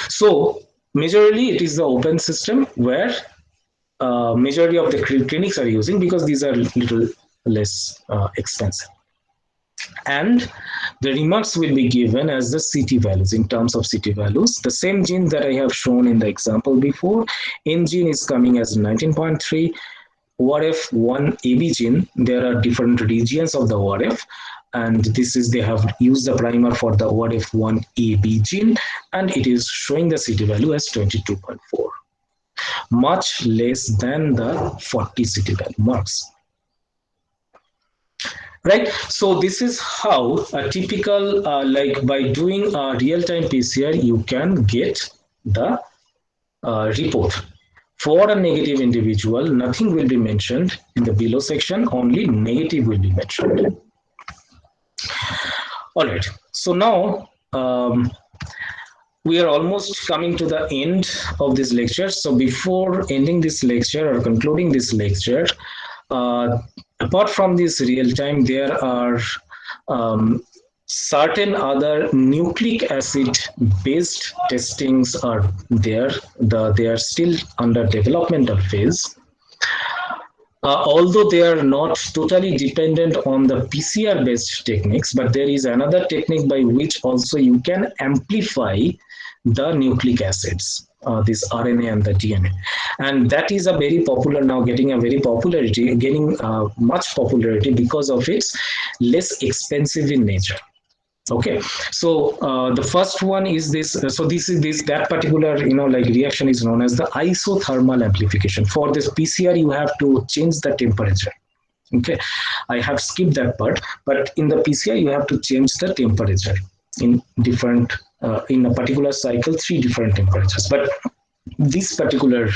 So majorly it is the open system where majority of the clinics are using, because these are little less expensive. And the remarks will be given as the CT values, in terms of CT values. The same gene that I have shown in the example before, N gene is coming as 19.3, ORF1 AB gene, there are different regions of the ORF, and this is, they have used the primer for the ORF1 AB gene, and it is showing the CT value as 22.4, much less than the 40 CT value marks. Right, so this is how a typical, like by doing a real-time PCR, you can get the report. For a negative individual, nothing will be mentioned in the below section, only negative will be mentioned. All right, so now we are almost coming to the end of this lecture. So before ending this lecture or concluding this lecture, apart from this real time, there are certain other nucleic acid based testings are there. They are still under developmental phase. Although they are not totally dependent on the PCR based techniques, but there is another technique by which also you can amplify the nucleic acids, this RNA and the DNA. And that is a very popular, now getting a very popularity, getting much popularity because of its less expensive in nature. Okay, so the first one is this. So that particular like reaction is known as the isothermal amplification. For this PCR, you have to change the temperature. Okay, I have skipped that part, but in the PCR, you have to change the temperature in different in a particular cycle, 3 different temperatures. But this particular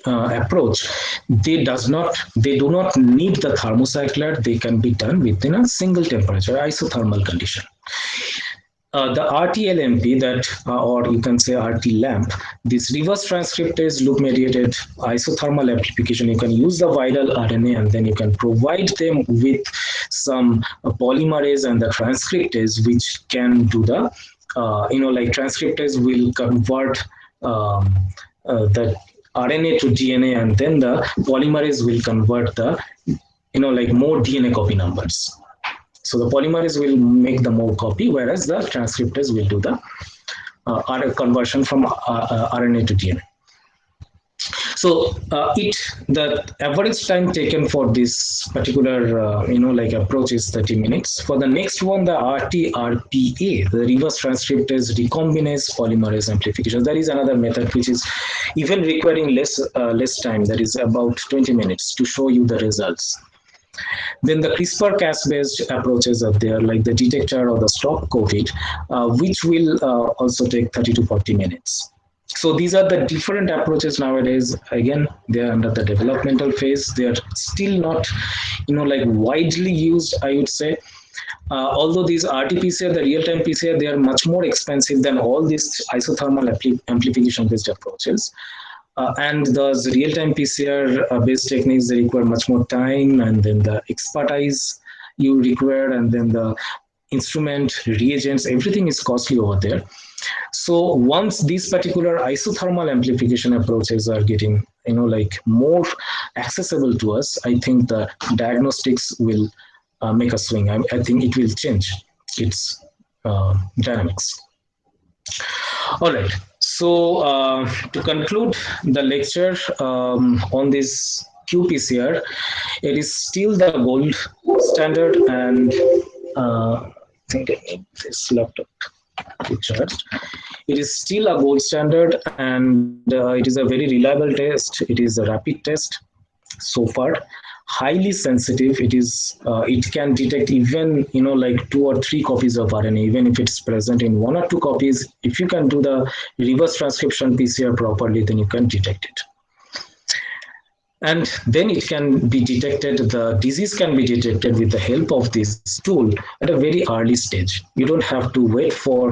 approach, they do not need the thermocycler. They can be done within a single temperature isothermal condition. The RT-LMP, that or you can say RT-LAMP, this reverse transcriptase loop mediated isothermal amplification, you can use the viral RNA and then you can provide them with some polymerase and the transcriptase, which can do the like transcriptase will convert the RNA to DNA, and then the polymerase will convert the like more DNA copy numbers. So the polymerase will make the more copy, whereas the transcriptase will do the conversion from RNA to DNA. So the average time taken for this particular like approach is 30 minutes. For the next one, the RT-RPA, the reverse transcriptase recombinase polymerase amplification, that is another method which is even requiring less time, that is about 20 minutes to show you the results. Then the CRISPR-Cas based approaches are there, like the detector or the stop COVID, which will also take 30 to 40 minutes. So these are the different approaches nowadays. Again, they are under the developmental phase. They are still not, like widely used, I would say. Although these RT-PCR, the real-time PCR, they are much more expensive than all these isothermal amplification-based approaches. And those real-time PCR-based techniques, they require much more time, and then the expertise you require, and then the instrument, reagents, everything is costly over there. So once these particular isothermal amplification approaches are getting, like more accessible to us, I think the diagnostics will make a swing. I think it will change its dynamics. All right. So to conclude the lecture on this qPCR, it is still the gold standard, and I think I need this laptop to charge. It is still a gold standard, and it is a very reliable test. It is a rapid test so far, highly sensitive. It can detect even like 2 or 3 copies of RNA, even if it's present in 1 or 2 copies. If you can do the reverse transcription PCR properly, then you can detect it, and then it can be detected. The disease can be detected with the help of this tool at a very early stage. You don't have to wait for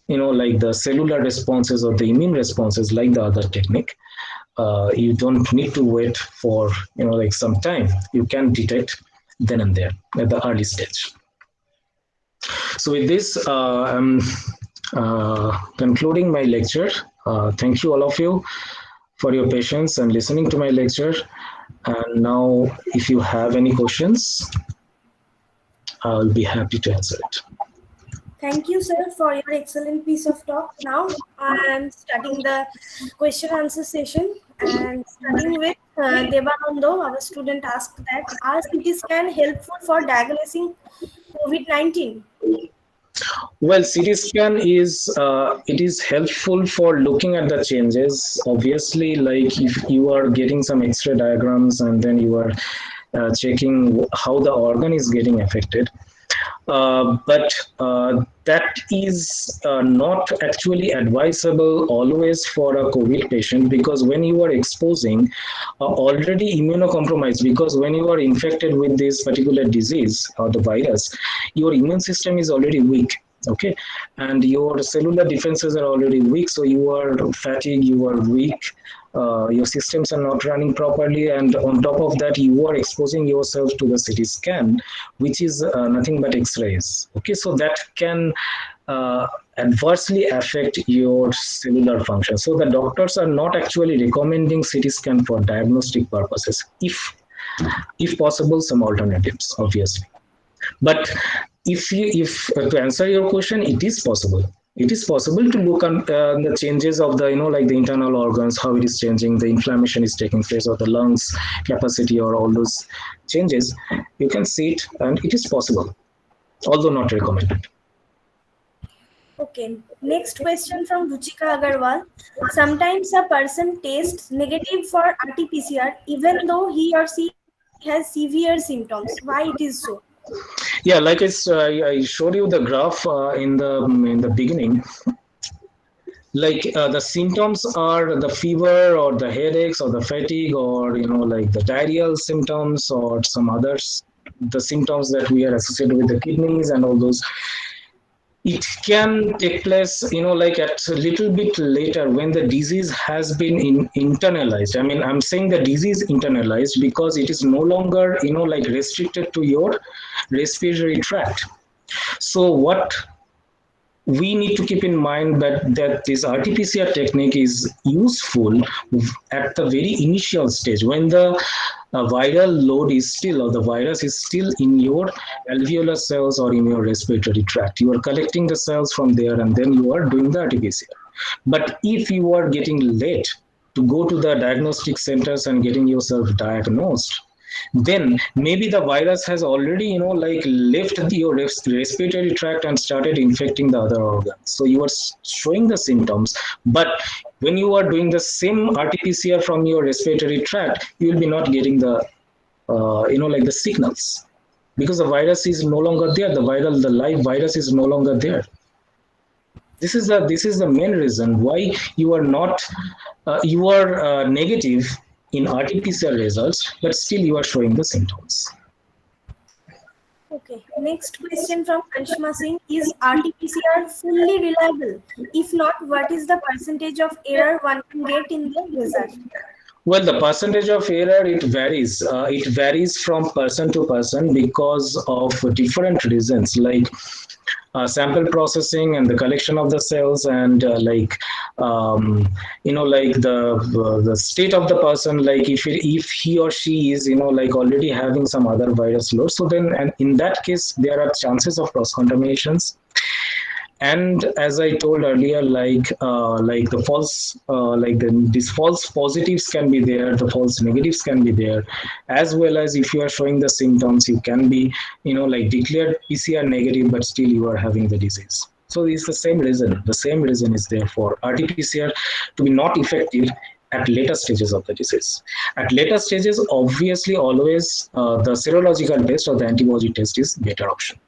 like the cellular responses or the immune responses like the other technique. You don't need to wait for like some time. You can detect then and there at the early stage. So with this, I'm concluding my lecture. Thank you all of you for your patience and listening to my lecture. And now, if you have any questions, I'll be happy to answer it. Thank you, sir, for your excellent piece of talk. Now I am starting the question answer session, and starting with Devanando, our student asked that, are CT scan helpful for diagnosing COVID-19? Well, CT scan is it is helpful for looking at the changes. Obviously, like if you are getting some X-ray diagrams and then you are checking how the organ is getting affected. But that is not actually advisable always for a COVID patient, because when you are exposing already immunocompromised, because when you are infected with this particular disease or the virus, your immune system is already weak. Okay, and your cellular defenses are already weak, so you are fatigued, you are weak, your systems are not running properly, and on top of that you are exposing yourself to the CT scan, which is nothing but X-rays. Okay, so that can adversely affect your cellular function. So the doctors are not actually recommending CT scan for diagnostic purposes. If possible, some alternatives, obviously. But if to answer your question, it is possible. It is possible to look at the changes of the like the internal organs, how it is changing, the inflammation is taking place, or the lungs capacity, or all those changes. You can see it, and it is possible, although not recommended. Okay, next question from Ruchika Agarwal. Sometimes a person tests negative for RT-PCR even though he or she has severe symptoms. Why it is so? Yeah, like I showed you the graph in the beginning. Like the symptoms are the fever or the headaches or the fatigue, or like the diarrheal symptoms or some others, the symptoms that we are associated with the kidneys and all those. It can take place like at a little bit later, when the disease has been internalized. I mean, I'm saying the disease internalized because it is no longer like restricted to your respiratory tract. So what we need to keep in mind that this RT-PCR technique is useful at the very initial stage, when the viral load is still, or the virus is still in your alveolar cells or in your respiratory tract. You are collecting the cells from there, and then you are doing the RT-PCR. But if you are getting late to go to the diagnostic centers and getting yourself diagnosed, then maybe the virus has already like left your respiratory tract and started infecting the other organs. So you are showing the symptoms, but when you are doing the same RT-PCR from your respiratory tract, you will be not getting the like the signals, because the virus is no longer there. The live virus is no longer there. This is the main reason why you are not you are negative in RT-PCR results, but still you are showing the symptoms. Okay, next question from Anshma Singh. Is RT-PCR fully reliable? If not, what is the percentage of error one can get in the result? Well, the percentage of error, it varies. It varies from person to person because of different reasons. Like sample processing and the collection of the cells, and like the state of the person, like if he or she is like already having some other virus load, so then, and in that case there are chances of cross contaminations. And as I told earlier, like the false these false positives can be there, the false negatives can be there, as well as if you are showing the symptoms, you can be like declared PCR negative, but still you are having the disease. So it's the same reason is there for RT-PCR to be not effective at later stages of the disease. At later stages, obviously, always the serological test or the antibody test is better option.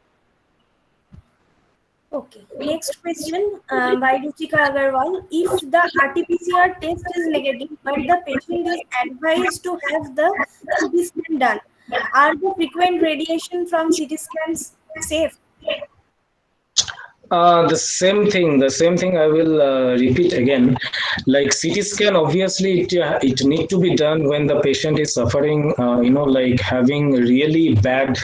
Okay. Next question by Ruchika Agarwal. If the RT-PCR test is negative, but the patient is advised to have the CT scan done, are the frequent radiation from CT scans safe? The same thing I will repeat again. Like CT scan, obviously it need to be done when the patient is suffering, like having really bad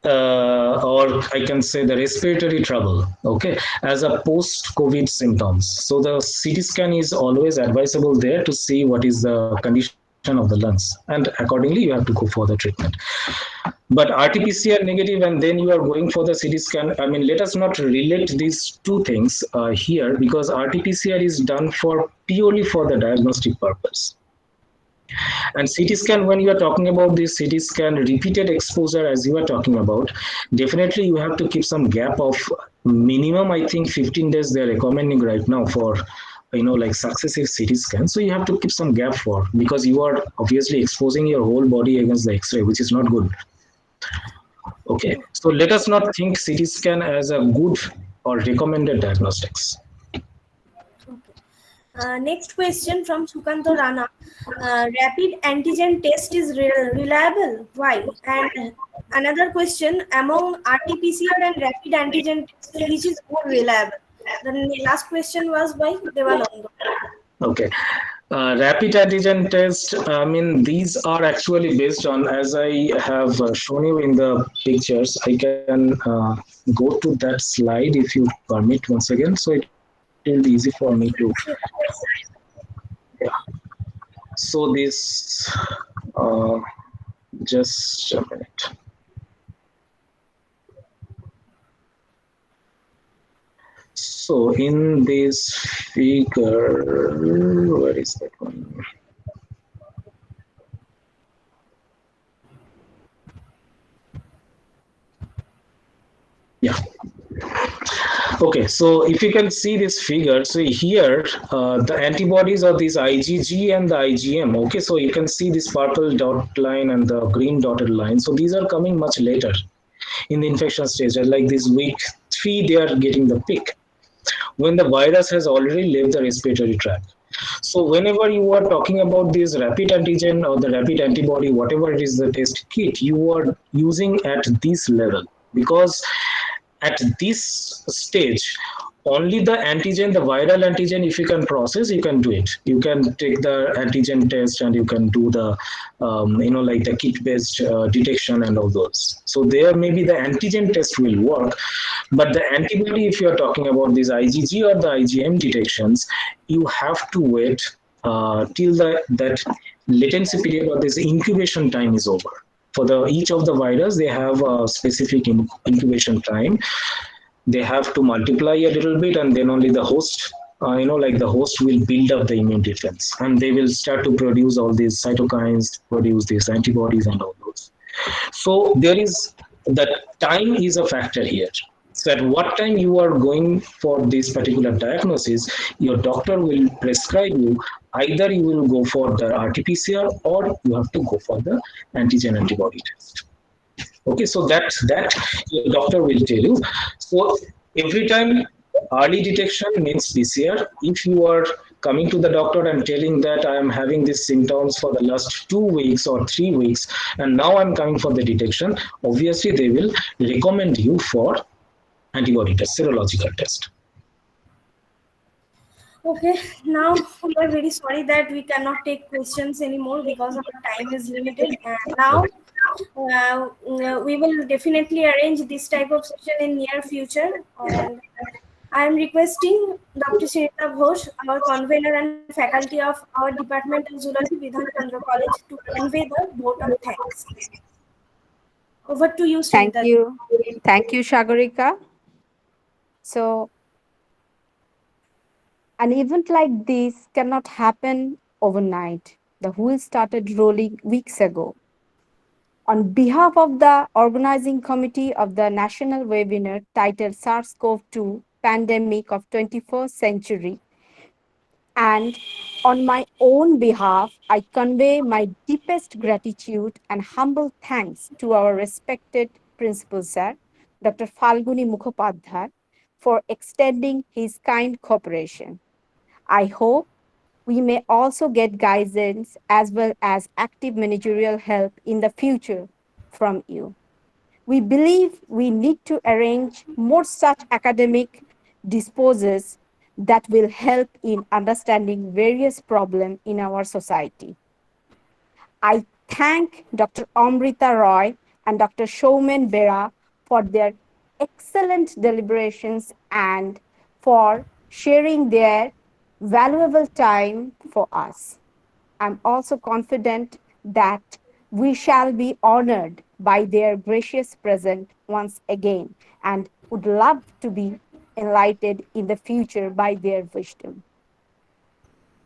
or I can say the respiratory trouble, okay, as a post-COVID symptoms. So the CT scan is always advisable there to see what is the condition of the lungs, and accordingly you have to go for the treatment. But RT-PCR negative, and then you are going for the CT scan. I mean, let us not relate these two things here, because RT-PCR is done for purely for the diagnostic purpose. And CT scan, when you are talking about this CT scan repeated exposure, as you are talking about, definitely you have to keep some gap of minimum, I think 15 days they're recommending right now for like successive CT scan. So you have to keep some gap for, because you are obviously exposing your whole body against the X-ray, which is not good. Okay, so let us not think CT scan as a good or recommended diagnostics. Next question from Sukanto Rana. Rapid antigen test is reliable. Why? And another question, among RT-PCR and rapid antigen test, which is more reliable? The last question was by Devananda. Okay. Rapid antigen test, I mean, these are actually based on, as I have shown you in the pictures. I can go to that slide if you permit once again. So it will be easy for me to, yeah. So this, just a minute. So in this figure, where is that one? Yeah. Okay, so if you can see this figure, so here the antibodies are these IgG and the IgM. Okay, so you can see this purple dot line and the green dotted line. So these are coming much later in the infection stage. Like this week 3, they are getting the peak when the virus has already left the respiratory tract. So whenever you are talking about this rapid antigen or the rapid antibody, whatever it is the test kit, you are using at this level, because at this stage only the antigen, the viral antigen, if you can process, you can do it. You can take the antigen test and you can do the like the kit based detection and all those. So there maybe the antigen test will work, but the antibody, if you are talking about these IgG or the IgM detections, you have to wait till that latency period or this incubation time is over. For each of the virus, they have a specific incubation time. They have to multiply a little bit, and then only the host, like the host will build up the immune defense, and they will start to produce all these cytokines, produce these antibodies and all those. So there is, that time is a factor here. So at what time you are going for this particular diagnosis, your doctor will prescribe you, either you will go for the RT-PCR or you have to go for the antigen antibody test. Okay, so that your doctor will tell you. So every time early detection means PCR. If you are coming to the doctor and telling that I am having these symptoms for the last 2 weeks or 3 weeks, and now I'm coming for the detection, obviously they will recommend you for antibody test, serological test. Okay, now we are very sorry that we cannot take questions anymore because our time is limited. And now we will definitely arrange this type of session in near future. And I am requesting Dr. Shrita Ghosh, our convener and faculty of our Department of Zoology, Bidhan Chandra College, to convey the vote of thanks. Over to you, Thank Shrita. you. Thank you, Shagarika. So, an event like this cannot happen overnight. The wheels started rolling weeks ago. On behalf of the organizing committee of the national webinar titled SARS CoV-2 Pandemic of 21st Century, and on my own behalf, I convey my deepest gratitude and humble thanks to our respected principal sir, Dr. Falguni Mukhopadhyay, for extending his kind cooperation. I hope we may also get guidance as well as active managerial help in the future from you. We believe we need to arrange more such academic disposes that will help in understanding various problems in our society. I thank Dr. Amrita Roy and Dr. Showman Bera for their excellent deliberations and for sharing their valuable time for us. I'm also confident that we shall be honored by their gracious presence once again and would love to be enlightened in the future by their wisdom.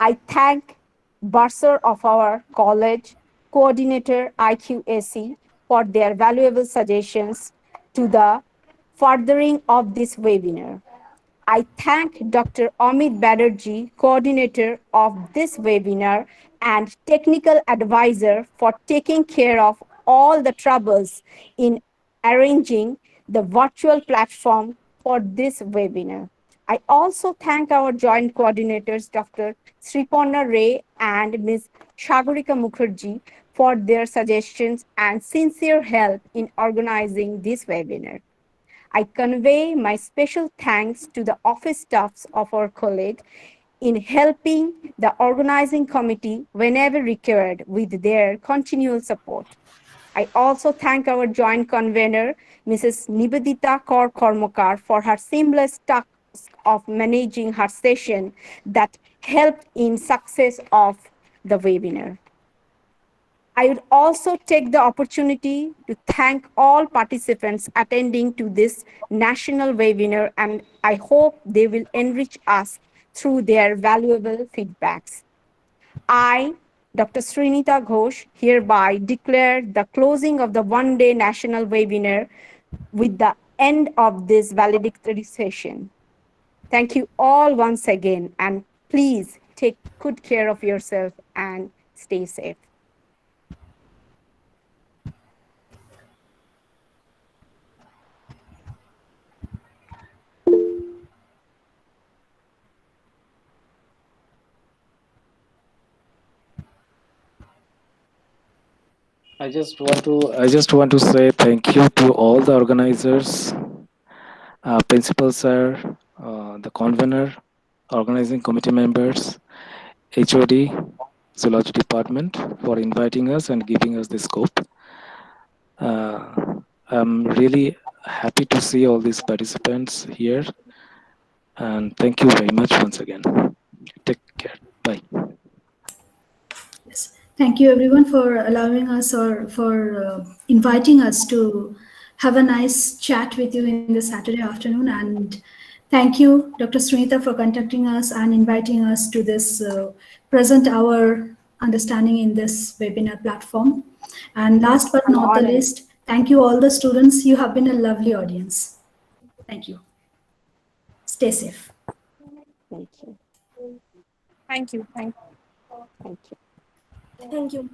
I thank Bursar of our college, coordinator IQAC, for their valuable suggestions to the furthering of this webinar. I thank Dr. Amit Banerjee, coordinator of this webinar and technical advisor for taking care of all the troubles in arranging the virtual platform for this webinar. I also thank our joint coordinators, Dr. Sriporna Ray and Ms. Shagarika Mukherjee, for their suggestions and sincere help in organizing this webinar. I convey my special thanks to the office staffs of our college in helping the organizing committee whenever required with their continual support. I also thank our joint convener, Mrs. Nivedita Kaur Kormokar, for her seamless task of managing her session that helped in success of the webinar. I would also take the opportunity to thank all participants attending to this national webinar, and I hope they will enrich us through their valuable feedbacks. I, Dr. Srinita Ghosh, hereby declare the closing of the one-day national webinar with the end of this valedictory session. Thank you all once again, and please take good care of yourself and stay safe. I just want to say thank you to all the organizers, principal sir, the convener, organizing committee members, HOD, Zoology Department for inviting us and giving us the scope. I'm really happy to see all these participants here, and thank you very much once again. Take care. Bye. Yes. Thank you, everyone, for allowing us or for inviting us to have a nice chat with you in the Saturday afternoon. And thank you, Dr. Srinita, for contacting us and inviting us to this present our understanding in this webinar platform. And last but I'm not the honored. least, thank you, all the students. You have been a lovely audience. Thank you. Stay safe. Thank you. Thank you. Thank you. Thank you. Thank you.